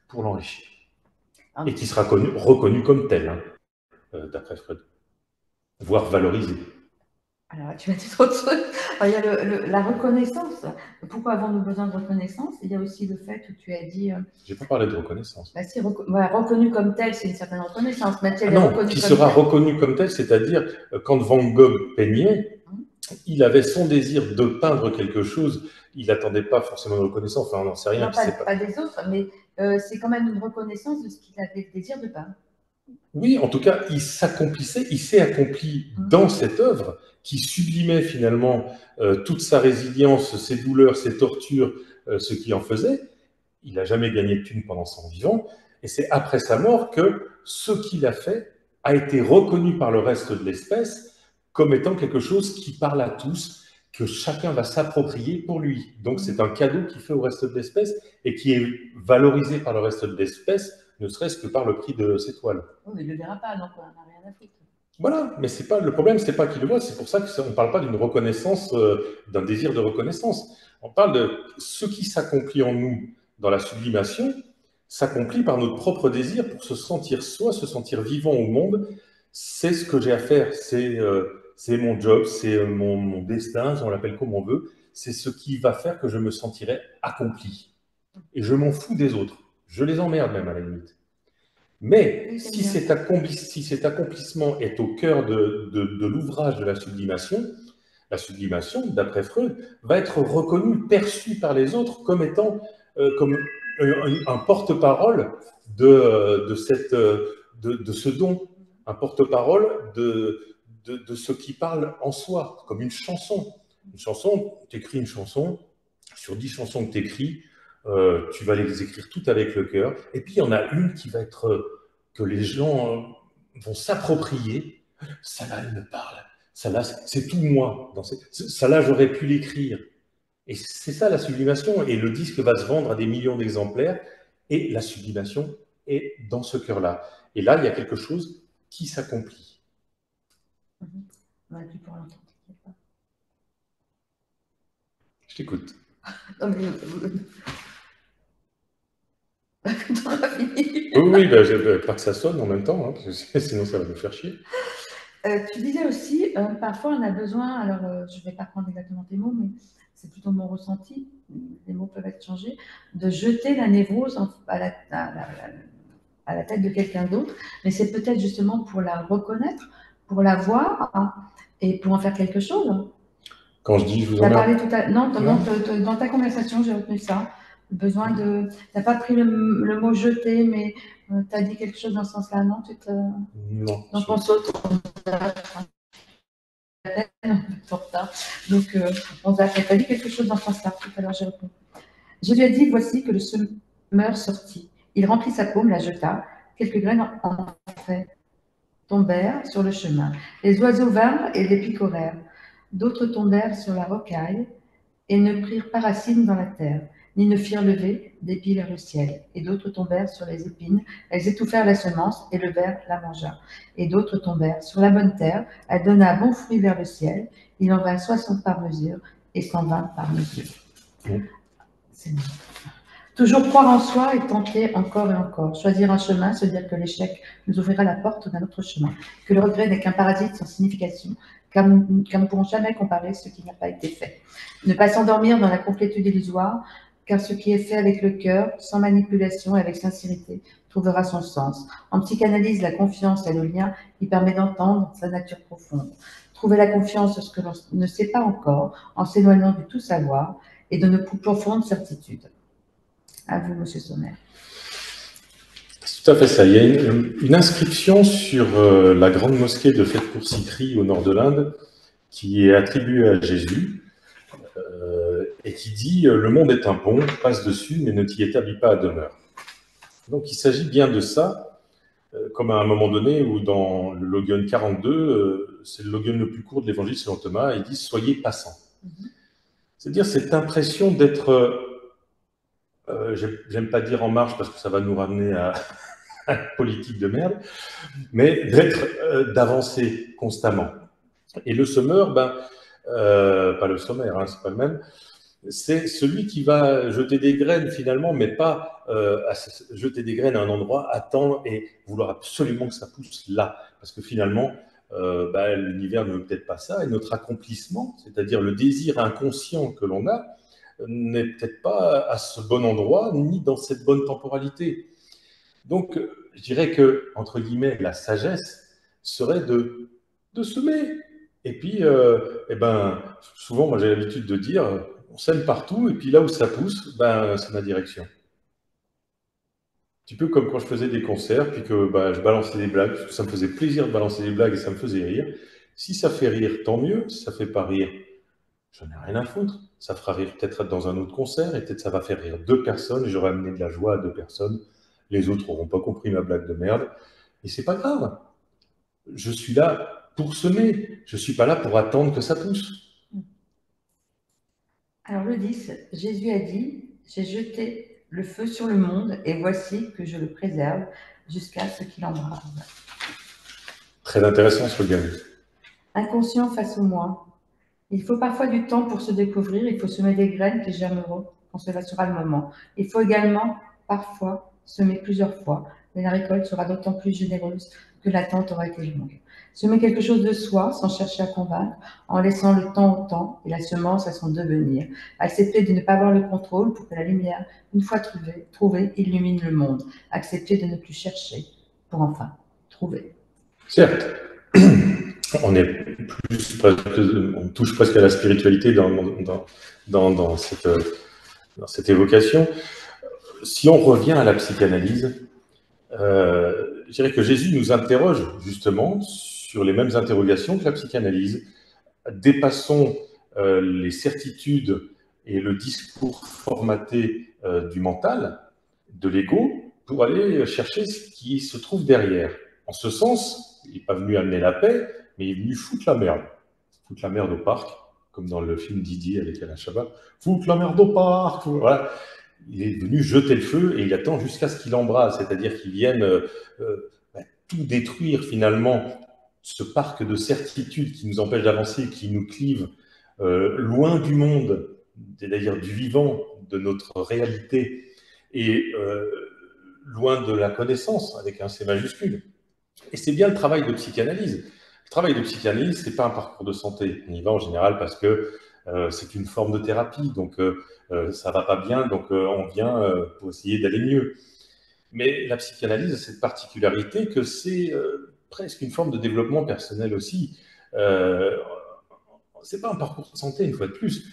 pour l'enrichir. Et qui sera reconnu comme tel, hein, d'après Freud, voire valorisé. Alors, tu m'as dit trop de trucs. Il y a la reconnaissance. Pourquoi avons-nous besoin de reconnaissance? Il y a aussi le fait où tu as dit... Je n'ai pas parlé de reconnaissance. Bah, si, reconnu comme tel, c'est une certaine reconnaissance. Non, qui sera reconnu comme tel, c'est-à-dire, quand Van Gogh peignait, il avait son désir de peindre quelque chose, il n'attendait pas forcément de reconnaissance, enfin, on n'en sait rien. Non, pas des autres, mais c'est quand même une reconnaissance de ce qu'il avait le désir de peindre. Oui, en tout cas, il s'accomplissait, il s'est accompli dans cette œuvre qui sublimait finalement toute sa résilience, ses douleurs, ses tortures, ce qu'il en faisait. Il n'a jamais gagné de thunes pendant son vivant, et c'est après sa mort que ce qu'il a fait a été reconnu par le reste de l'espèce comme étant quelque chose qui parle à tous, que chacun va s'approprier pour lui. Donc c'est un cadeau qu'il fait au reste de l'espèce et qui est valorisé par le reste de l'espèce, ne serait-ce que par le prix de ses toiles. Oui, mais il ne le verra pas, donc on n'a rien à foutre. Voilà, mais c'est pas, le problème, c'est pas qu'il le voit, c'est pour ça qu'on ne parle pas d'une reconnaissance, d'un désir de reconnaissance. On parle de ce qui s'accomplit en nous dans la sublimation, s'accomplit par notre propre désir pour se sentir soi, se sentir vivant au monde. C'est ce que j'ai à faire, c'est mon job, c'est mon destin, on l'appelle comme on veut, c'est ce qui va faire que je me sentirai accompli. Et je m'en fous des autres, je les emmerde même à la limite. Mais si cet accomplissement est au cœur de l'ouvrage de la sublimation, d'après Freud, va être reconnue, perçue par les autres comme étant comme un porte-parole de ce don, un porte-parole de ce qui parle en soi, comme une chanson. Une chanson, tu écris une chanson, sur 10 chansons que tu écris, tu vas les écrire toutes avec le cœur, et puis il y en a une qui va être, que les gens vont s'approprier. Ça là, elle me parle. Ça là, c'est tout moi. Ça là, j'aurais pu l'écrire. Et c'est ça la sublimation. Et le disque va se vendre à des millions d'exemplaires, et la sublimation est dans ce cœur-là. Et là, il y a quelque chose qui s'accomplit. Je t'écoute. Non, mais... Oui, pas que ça sonne en même temps, hein, sinon ça va nous faire chier. Tu disais aussi, parfois on a besoin, alors je ne vais pas prendre exactement tes mots, mais c'est plutôt mon ressenti, les mots peuvent être changés, de jeter la névrose à la tête de quelqu'un d'autre, mais c'est peut-être justement pour la reconnaître, pour la voir, hein, et pour en faire quelque chose. Quand je dis je vous emmerde... Non, dans ta conversation, j'ai retenu ça. Le besoin de... Tu n'as pas pris le mot jeter, mais tu as dit quelque chose dans ce sens-là, non? Non. Dans ton saute. Donc, on t'a dit quelque chose dans ce sens-là. Tout à l'heure, j'ai répondu. Je lui ai dit, voici que le semeur sortit. Il remplit sa paume, la jeta. Quelques graines en fait tombèrent sur le chemin. Les oiseaux vinrent et les picorèrent. D'autres tombèrent sur la rocaille et ne prirent pas racine dans la terre, ni ne firent lever d'épis vers le ciel. Et d'autres tombèrent sur les épines, elles étouffèrent la semence, et le ver la mangea. Et d'autres tombèrent sur la bonne terre, elle donna bon fruit vers le ciel, il en vint 60 par mesure, et 120 par mesure. C'est bon. Toujours croire en soi et tenter encore et encore. Choisir un chemin, se dire que l'échec nous ouvrira la porte d'un autre chemin. Que le regret n'est qu'un parasite sans signification, car nous ne pourrons jamais comparer ce qui n'a pas été fait. Ne pas s'endormir dans la complétude illusoire, car ce qui est fait avec le cœur, sans manipulation et avec sincérité, trouvera son sens. En psychanalyse, la confiance est le lien qui permet d'entendre sa nature profonde. Trouver la confiance de ce que l'on ne sait pas encore, en s'éloignant du tout savoir et de nos plus profondes certitudes. À vous, Monsieur Sommer. C'est tout à fait ça. Il y a une inscription sur la grande mosquée de Fatehpur-Sikri au nord de l'Inde qui est attribuée à Jésus et qui dit « Le monde est un pont, passe dessus, mais ne t'y établis pas à demeure ». Donc il s'agit bien de ça, comme à un moment donné où dans le Logun 42, c'est le Logun le plus court de l'évangile selon Thomas, ils disent « Soyez passants ». C'est-à-dire cette impression d'être, j'aime pas dire en marche parce que ça va nous ramener à une politique de merde, mais d'avancer constamment. Et le semeur, pas le sommaire, hein, c'est pas le même, c'est celui qui va jeter des graines finalement, mais pas jeter des graines à un endroit, attendre et vouloir absolument que ça pousse là. Parce que finalement, l'univers ne veut peut-être pas ça, et notre accomplissement, c'est-à-dire le désir inconscient que l'on a, n'est peut-être pas à ce bon endroit, ni dans cette bonne temporalité. Donc, je dirais que, entre guillemets, la sagesse serait de semer. Et puis, souvent, moi j'ai l'habitude de dire, on sème partout, et puis là où ça pousse, c'est ma direction. Un petit peu comme quand je faisais des concerts, puis que je balançais des blagues, parce que ça me faisait plaisir de balancer des blagues et ça me faisait rire. Si ça fait rire, tant mieux. Si ça ne fait pas rire, j'en ai rien à foutre. Ça fera rire peut-être dans un autre concert, et peut-être ça va faire rire 2 personnes, et j'aurai amené de la joie à 2 personnes. Les autres n'auront pas compris ma blague de merde. Et c'est pas grave. Je suis là pour semer. Je ne suis pas là pour attendre que ça pousse. Alors le 10, Jésus a dit, j'ai jeté le feu sur le monde et voici que je le préserve jusqu'à ce qu'il embrase. Très intéressant ce regard. Inconscient face au moi. Il faut parfois du temps pour se découvrir, il faut semer des graines qui germeront quand cela sera le moment. Il faut également parfois semer plusieurs fois, mais la récolte sera d'autant plus généreuse que l'attente aura été longue. Semer quelque chose de soi sans chercher à convaincre, en laissant le temps au temps et la semence à son devenir. Accepter de ne pas avoir le contrôle pour que la lumière, une fois trouvée, illumine le monde. Accepter de ne plus chercher pour enfin trouver. Certes, on touche presque à la spiritualité dans cette évocation. Si on revient à la psychanalyse, je dirais que Jésus nous interroge justement sur les mêmes interrogations que la psychanalyse. Dépassons les certitudes et le discours formaté du mental, de l'ego, pour aller chercher ce qui se trouve derrière. En ce sens, il n'est pas venu amener la paix, mais il est venu foutre la merde. Foutre la merde au parc, comme dans le film Didier avec Alain Chabat. Foutre la merde au parc, voilà. Il est venu jeter le feu et il attend jusqu'à ce qu'il embrase, c'est-à-dire qu'il vienne tout détruire finalement, ce parc de certitudes qui nous empêche d'avancer, qui nous clive loin du monde, c'est-à-dire du vivant, de notre réalité, et loin de la connaissance, avec un C majuscule. Et c'est bien le travail de psychanalyse. Le travail de psychanalyse, ce n'est pas un parcours de santé. On y va en général parce que c'est une forme de thérapie, donc ça ne va pas bien, donc on vient pour essayer d'aller mieux. Mais la psychanalyse a cette particularité que c'est presque une forme de développement personnel aussi. C'est pas un parcours de santé, une fois de plus.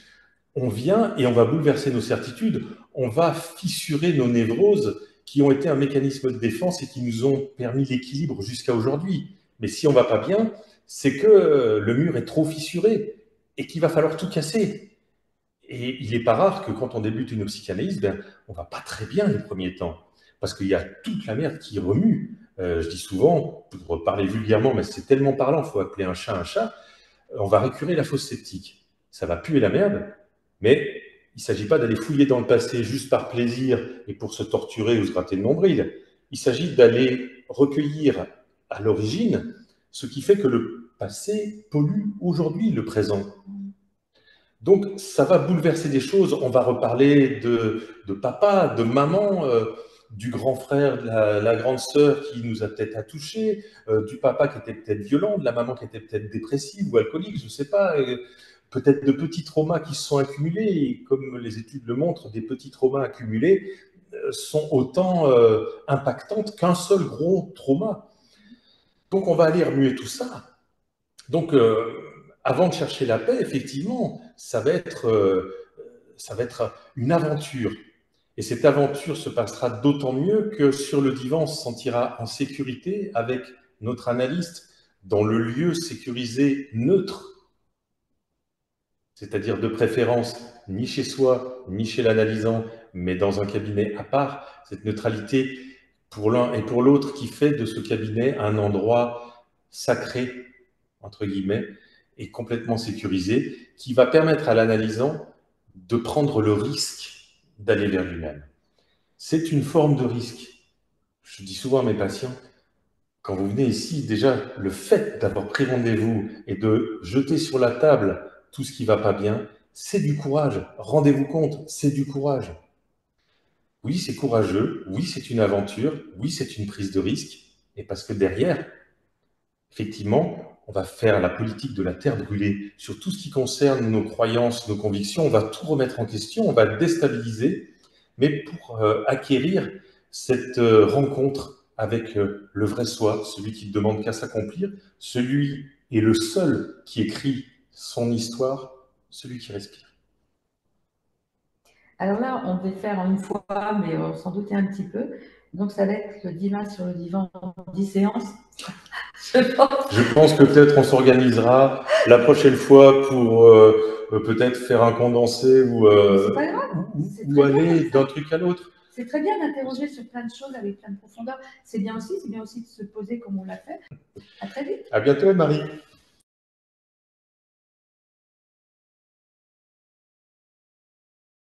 On vient et on va bouleverser nos certitudes, on va fissurer nos névroses qui ont été un mécanisme de défense et qui nous ont permis l'équilibre jusqu'à aujourd'hui. Mais si on va pas bien, c'est que le mur est trop fissuré et qu'il va falloir tout casser. Et il n'est pas rare que quand on débute une psychanalyse, on va pas très bien les premiers temps, parce qu'il y a toute la merde qui remue. Je dis souvent, pour parler vulgairement, mais c'est tellement parlant, il faut appeler un chat, on va récurer la fosse septique. Ça va puer la merde, mais il ne s'agit pas d'aller fouiller dans le passé juste par plaisir et pour se torturer ou se gratter le nombril. Il s'agit d'aller recueillir à l'origine ce qui fait que le passé pollue aujourd'hui le présent. Donc, ça va bouleverser des choses. On va reparler de papa, de maman, du grand frère, de la grande sœur qui nous a peut-être attouchés, du papa qui était peut-être violent, de la maman qui était peut-être dépressive ou alcoolique, je ne sais pas. Peut-être de petits traumas qui se sont accumulés. Et comme les études le montrent, des petits traumas accumulés sont autant impactantes qu'un seul gros trauma. Donc, on va aller remuer tout ça. Donc, avant de chercher la paix, effectivement, ça va être une aventure. Et cette aventure se passera d'autant mieux que sur le divan, on se sentira en sécurité avec notre analyste dans le lieu sécurisé neutre, c'est-à-dire de préférence ni chez soi, ni chez l'analysant, mais dans un cabinet à part. Cette neutralité pour l'un et pour l'autre, qui fait de ce cabinet un endroit sacré, entre guillemets, et complètement sécurisé, qui va permettre à l'analysant de prendre le risque d'aller vers lui-même. C'est une forme de risque. Je dis souvent à mes patients, quand vous venez ici, déjà, le fait d'avoir pris rendez-vous et de jeter sur la table tout ce qui ne va pas bien, c'est du courage. Rendez-vous compte, c'est du courage. Oui, c'est courageux, oui, c'est une aventure, oui, c'est une prise de risque, et parce que derrière, effectivement, on va faire la politique de la terre brûlée sur tout ce qui concerne nos croyances, nos convictions, on va tout remettre en question, on va déstabiliser, mais pour acquérir cette rencontre avec le vrai soi, celui qui ne demande qu'à s'accomplir, celui est le seul qui écrit son histoire, celui qui respire. Alors là, on devait faire une fois, mais on s'en doutait un petit peu. Donc, ça va être le divin sur le divan, 10 séances. Je pense que peut-être on s'organisera la prochaine fois pour peut-être faire un condensé C'est pas grave, ou aller d'un truc à l'autre. C'est très bien d'interroger sur plein de choses avec plein de profondeur. C'est bien aussi de se poser comme on l'a fait. À très vite. À bientôt, Marie.